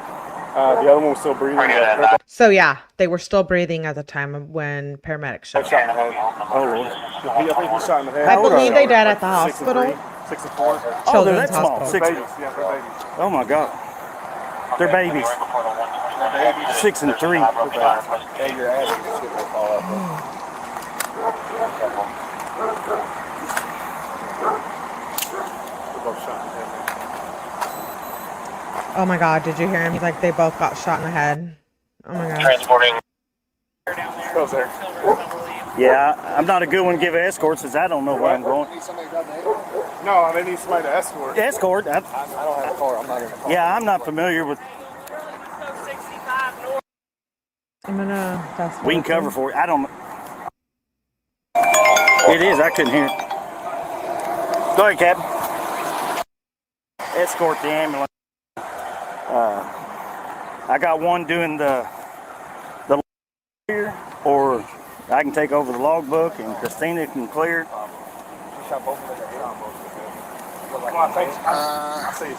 The other one was still breathing. So yeah, they were still breathing at the time of when paramedics showed Shot in up. the head. Oh, Lord. I think he shot in the head. I believe they died at the Like 6 and hospital. 3, 6 and 4. Oh, they're Children's that small. hospital. Six. Babies. Yeah, they're babies. Oh my God. They're babies. 6 and 3. Hey, your ass is going to fall out. Oh my God, did you hear him? He's like, they both got shot in the head. Oh my God. Transporting. Goes there. Yeah, I'm not a good one giving escorts since I don't know where I'm going. No, they need somebody to escort. Escort? I don't have a car. I'm not in a car. Yeah, I'm not familiar with. I'm gonna fast We can forward cover through. for it. I don't. It is. I couldn't hear it. Go ahead, Captain. Escort the ambulance. I got one doing the here, or I can take over the logbook and Christina can clear it. Come on, thanks. I see it.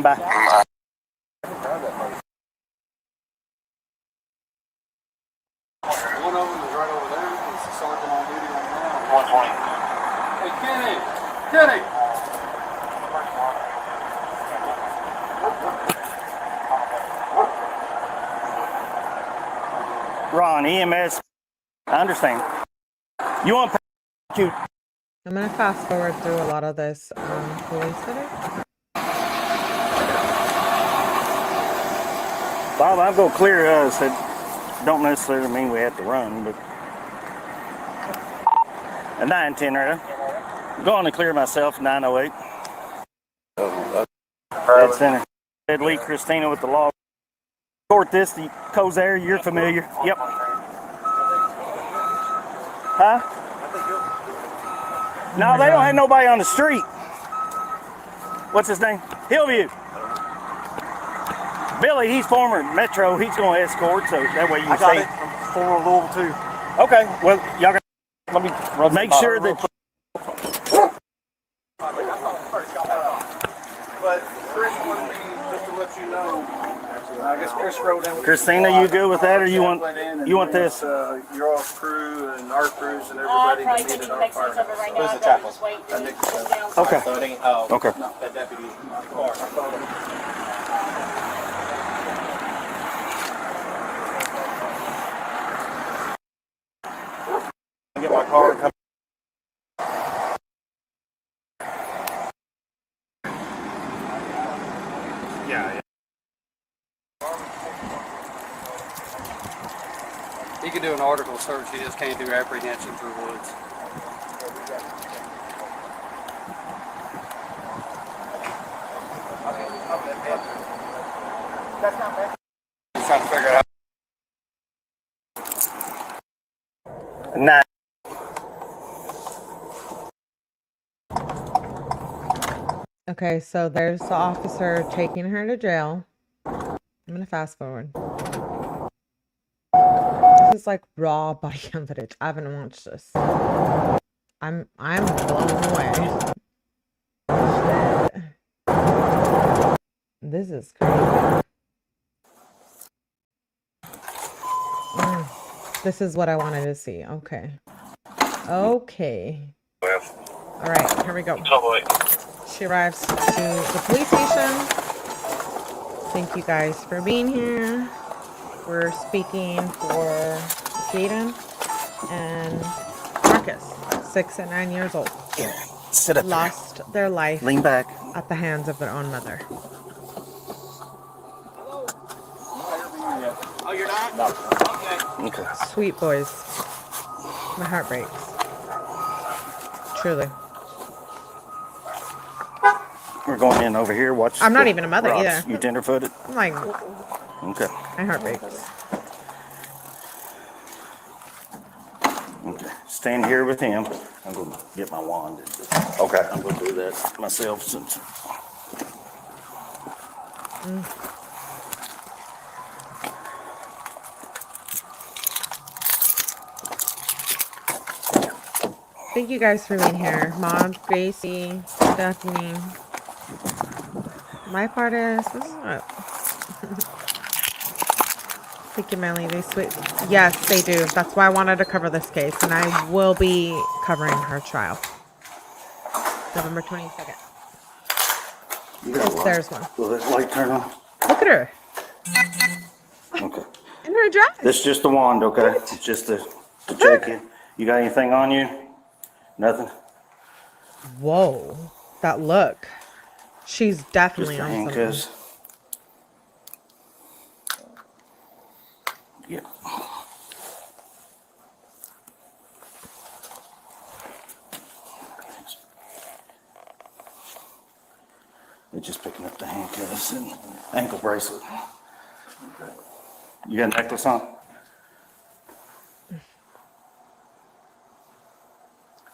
Bye. One of them is right over there. It's the sergeant on duty right now. Hey, Kenny! Ron, EMS. I understand. You want to? I'm gonna fast forward through a lot of this police footage. Bob, I'm gonna clear us. It don't necessarily mean we have to run, but a 910 right? I'm going to clear myself. 908. Dead center. Dead Lee, Christina with the law. Court this, the 𝗍𝗄𝗃, you're familiar. Yep. Huh? No, they don't have nobody on the street. What's his name? Hillview. Billy, he's former Metro. He's going to escort, so that way you can see. I'm former Louisville too. Okay, well, y'all got. Let me make sure that. But Chris wanted me just to let you know. I guess Chris wrote in. Christina, you good with that, or you want this? Your all crew and our crews and everybody probably can meet couldn't at our make fire. sense of it right now. Who's the I'd chaplain? just wait till I it think cools so. down. Okay. So it ain't, oh, Okay. no, that deputy's in my car. I told him. Get my car and come. Yeah. He can do an article search, he just can't do apprehension through woods. That's not bad. He's trying to figure out. Nah. Okay, so there's the officer taking her to jail. I'm gonna fast forward. This is like raw body cam footage. I haven't watched this. I'm blown away. Shit. This is crazy. This is what I wanted to see. Okay. Okay. All right, here we go. She arrives to the police station. Thank you guys for being here. We're speaking for Jayden and Marcus, 6 and 9 years old. Yeah, sit up. Lost their life. Lean back. At the hands of their own mother. Oh, you're not? No. Okay. Sweet boys. My heart breaks. Truly. We're going in over here. Watch. I'm not even a mother rocks. either. You tenderfooted? I'm like, okay. My heart breaks. Okay. Stand here with him. I'm going to get my wand. Okay. I'm going to do that myself since. Thank you guys for being here. Mom, Gracie, Stephanie. My part is, what's up? Thank you, Melly. They sweet. Yes, they do. That's why I wanted to cover this case, and I will be covering her trial. November 22nd. Oh, there's one. Will this light turn on? Look at her. Okay. In her dress. This is just the wand, okay? It's just to check you. You got anything on you? Nothing? Whoa. That look. She's definitely Just the on something. handcuffs. Yeah. They're just picking up the handcuffs and ankle bracelet. Okay. You got a necklace on?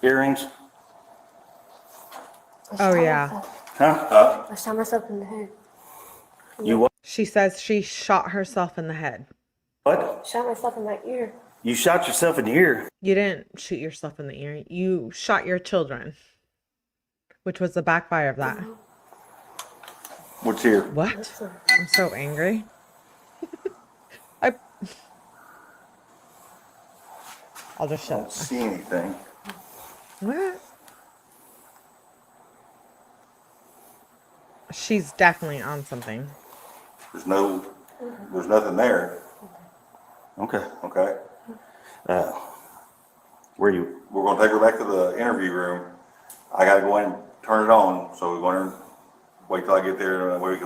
Earrings? Oh yeah. Huh? I shot myself in the head. You what? She says she shot herself in the head. What? Shot myself in my ear. You shot yourself in the ear. You didn't shoot yourself in the ear. You shot your children, which was the backfire of that. What's ear? What? I'm so angry. I'll just I shut don't up. see anything. What? She's definitely on something. There's nothing there. Okay. Okay. Where you? We're gonna take her back to the interview room. I gotta go in and turn it on, so we're gonna wait till I get there, and we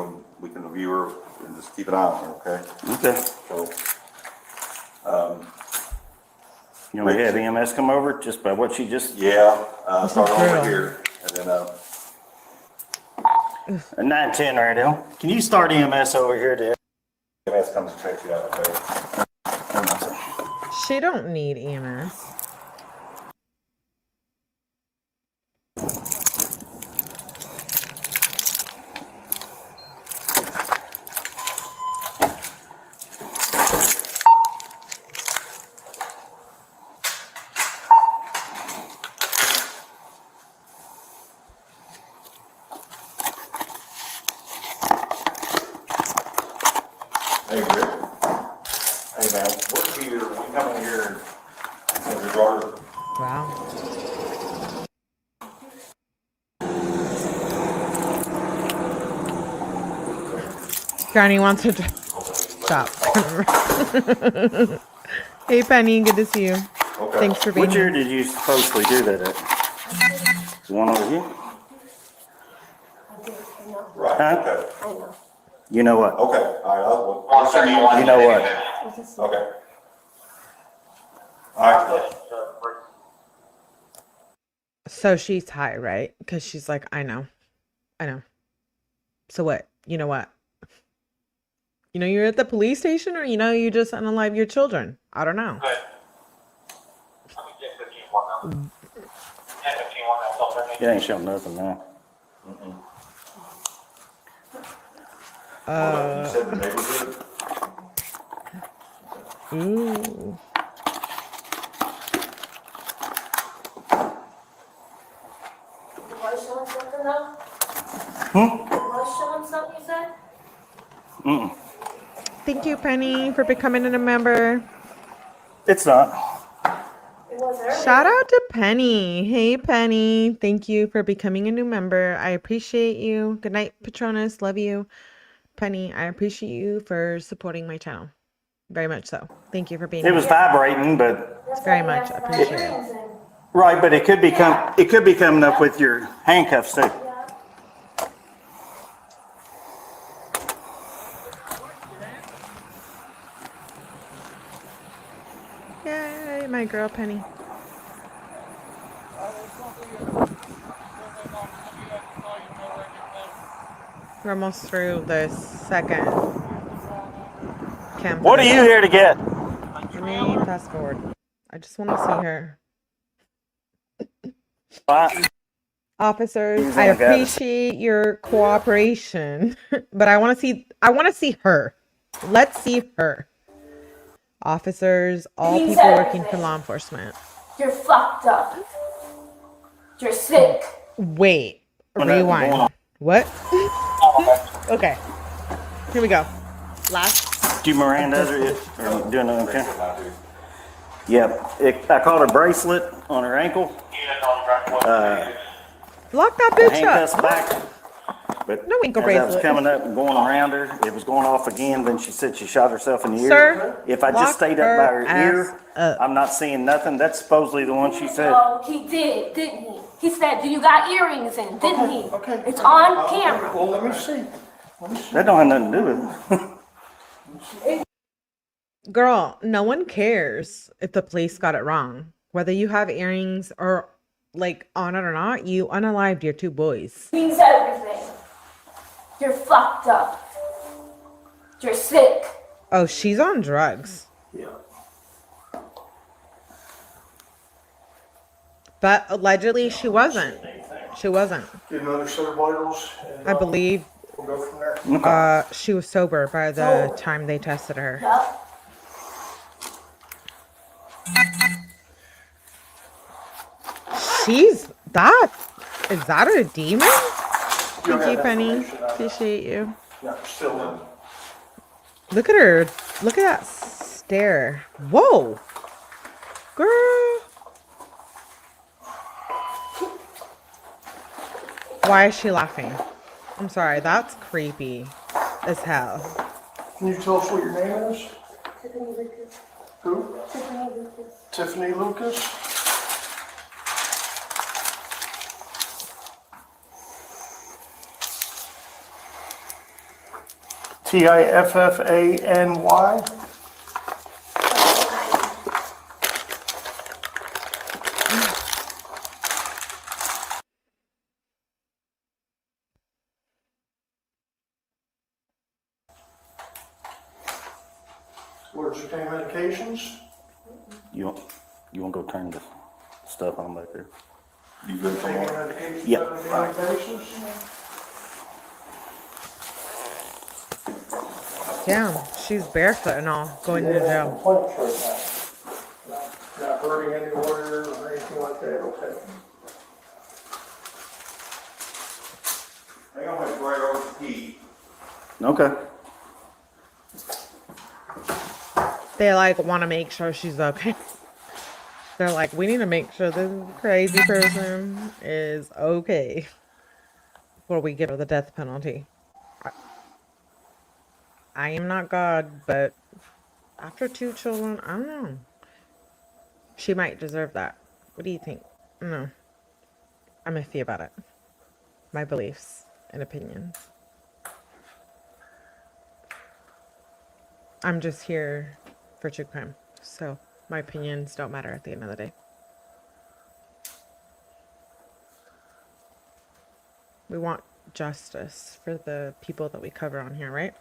can view her and just keep an eye on her, okay? Okay. So, You want me to have EMS come over just by what she just? yeah, start over here, and then, A 910 right now. Can you start EMS over here to? EMS comes to check you out, okay? She don't need EMS. Hey, Rick. Hey, man, what's here, we come in here and your daughter. Wow. Granny wants her to stop. Hey, Penny, good to see you. Okay. Thanks for being Which ear here. did you supposedly do that at? The one over here? Right, Huh? okay. I know. You know what? Okay, all right, You know what? okay. All right. So she's high, right? Because she's like, I know. So what? You know what? You know you're at the police station, or you know you just unalive your children? I don't know. It ain't showing nothing now. You said the neighborhood? Ooh. Was showing something though? Hmm? Was showing something, you said? Mm-mm. Thank you, Penny, for becoming a member. It's not. It was earlier. Shout out to Penny. Hey, Penny. Thank you for becoming a new member. I appreciate you. Good night, Patronus. Love you. Penny, I appreciate you for supporting my channel. Very much so. Thank you for being It was here. vibrating, but That's Very why you much asked about appreciated. earrings and- right, but it could be coming up with your handcuffs too. Yay, my girl, Penny. We're almost through the second camp. What are you here to get? Let me fast forward. I just want to see her. Officers, I appreciate your cooperation, but I want to see her. Let's see her. Officers, all Means people working for everything. law enforcement. You're fucked up. You're sick. Wait, rewind. What? Okay, here we go. Last. Do you Miranda's or you doing it okay? Yeah, I caught a bracelet on her ankle. Lock that The bitch handcuffs up. back. But No ankle as I was bracelet. coming up and going around her, it was going off again. Then she said she shot herself in the ear. Sir, If I lock just stayed up by her her ear, ass up. I'm not seeing nothing. That's supposedly the one she said. No, he did, didn't he? He said, "Do you got earrings in?" Didn't he? Okay. It's on camera. Well, let me see. That don't have nothing to do with it. Girl, no one cares if the police got it wrong. Whether you have earrings or like on it or not, you unalived your two boys. Means everything. You're fucked up. You're sick. Oh, she's on drugs. Yeah. But allegedly she wasn't. She wasn't. Get another set of vitals. And, I believe we'll go from there. she was sober by the time they tested her. Is that a demon? Thank you, Penny. Appreciate you. Yeah, still in. Look at her. Look at that stare. Whoa. Girl. Why is she laughing? I'm sorry. That's creepy as hell. Can you tell us what your name is? Tiffanie Lucas. Who? Tiffanie Lucas. Tiffanie Lucas. TIFFANY. Where's your pain medications? You want to go turn the stuff on back there? You been Taking medications Yeah. on a daily basis? Damn, she's barefoot and all going to jail. Complaints right now. Not hurting anywhere or anything like that, okay? I think I'm gonna right over to pee. Okay. They like want to make sure she's okay. They're like, we need to make sure this crazy person is okay before we give her the death penalty. I am not God, but after 2 children, I don't know. She might deserve that. What do you think? No. I'm iffy about it. My beliefs and opinions. I'm just here for true crime. So my opinions don't matter at the end of the day. We want justice for the people that we cover on here, right?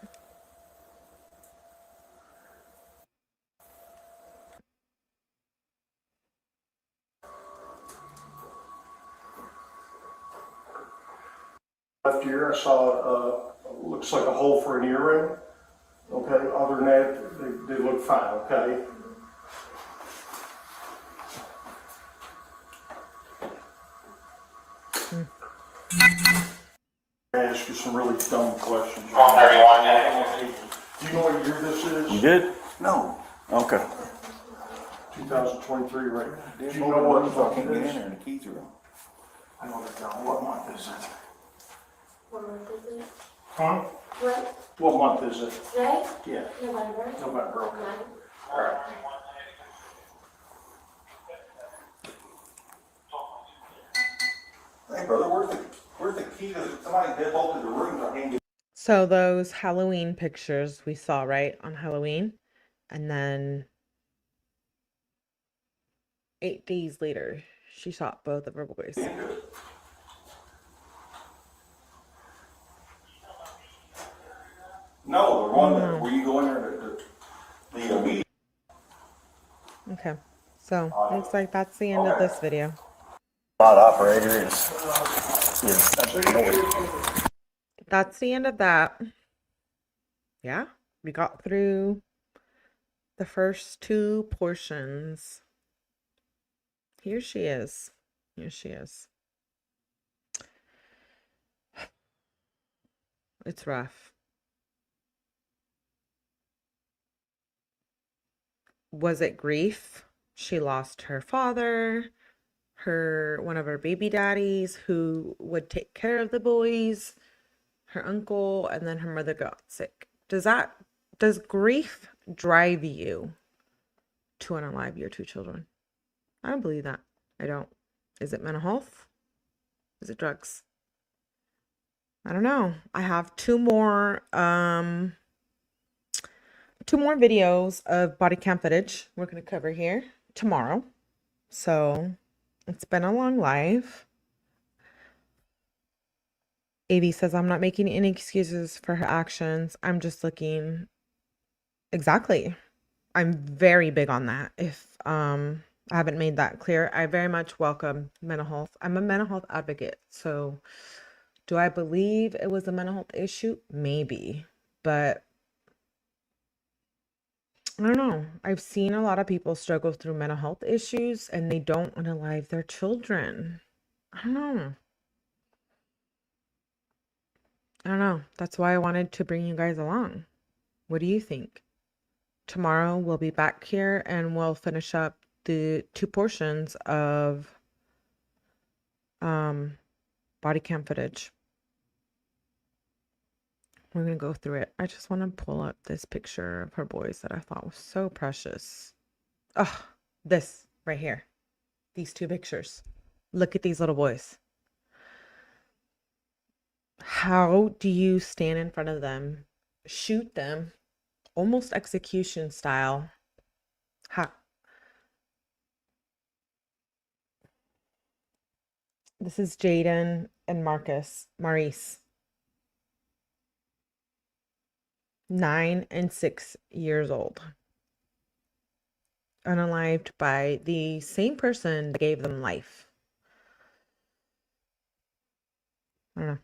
Left ear, I saw, looks like a hole for an earring. Okay, other than that, they look fine, okay? I ask you some really dumb questions. Do you know what year this is? You did? No. Okay. 2023, right? Do you know what month it is? And the keys are on. I know that now. What month is it? What month is it? Huh? What? What month is it? Today? Yeah. November. November, okay. 9. All right. Hey, brother, where's the key to somebody deadbolted the room? I can't get. So those Halloween pictures we saw, right, on Halloween, and then 8 days later, she shot both of her boys. No, the one that where you go in there the meeting. Okay, so looks like that's the end of this video. Operator is That's the end of that. Yeah, we got through the first 2 portions. Here she is. Here she is. It's rough. Was it grief? She lost her father, one of her baby daddies who would take care of the boys, her uncle, and then her mother got sick. Does grief drive you to unalive your 2 children? I don't believe that. I don't. Is it mental health? Is it drugs? I don't know. I have 2 more videos of body cam footage we're going to cover here tomorrow. So it's been a long live. 𝗍𝗄 says, I'm not making any excuses for her actions. I'm just looking Exactly. I'm very big on that. If I haven't made that clear, I very much welcome mental health. I'm a mental health advocate. So do I believe it was a mental health issue? Maybe. But I don't know. I've seen a lot of people struggle through mental health issues and they don't unalive their children. I don't know. I don't know. That's why I wanted to bring you guys along. What do you think? Tomorrow we'll be back here and we'll finish up the 2 portions of body cam footage. We're gonna go through it. I just want to pull up this picture of her boys that I thought was so precious. Oh, this right here. These 2 pictures. Look at these little boys. How do you stand in front of them, shoot them, almost execution style? How? This is Jayden and Maurice. 9 and 6 years old. Unalived by the same person that gave them life. I don't know.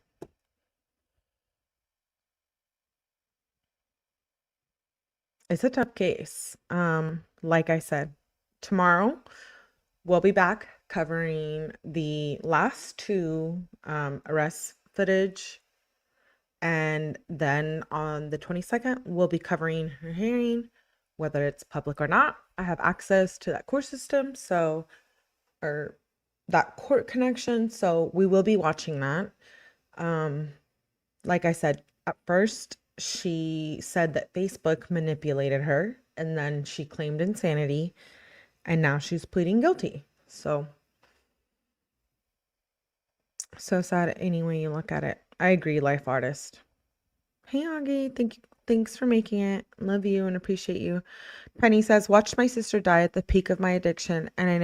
It's a tough case. Like I said, tomorrow we'll be back covering the last 2 arrest footage. And then on the 22nd, we'll be covering her hearing, whether it's public or not. I have access to that court system, or that court connection. So we will be watching that. Like I said, at first, she said that Facebook manipulated her, and then she claimed insanity, and now she's pleading guilty. So sad any way you look at it. I agree, life artist. Hey, Augie, thanks for making it. Love you and appreciate you. Penny says, watched my sister die at the peak of my addiction, and I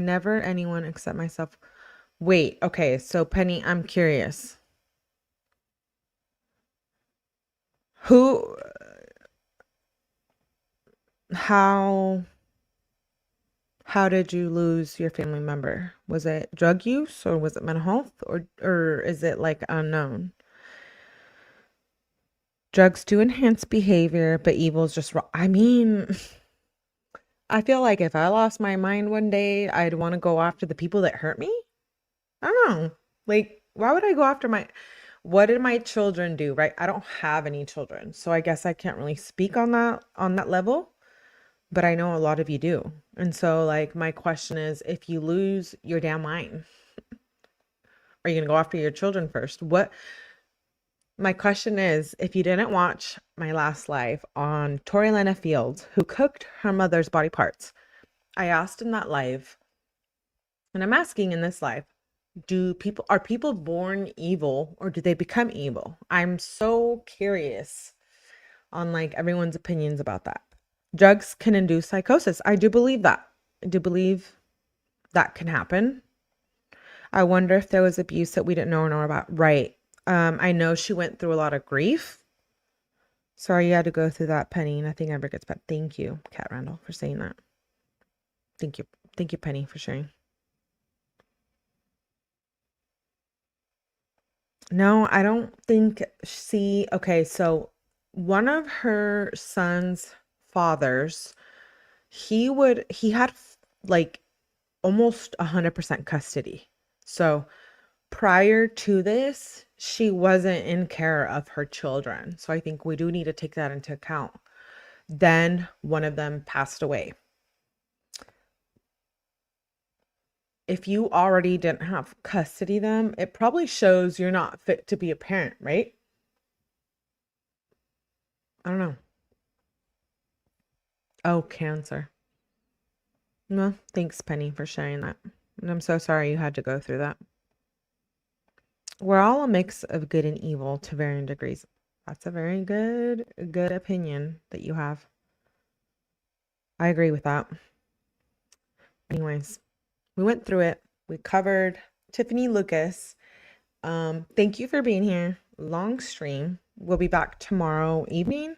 never anyone except myself. Wait, okay, so Penny, I'm curious. How did you lose your family member? Was it drug use, or was it mental health, or is it like unknown? Drugs do enhance behavior, but evil is just wrong. I mean, I feel like if I lost my mind one day, I'd want to go after the people that hurt me. I don't know. Like, why would I go after what did my children do, right? I don't have any children, so I guess I can't really speak on that level, but I know a lot of you do. And so, like, my question is, if you lose your damn mind, are you gonna go after your children first? My question is, if you didn't watch my last live on Tori Lena Fields, who cooked her mother's body parts, I asked in that live, and I'm asking in this live, are people born evil, or do they become evil? I'm so curious on like everyone's opinions about that. Drugs can induce psychosis. I do believe that. I do believe that can happen. I wonder if there was abuse that we didn't know about. Right. I know she went through a lot of grief. Sorry you had to go through that, Penny. Nothing ever gets better. Thank you, Kat Randall, for saying that. Thank you. Thank you, Penny, for sharing. No, I don't think okay, so one of her son's fathers, he had like almost 100% custody. So prior to this, she wasn't in care of her children. So I think we do need to take that into account. Then one of them passed away. If you already didn't have custody of them, it probably shows you're not fit to be a parent, right? I don't know. Oh, cancer. Well, thanks, Penny, for sharing that. And I'm so sorry you had to go through that. We're all a mix of good and evil to varying degrees. That's a very good opinion that you have. I agree with that. Anyways, we went through it. We covered Tiffanie Lucas. Thank you for being here. Long stream. We'll be back tomorrow evening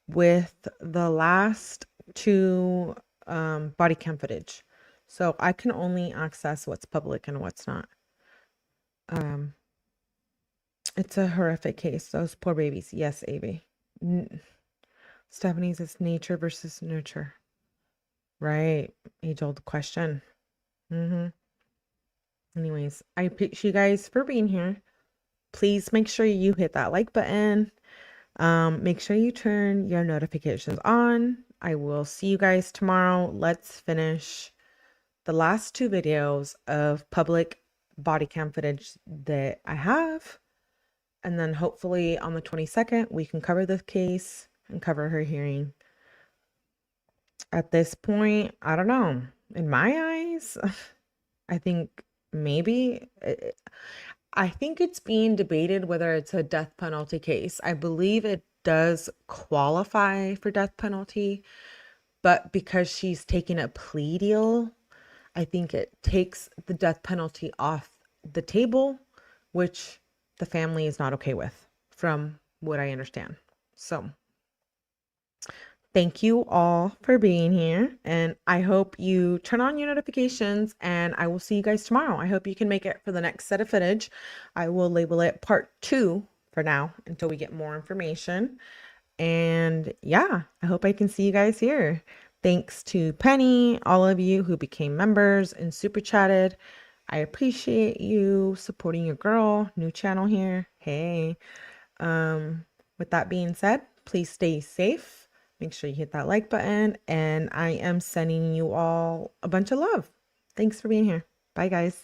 with the last two body cam footage. So I can only access what's public and what's not. It's a horrific case. Those poor babies. Yes, Avi. Stephanie's is nature versus nurture. Right. Age-old question. Anyways, I appreciate you guys for being here. Please make sure you hit that like button. Make sure you turn your notifications on. I will see you guys tomorrow. Let's finish the last two videos of public body cam footage that I have. And then hopefully on the 22nd, we can cover this case and cover her hearing. At this point, I don't know. In my eyes, I think maybe, I think it's being debated whether it's a death penalty case. I believe it does qualify for death penalty, but because she's taking a plea deal, I think it takes the death penalty off the table, which the family is not okay with, from what I understand. So thank you all for being here, and I hope you turn on your notifications, and I will see you guys tomorrow. I hope you can make it for the next set of footage. I will label it part 2 for now until we get more information. And yeah, I hope I can see you guys here. Thanks to Penny, all of you who became members and super chatted. I appreciate you supporting your girl. New channel here. Hey. With that being said, please stay safe. Make sure you hit that like button, and I am sending you all a bunch of love. Thanks for being here. Bye, guys.